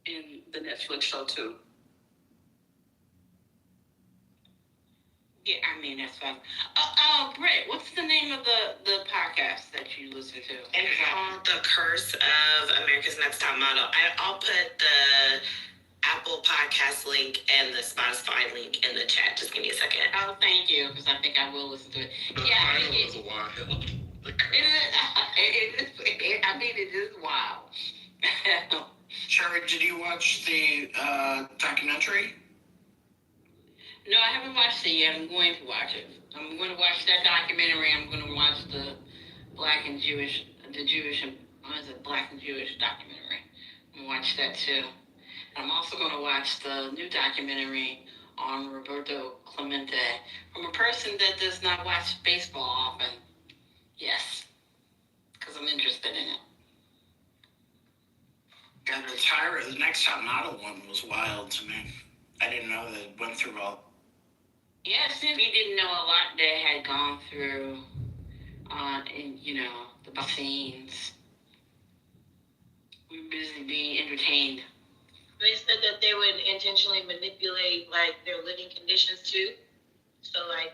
in the Netflix show too. Yeah, I mean, that's fun. Britt, what's the name of the podcast that you listen to? It's called The Curse of America's Next Top Model. I'll put the Apple Podcast link and the Spotify link in the chat. Just give me a second. Oh, thank you, because I think I will listen to it. The Yeah, title is wild. It is wild. Sherry, did you watch the documentary? No, I haven't watched it yet. I'm going to watch it. I'm going to watch that documentary. I'm going to watch the Black and Jewish documentary. I'm going to watch that too. I'm also going to watch the new documentary on Roberto Clemente from a person that does not watch baseball often. Yes, because I'm interested in it. Yeah, the next top model one was wild to me. I didn't know that it went through all. Yes, if you didn't know a lot they had gone through, the vaccines, we were busy being entertained. They said that they would intentionally manipulate like their living conditions too. So like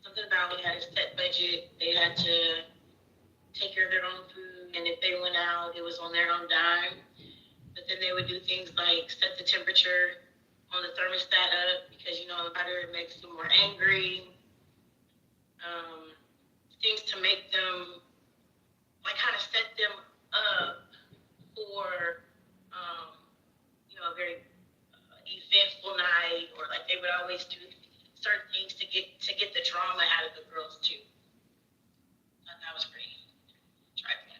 something about they had a set budget, they had to take care of their own food, and if they went out, it was on their own dime. But then they would do things like set the temperature on the thermostat up because the butter makes them more angry. Things to make them kind of set them up for a very eventful night, or they would always do certain things to get the drama out of the girls too. That was pretty trifling.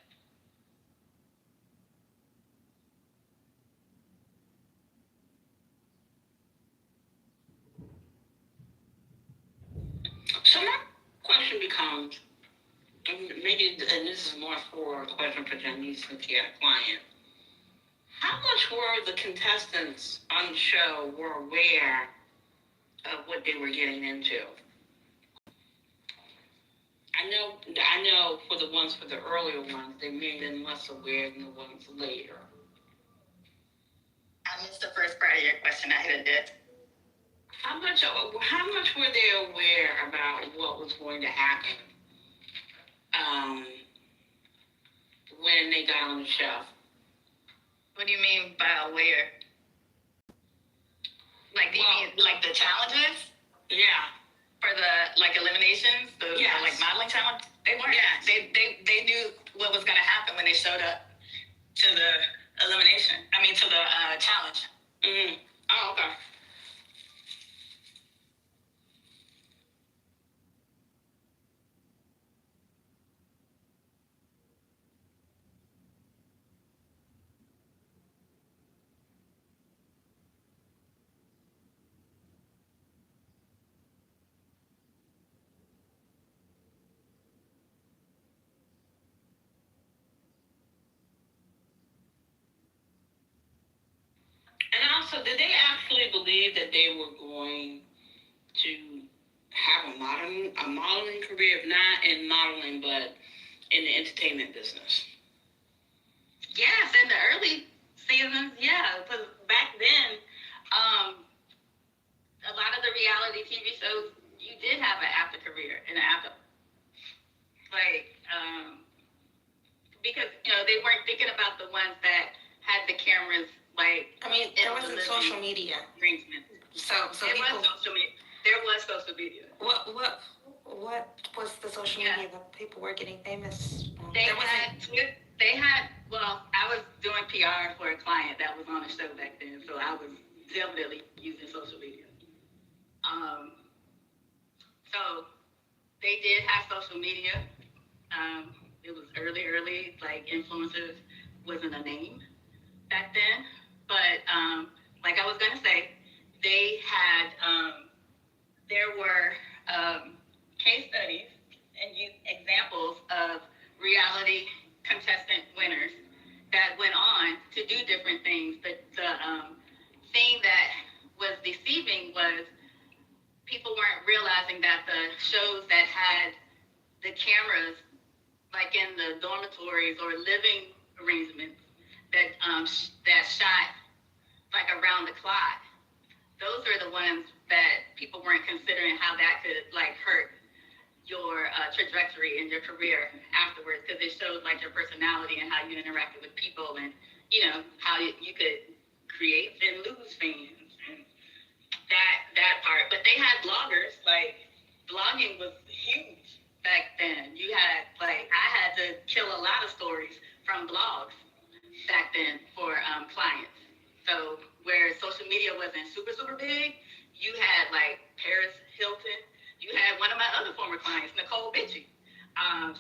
So my question becomes, and this is more for a question for Janice since she had a client. How much were the contestants on the show were aware of what they were getting into? I know for the earlier ones, they may have been less aware than the ones later. I missed the first part of your question. I hit a dip. How much were they aware about what was going to happen when they got on the show? What do you mean by aware? You mean the challenges? Yeah. For the eliminations, the modeling challenge? They weren't. Yes. They knew what was gonna happen when they showed up to the elimination. I mean to the challenge. Mm-hmm. Oh, okay. And also, did they actually believe that they were going to have a modeling career, if not in modeling, but in the entertainment business? Yes, in the early seasons, yeah. Because back then, a lot of the reality TV shows, you did have an after career and an after. Because they weren't thinking about the ones that had the cameras. There wasn't social media. So there was social media. There was social media. What was the social media that people were getting famous? They had. Well, I was doing PR for a client that was on the show back then, so I was definitely using social media. So they did have social media. It was early, influencers wasn't a name back then. But like I was gonna say, they had there were case studies and examples of reality contestant winners that went on to do different things. The thing that was deceiving was people weren't realizing that the shows that had the cameras in the dormitories or living arrangements that shot around the clock, those are the ones that people weren't considering how that could hurt your trajectory in your career afterwards, because it showed your personality and how you interacted with people, and how you could create and lose fans, and that part. But they had bloggers. Like, blogging was huge back then. You had, like, I had to kill a lot of stories from blogs back then for clients. So where social media wasn't super, super big, you had like Paris Hilton. You had one of my other former clients, Nicole Bitchy.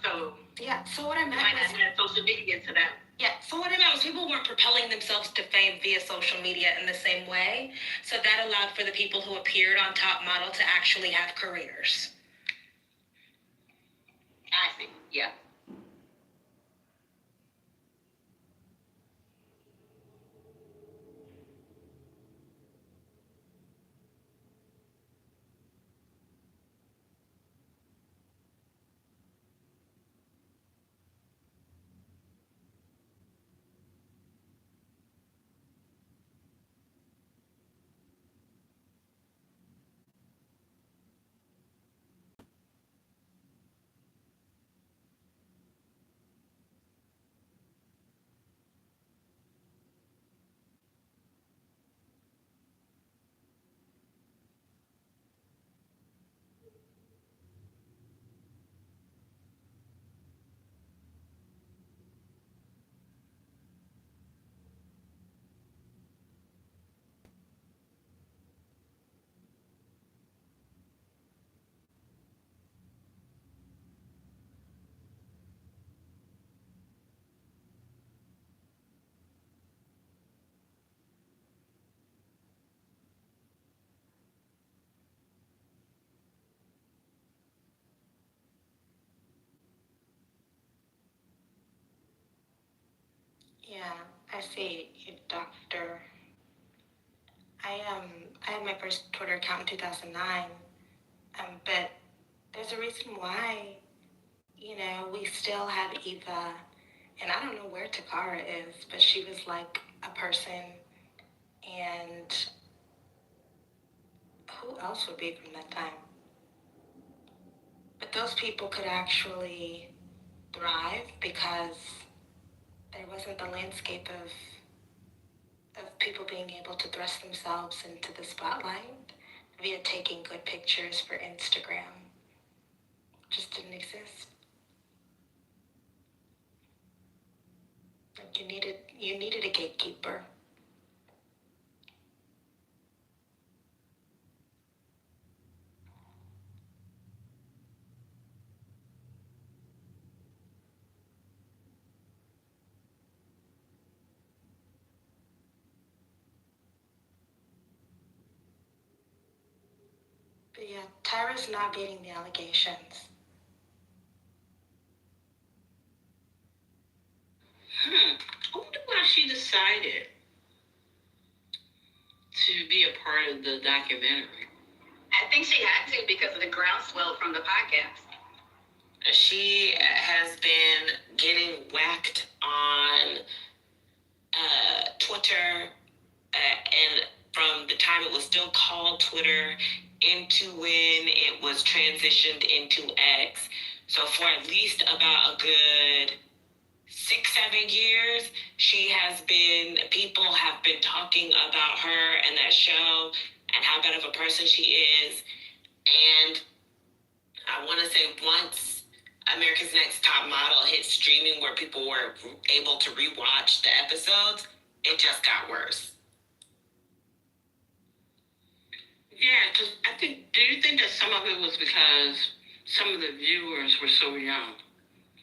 So Yeah, so what I meant might was, not have social media to that. yeah, so what I meant was people weren't propelling themselves to fame via social media in the same way. So that allowed for the people who appeared on Top Model to actually have careers. I see. Yeah. Yeah, I see you, Doctor. I had my first Twitter account in 2009, but there's a reason why, we still have Eva, and I don't know where Takara is, but she was like a person, and who else would be from that time? But those people could actually thrive because there wasn't the landscape of people being able to thrust themselves into the spotlight via taking good pictures for Instagram. Just didn't exist. Like you needed a gatekeeper. But yeah, Tyra's not beating the allegations. I wonder why she decided to be a part of the documentary. I think she had to because of the groundswell from the podcast. She has been getting whacked on Twitter, and from the time it was still called Twitter into when it was transitioned into X. So for at least about a good 6-7 years, people have been talking about her and that show and how bad of a person she is. And I want to say once America's Next Top Model hit streaming where people were able to rewatch the episodes, it just got worse. Yeah, because do you think that some of it was because some of the viewers were so young,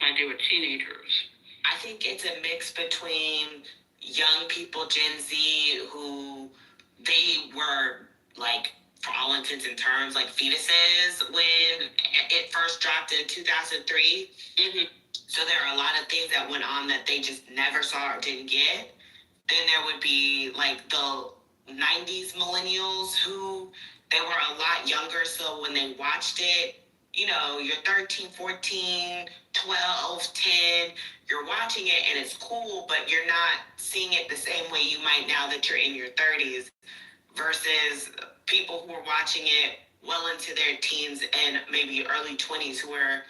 like they were teenagers? I think it's a mix between young people, Gen Z, who they were like, for all intents and terms, like fetuses when it first dropped in 2003. Mm-hmm. So there are a lot of things that went on that they just never saw or didn't get. Then there would be like the 90s millennials who they were a lot younger. So when they watched it, you're 13, 14, 12, 10, you're watching it and it's cool, but you're not seeing it the same way you might now that you're in your 30s versus people who are watching it well into their teens and maybe early 20s who are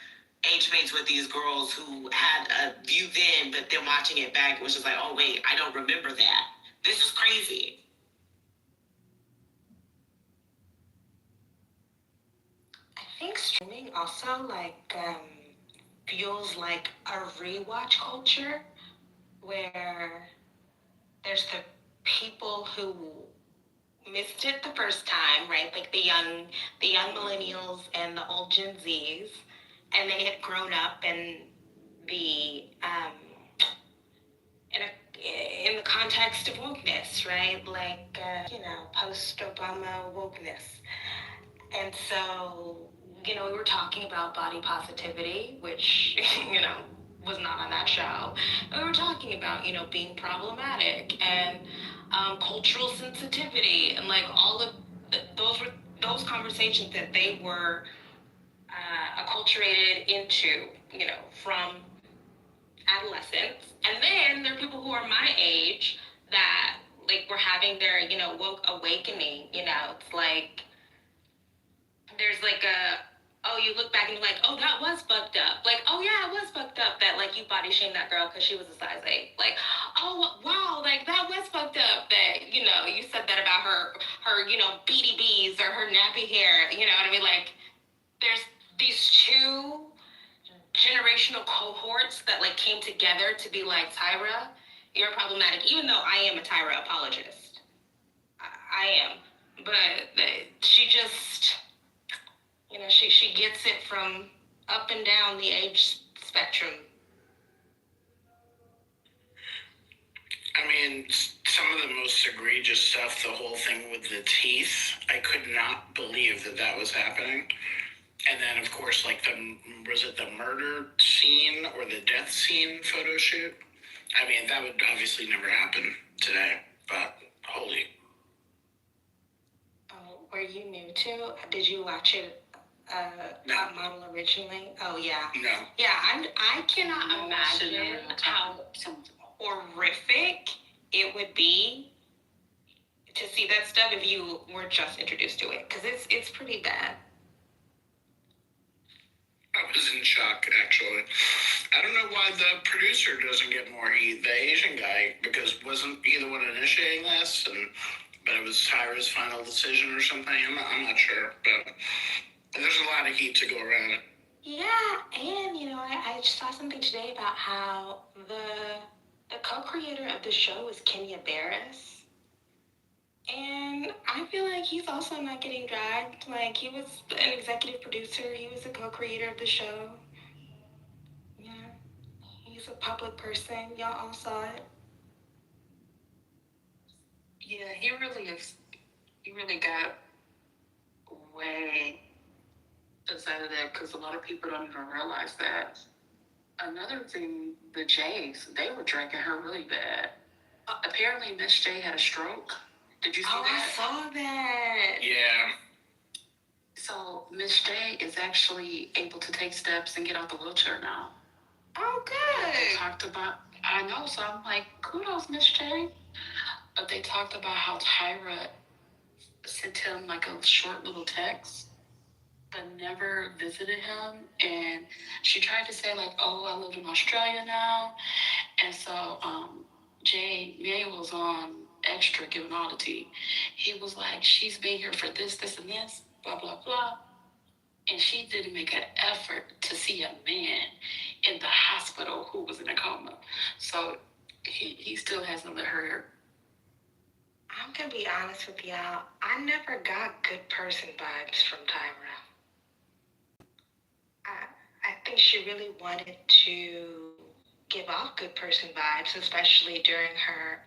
age mates with these girls who had a view then, but then watching it back was just like, oh wait, I don't remember that. This is crazy. I think streaming also feels like a rewatch culture where there's the people who missed it the first time, right? Like the young millennials and the old Gen Zs, and they had grown up in the in the context of wokeness, right? Like post Obama wokeness, and so we were talking about body positivity, which was not on that show. And we were talking about being problematic and cultural sensitivity and like all of those were those conversations that they were acculturated into, from adolescence. And then there are people who are my age that like were having their woke awakening. It's like there's like you look back and you're like, oh, that was fucked up. Like, oh yeah, it was fucked up that like you body shamed that girl because she was a size 8. Like, oh wow, like that was fucked up that you said that about her BDBs or her nappy hair. You know what I mean? Like, there's these two generational cohorts that like came together to be like, Tyra, you're problematic. Even though I am a Tyra apologist, I am, but she just. She gets it from up and down the age spectrum. I mean, some of the most egregious stuff, the whole thing with the teeth, I could not believe that was happening. And then, of course, like was it the murder scene or the death scene photo shoot? I mean, that would obviously never happen today, but holy. Oh, were you new to? Did you watch it? Top Model originally? Oh yeah. No. Yeah, I cannot imagine how horrific it would be to see that stuff if you were just introduced to it, because it's pretty bad. I was in shock, actually. I don't know why the producer doesn't get more heat, the Asian guy, because wasn't he the one initiating this? But it was Tyra's final decision or something. I'm not sure, but there's a lot of heat to go around it. Yeah, and I just saw something today about how the co-creator of the show is Kenya Barris. And I feel like he's also not getting dragged. Like, he was an executive producer. He was a co-creator of the show. Yeah. He's a public person. Y'all all saw it. Yeah, he really got way outside of that, because a lot of people don't even realize that. Another thing, the Jays, they were dragging her really bad. Apparently, Miss J had a stroke. Did you see that? I saw that. Yeah. So Miss J is actually able to take steps and get out the wheelchair now. Oh, good. They talked about, I know, so I'm like, kudos, Miss J. But they talked about how Tyra sent him like a short little text, but never visited him. And she tried to say like, oh, I live in Australia now. And so Jay was on Extra giving all the tea. He was like, she's been here for this, and this, blah, blah, blah. And she didn't make an effort to see a man in the hospital who was in a coma. So he still hasn't let her. I'm going to be honest with y'all. I never got good person vibes from Tyra. I think she really wanted to give off good person vibes, especially during her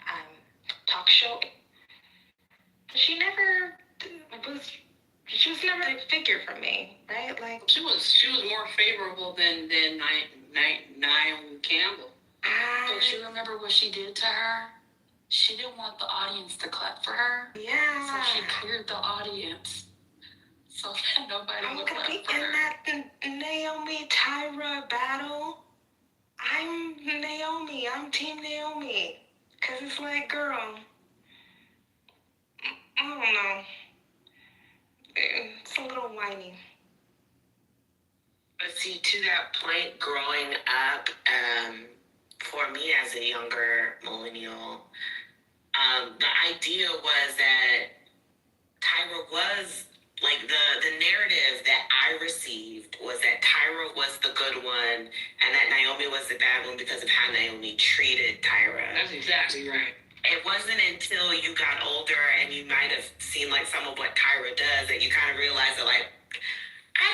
talk show. She was never a figure for me, right? Like, she was more favorable than Naomi Campbell. Don't you remember what she did to her? She didn't want the audience to clap for her. Yeah. So she cleared the audience so that nobody would clap for her. In that Naomi Tyra battle, I'm Naomi. I'm Team Naomi. Because it's like, girl, I don't know. It's a little whiny. But see, to that point, growing up, for me as a younger millennial, The idea was that Tyra was, like, the narrative that I received was that Tyra was the good one and that Naomi was the bad one because of how Naomi treated Tyra. That's exactly right. It wasn't until you got older and you might have seen, like, some of what Tyra does that you kind of realized that, like, I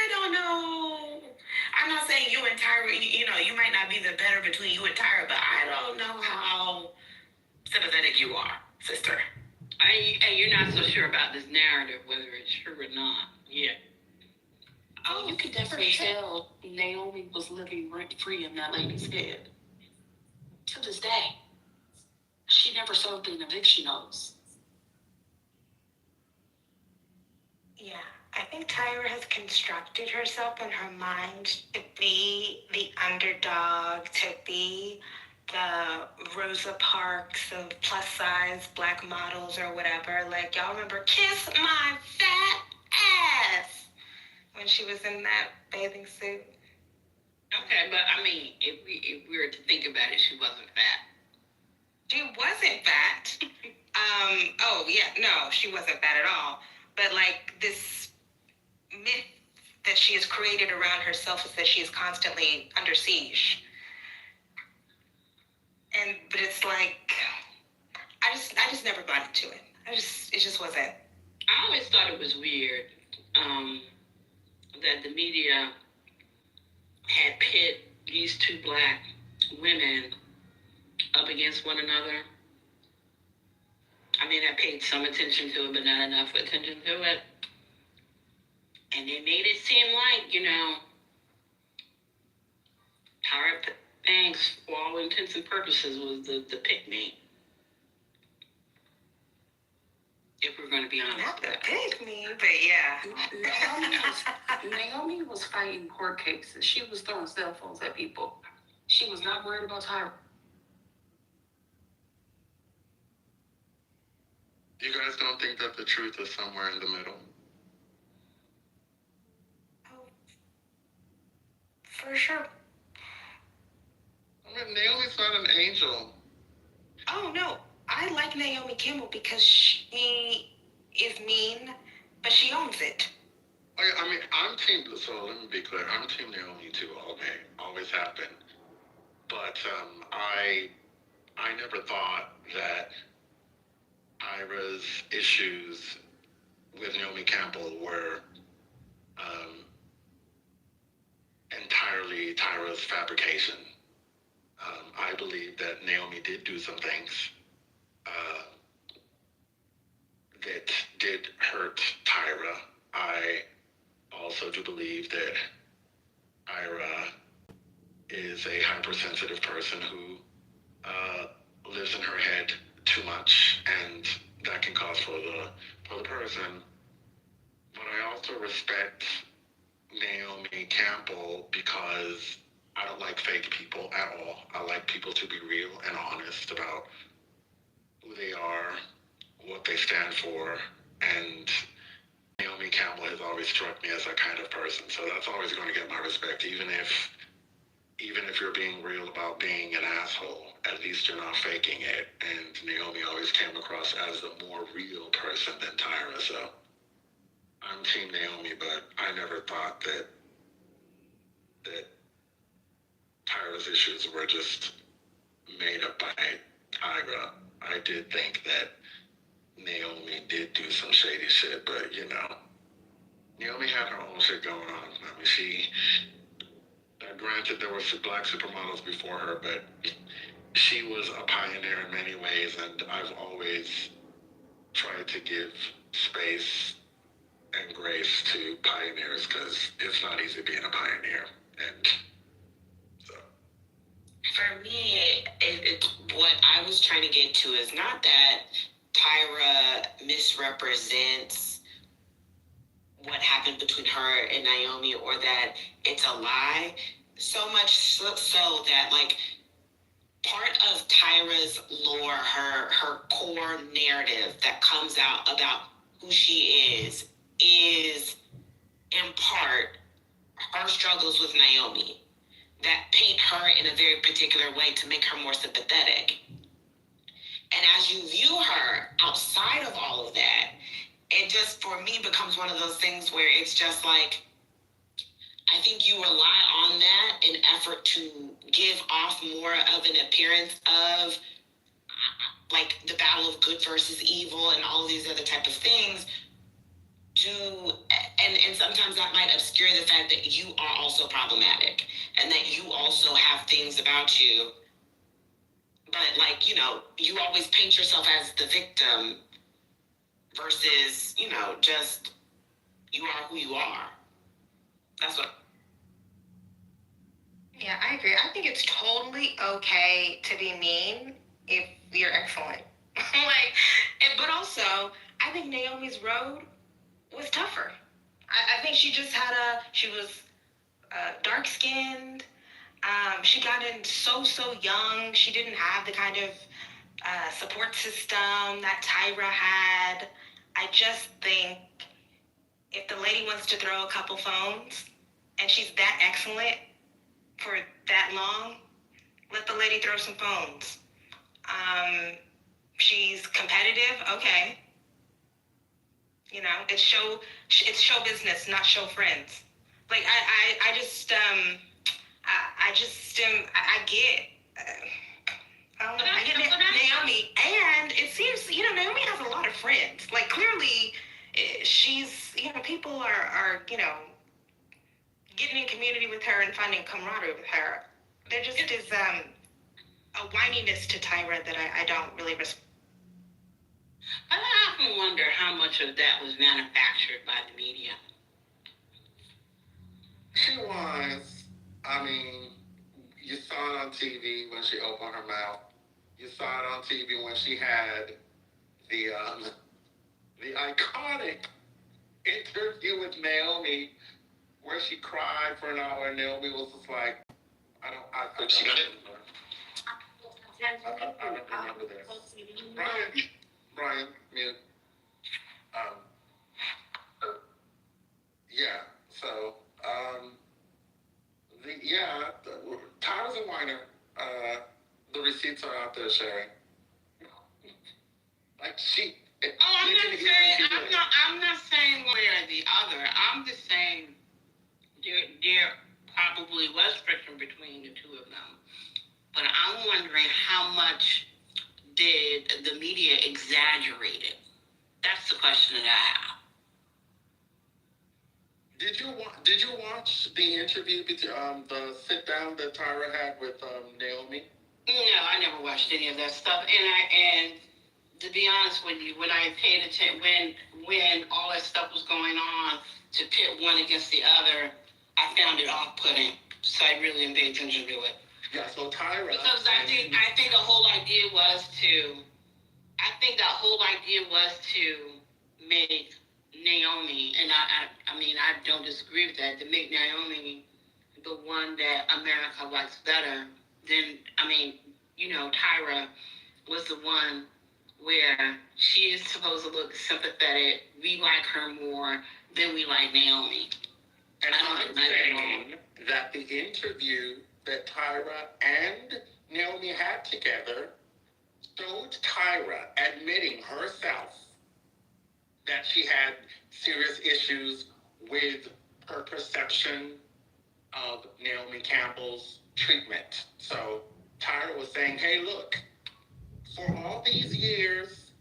don't know. I'm not saying you and Tyra, you know, you might not be the better between you and Tyra, but I don't know how sympathetic you are, sister. And you're not so sure about this narrative, whether it's true or not. Yeah. Oh, you could definitely tell Naomi was living rent free in that lady's head. To this day, she never served an eviction notice. Yeah, I think Tyra has constructed herself in her mind to be the underdog, to be the Rosa Parks of plus size black models or whatever. Like, y'all remember Kiss My Fat Ass when she was in that bathing suit? Okay, but I mean, if we were to think about it, she wasn't fat. She wasn't fat. Oh, yeah, no, she wasn't fat at all. But, like, this myth that she has created around herself is that she is constantly under siege. But it's like, I just never bought into it. It just wasn't. I always thought it was weird that the media had pit these two black women up against one another. I mean, I paid some attention to it, but not enough attention to it. And they made it seem like, you know, Tyra Banks, for all intents and purposes, was the pick-me. If we're going to be honest. Not the pick-me, but yeah. Naomi was fighting court cases. She was throwing cell phones at people. She was not worried about Tyra. You guys don't think that the truth is somewhere in the middle? Oh, for sure. I mean, Naomi's not an angel. Oh, no. I like Naomi Campbell because she is mean, but she owns it. I mean, I'm team, so let me be clear, I'm team Naomi too all day, always have been. But I never thought that Tyra's issues with Naomi Campbell were entirely Tyra's fabrication. I believe that Naomi did do some things that did hurt Tyra. I also do believe that Tyra is a hypersensitive person who lives in her head too much, and that can cause for the person. But I also respect Naomi Campbell because I don't like fake people at all. I like people to be real and honest about who they are, what they stand for, and Naomi Campbell has always struck me as that kind of person. So that's always going to get my respect, even if you're being real about being an asshole. At least you're not faking it. And Naomi always came across as a more real person than Tyra. So I'm team Naomi, but I never thought that Tyra's issues were just made up by Tyra. I did think that Naomi did do some shady shit, but you know, Naomi had her own shit going on. I mean, granted, there were black supermodels before her, but she was a pioneer in many ways, and I've always tried to give space and grace to pioneers because it's not easy being a pioneer. And so, for me, what I was trying to get to is not that Tyra misrepresents what happened between her and Naomi, or that it's a lie. So much so that, like, part of Tyra's lore, her core narrative that comes out about who she is in part her struggles with Naomi. that paint her in a very particular way to make her more sympathetic. And as you view her outside of all of that, it just, for me, becomes one of those things where it's just like, I think you rely on that in effort to give off more of an appearance of like the battle of good versus evil and all of these other type of things and sometimes that might obscure the fact that you are also problematic and that you also have things about you. But like, you know, you always paint yourself as the victim versus, you know, just you are who you are. That's what. Yeah, I agree. I think it's totally okay to be mean if you're excellent. But also, I think Naomi's road was tougher. I think she just she was dark skinned. She got in so young. She didn't have the kind of support system that Tyra had. I just think if the lady wants to throw a couple phones and she's that excellent for that long, let the lady throw some phones. She's competitive, okay. You know, it's show business, not show friends. Like I get Naomi, and it seems, you know, Naomi has a lot of friends. Like clearly, she's, you know, people are you know, getting in community with her and finding camaraderie with her. There just is a whininess to Tyra that I don't really respect. But I often wonder how much of that was manufactured by the media. She was. I mean, you saw it on TV when she opened her mouth. You saw it on TV when she had the iconic interview with Naomi where she cried for an hour and Naomi was just like, I don't remember this. Brian, mute. Yeah, so, Tyra's a whiner. The receipts are out there, Sherry. Like I'm not saying one way or the other. I'm just saying there probably was friction between the two of them. But I'm wondering how much did the media exaggerate it? That's the question that I have. Did you watch the interview, the sit down that Tyra had with Naomi? No, I never watched any of that stuff. And to be honest with you, when I paid attention, when all that stuff was going on, to pit one against the other, I found it off-putting. So I really didn't pay attention to it. Yeah, so Tyra. Because I think the whole idea was to make Naomi, and I mean, I don't disagree with that, to make Naomi the one that America likes better than, I mean, you know, Tyra was the one where she is supposed to look sympathetic. We like her more than we like Naomi. And I'm saying that the interview that Tyra and Naomi had together showed Tyra admitting herself that she had serious issues with her perception of Naomi Campbell's treatment. So Tyra was saying, hey, look, for all these years,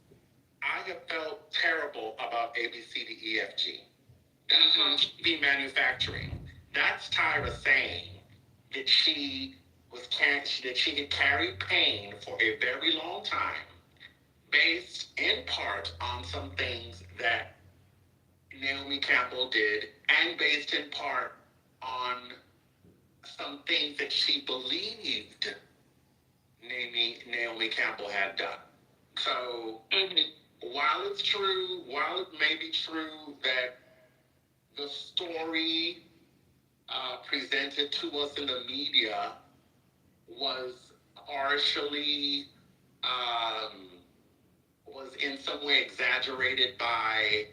I have felt terrible about ABCDEFG. That's not be manufacturing. That's Tyra saying that she had carried pain for a very long time, based in part on some things that Naomi Campbell did, and based in part on some things that she believed Naomi Campbell had done. So, while it may be true that the story presented to us in the media was partially, was in some way exaggerated by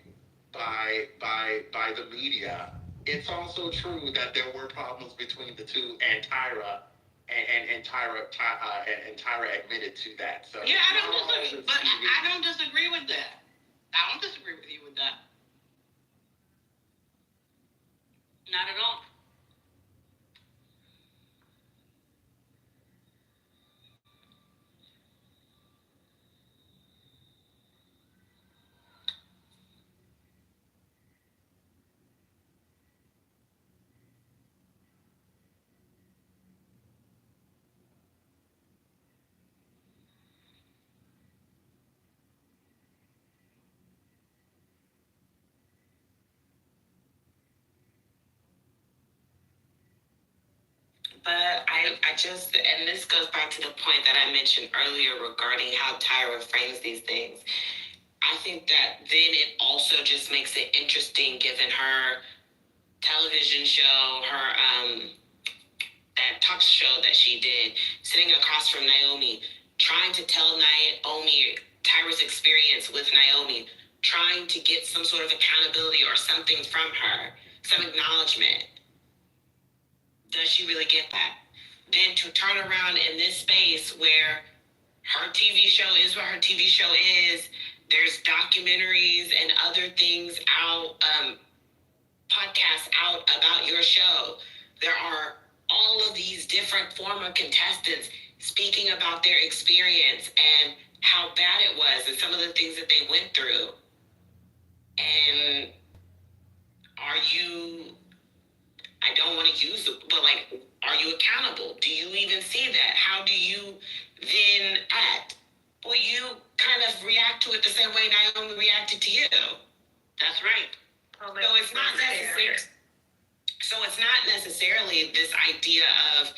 the media, it's also true that there were problems between the two and Tyra, and Tyra admitted to that. So yeah, I don't disagree, but I don't disagree with that. I don't disagree with you with that. Not at all. But I just, and this goes back to the point that I mentioned earlier regarding how Tyra frames these things. I think that then it also just makes it interesting given her television show, her that talk show that she did, sitting across from Naomi, trying to tell Naomi Tyra's experience with Naomi, trying to get some sort of accountability or something from her, some acknowledgement. Does she really get that? Then to turn around in this space where her TV show is what her TV show is, there's documentaries and other things out, podcasts out about your show. There are all of these different former contestants speaking about their experience and how bad it was and some of the things that they went through. And are you, I don't want to use it, but like, are you accountable? Do you even see that? How do you then act? Well, you kind of react to it the same way Naomi reacted to you. That's right. So it's not necessary. So it's not necessarily this idea of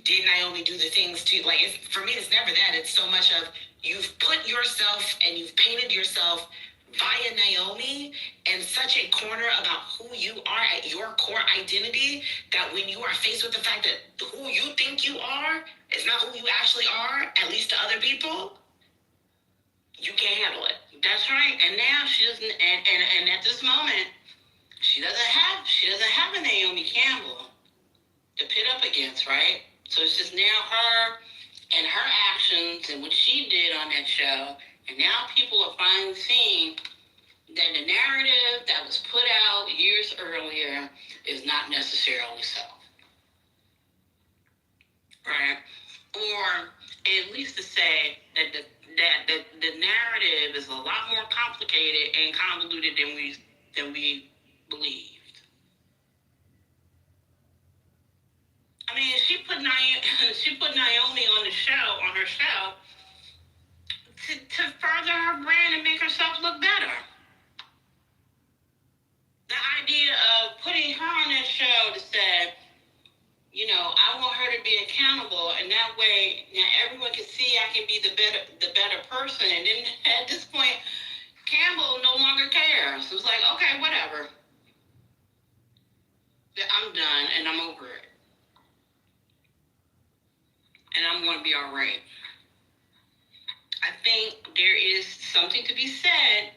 did Naomi do the things to, like, for me, it's never that. It's so much of you've put yourself and you've painted yourself via Naomi in such a corner about who you are at your core identity that when you are faced with the fact that who you think you are is not who you actually are, at least to other people, you can't handle it. That's right. And now she doesn't, and at this moment, she doesn't have a Naomi Campbell to pit up against, right? So it's just now her and her actions and what she did on that show. And now people are finally seeing that the narrative that was put out years earlier is not necessarily so. Right? Or at least to say that the narrative is a lot more complicated and convoluted than we believed. I mean, she put Naomi on her show to further her brand and make herself look better. The idea of putting her on that show to say, you know, I want her to be accountable, and that way now everyone can see I can be the better person. And then at this point, Campbell no longer cares. It was like, okay, whatever. I'm done and I'm over it. And I'm going to be all right. I think there is something to be said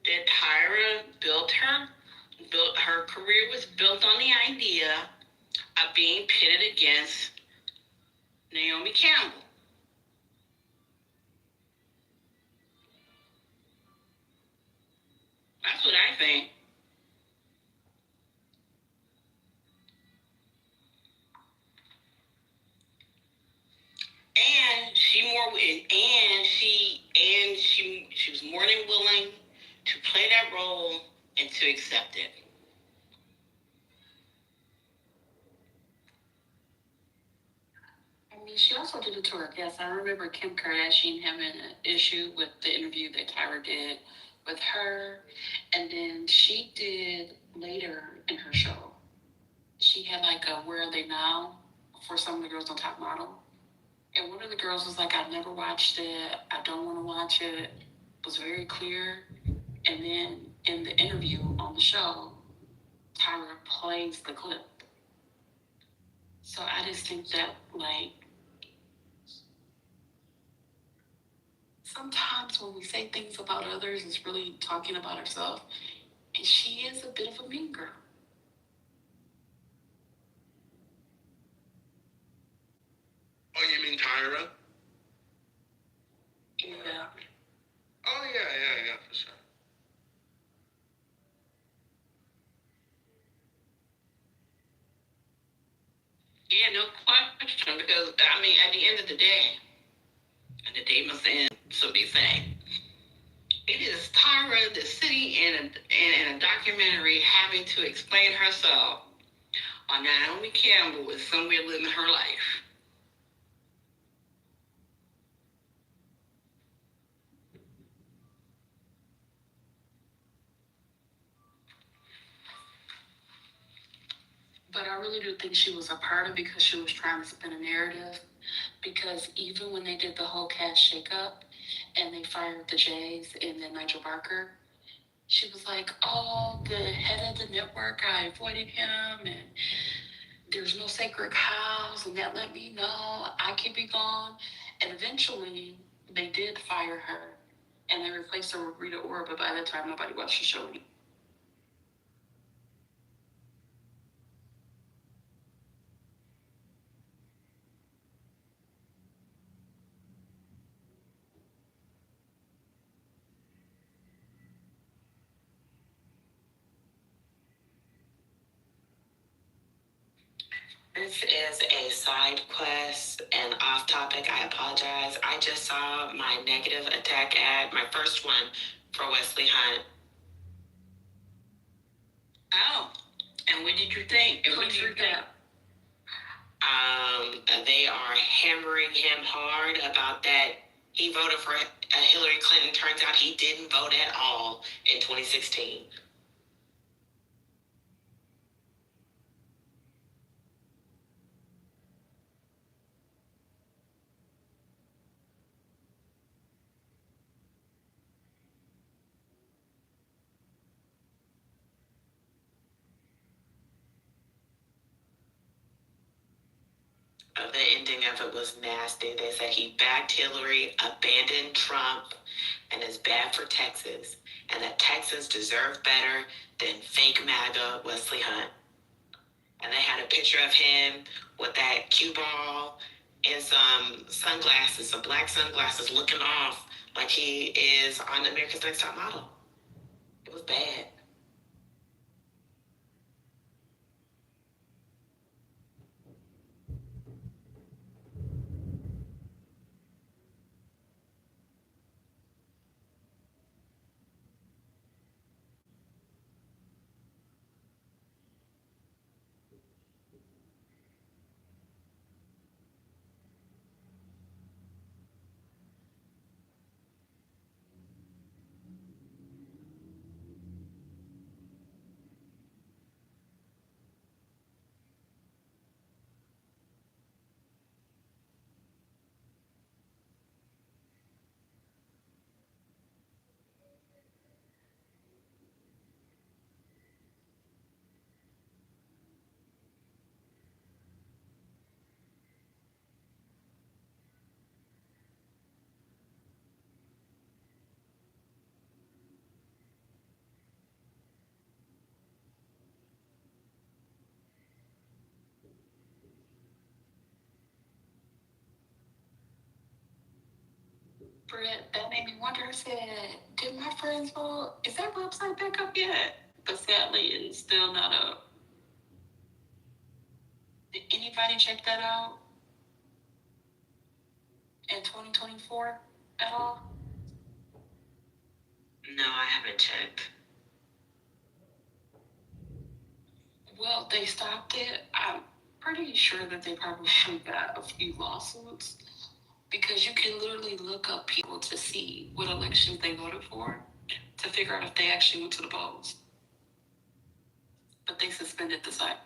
that Tyra built her career was built on the idea of being pitted against Naomi Campbell. That's what I think. And she was more than willing to play that role and to accept it. I mean, she also did it to her guests. I remember Kim Kardashian having an issue with the interview that Tyra did with her. And then she did later in her show, she had like a Where Are They Now for some of the girls on Top Model. And one of the girls was like, I never watched it. I don't want to watch it. It was very clear. And then in the interview on the show, Tyra plays the clip. So I just think that, like, sometimes when we say things about others, it's really talking about ourselves. And she is a bit of a mean girl. Tyra? Yeah. Oh yeah, for sure. Yeah, no question. Because I mean, at the end of the day, and the day must end, so they say. It is Tyra, the city, in a documentary having to explain herself on Naomi Campbell is somewhere living her life. But I really do think she was a part of it because she was trying to spin a narrative. Because even when they did the whole cast shakeup and they fired the Jays and then Nigel Barker, she was like, oh, the head of the network, I avoided him and there's no sacred cows and that let me know I could be gone. And eventually they did fire her and they replaced her with Rita Ora, but by that time nobody watched the show. This is a side quest and off topic. I apologize. I just saw my negative attack ad, my first one for Wesley Hunt. Oh, and what did you think? And what did you think? They are hammering him hard about that. He voted for Hillary Clinton. Turns out he didn't vote at all in 2016. The ending of it was nasty. They said he backed Hillary, abandoned Trump, and is bad for Texas, and that Texans deserve better than fake MAGA Wesley Hunt. And they had a picture of him with that cue ball and some sunglasses, some black sunglasses, looking off like he is on America's Next Top Model. It was bad. Brett, that made me wonder. I said, did my friends vote? Is that website back up yet? But sadly, it's still not up. Did anybody check that out in 2024 at all? No, I haven't checked. Well, they stopped it. I'm pretty sure that they probably got a few lawsuits because you can literally look up people to see what elections they voted for to figure out if they actually went to the polls. But they suspended the site.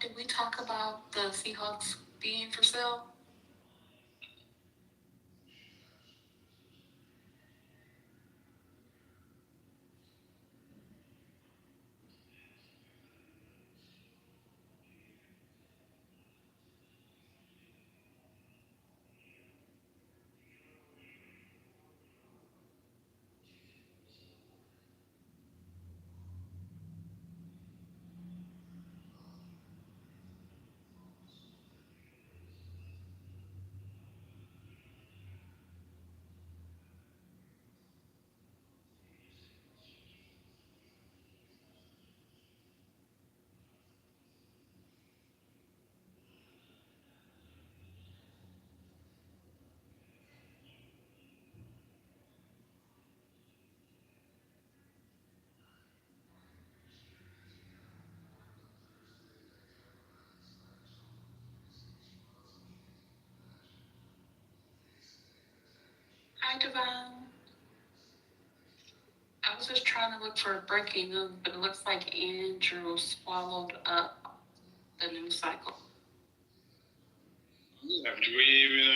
Did we talk about the Seahawks being for sale? Hi, Devon. I was just trying to look for a breaking news, but it looks like Andrew swallowed up the news cycle. Do we even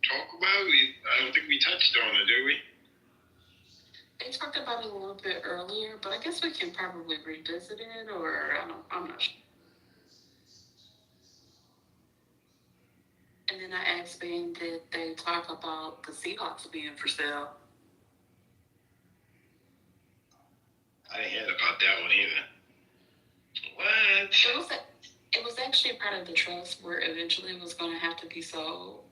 talk about it? I don't think we touched on it, did we? They talked about it a little bit earlier, but I guess we can probably revisit it, or I'm not sure. And then I asked Ben, did they talk about the Seahawks being for sale? I didn't hear about that one either. What? It was actually part of the trust where eventually it was going to have to be sold.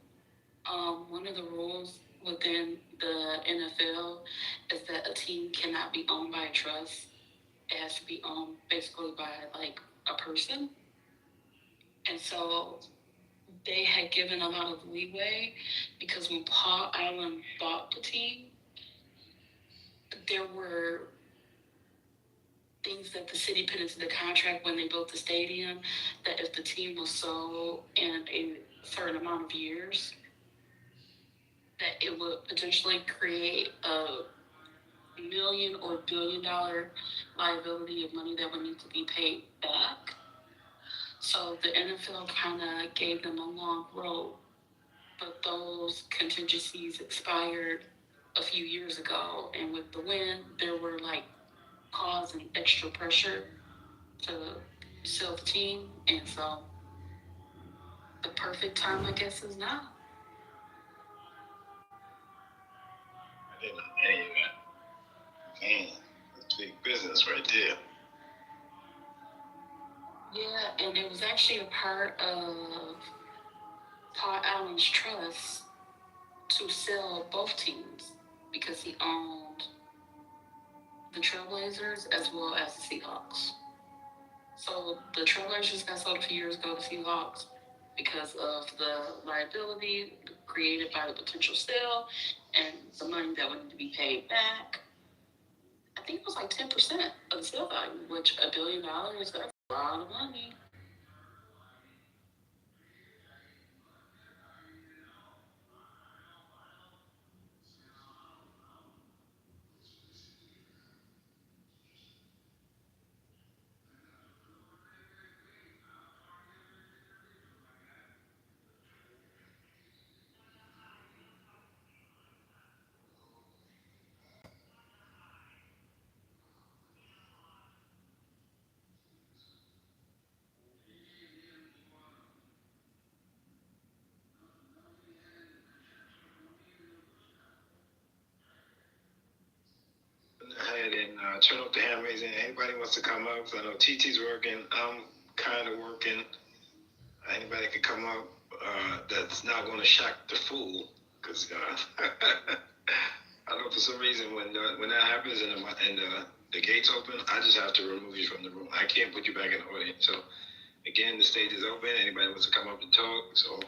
One of the rules within the NFL is that a team cannot be owned by a trust. It has to be owned basically by like a person. And so they had given a lot of leeway because when Paul Allen bought the team, there were things that the city put into the contract when they built the stadium that if the team was sold in a certain amount of years, that it would potentially create a $1 million or $1 billion liability of money that would need to be paid back. So the NFL kind of gave them a long road, but those contingencies expired a few years ago, and with the win, there were like causing extra pressure to sell the team, and so the perfect time, I guess, is now. I didn't know any of that. Man, that's big business right there. Yeah, and it was actually a part of Paul Allen's trust to sell both teams because he owned the Trailblazers as well as the Seahawks. So the Trailblazers got sold a few years ago to Seahawks because of the liability created by the potential sale and the money that would need to be paid back. I think it was like 10% of the sale value, which $1 billion, that's a lot of money. Go ahead and turn up the hand raising. Anybody wants to come up? I know TT's working. I'm kind of working. Anybody can come up. That's not going to shock the fool, because I know for some reason when that happens and the gates open, I just have to remove you from the room. I can't put you back in the audience. So again, the stage is open. Anybody wants to come up and talk? So.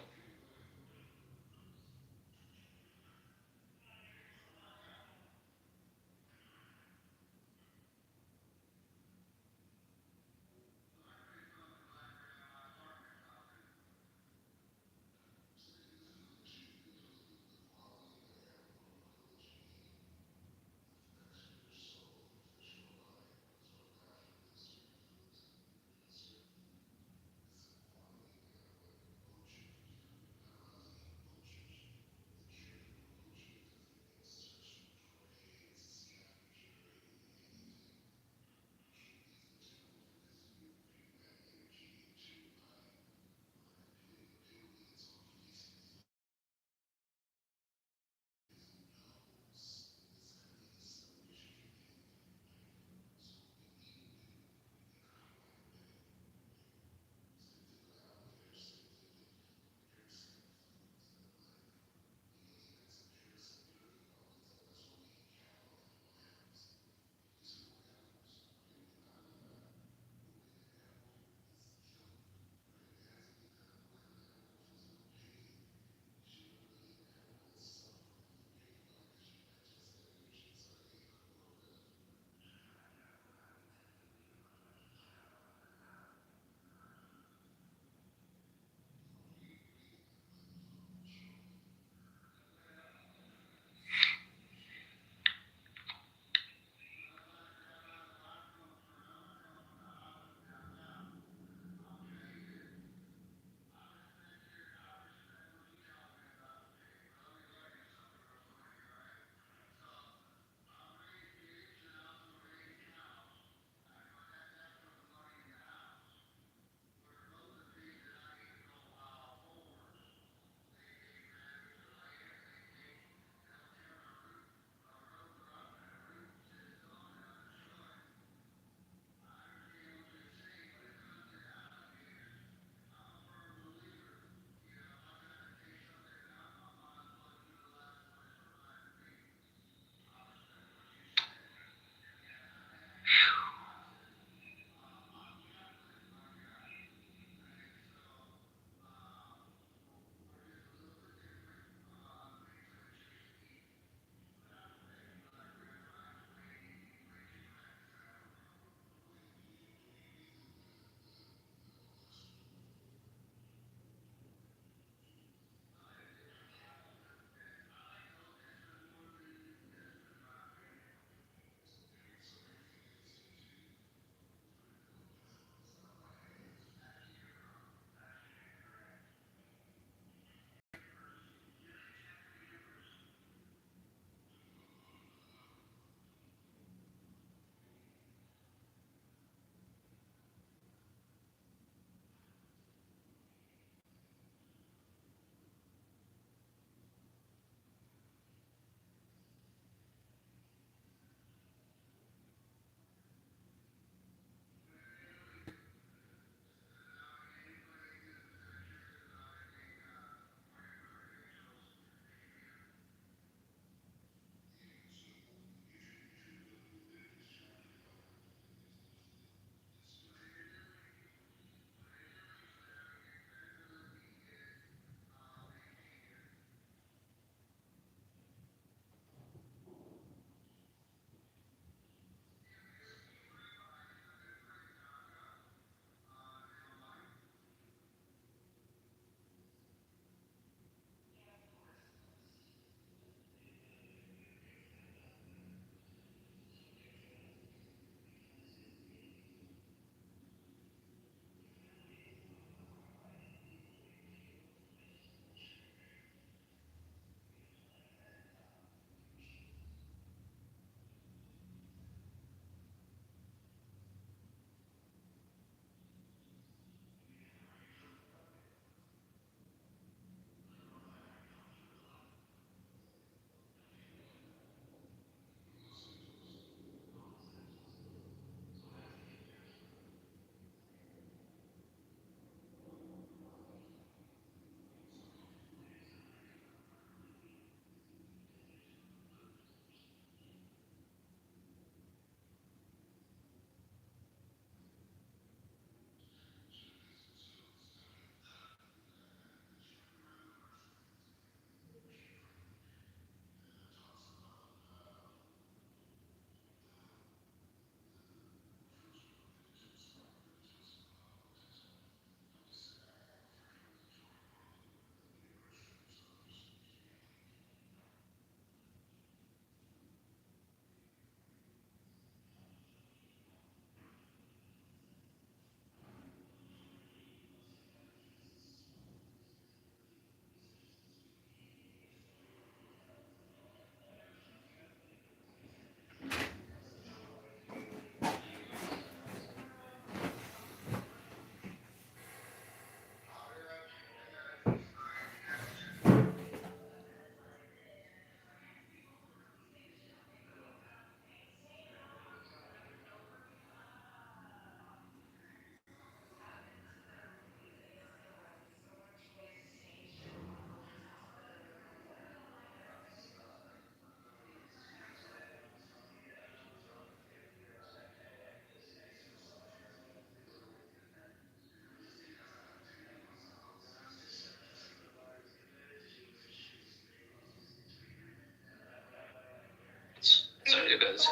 it is.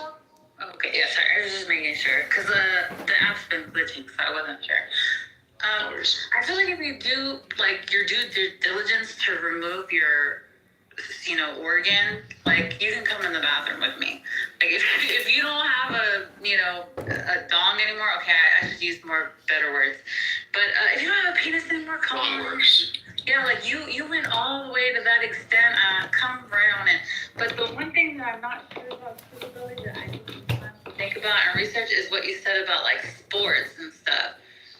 Okay, yeah, sorry, I was just making sure, because the app's been glitching, so I wasn't sure. I feel like if you do, like, your due diligence to remove your, organ, like, you can come in the bathroom with me. Like, if you don't have a dong anymore, okay, I should use better words. But if you don't have a penis anymore, come on. Yeah, like, you went all the way to that extent, come right on in. But the one thing that I'm not sure about suitability that I need to think about and research is what you said about, like, sports and stuff.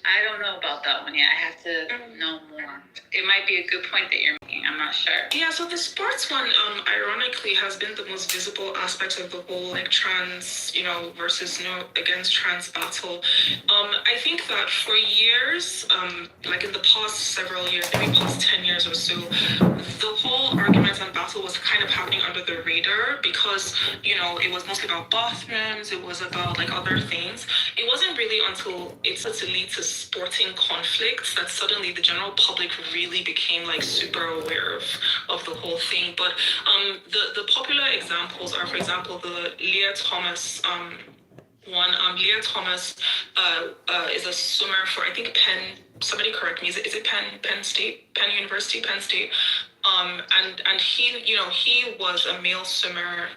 I don't know about that one yet. I have to know more. It might be a good point that you're making. I'm not sure. Yeah, so the sports one, ironically, has been the most visible aspect of the whole, like, trans, versus no against trans battle. I think that for years, like in the past several years, maybe past 10 years or so, the whole argument and battle was kind of happening under the radar because, it was mostly about bathrooms, it was about, like, other things. It wasn't really until it started to lead to sporting conflicts that suddenly the general public really became, like, super aware of the whole thing. But the popular examples are, for example, the Leah Thomas one. Leah Thomas is a swimmer for, I think, Penn. Somebody correct me. Is it Penn State? Penn University? Penn State. And he was a male swimmer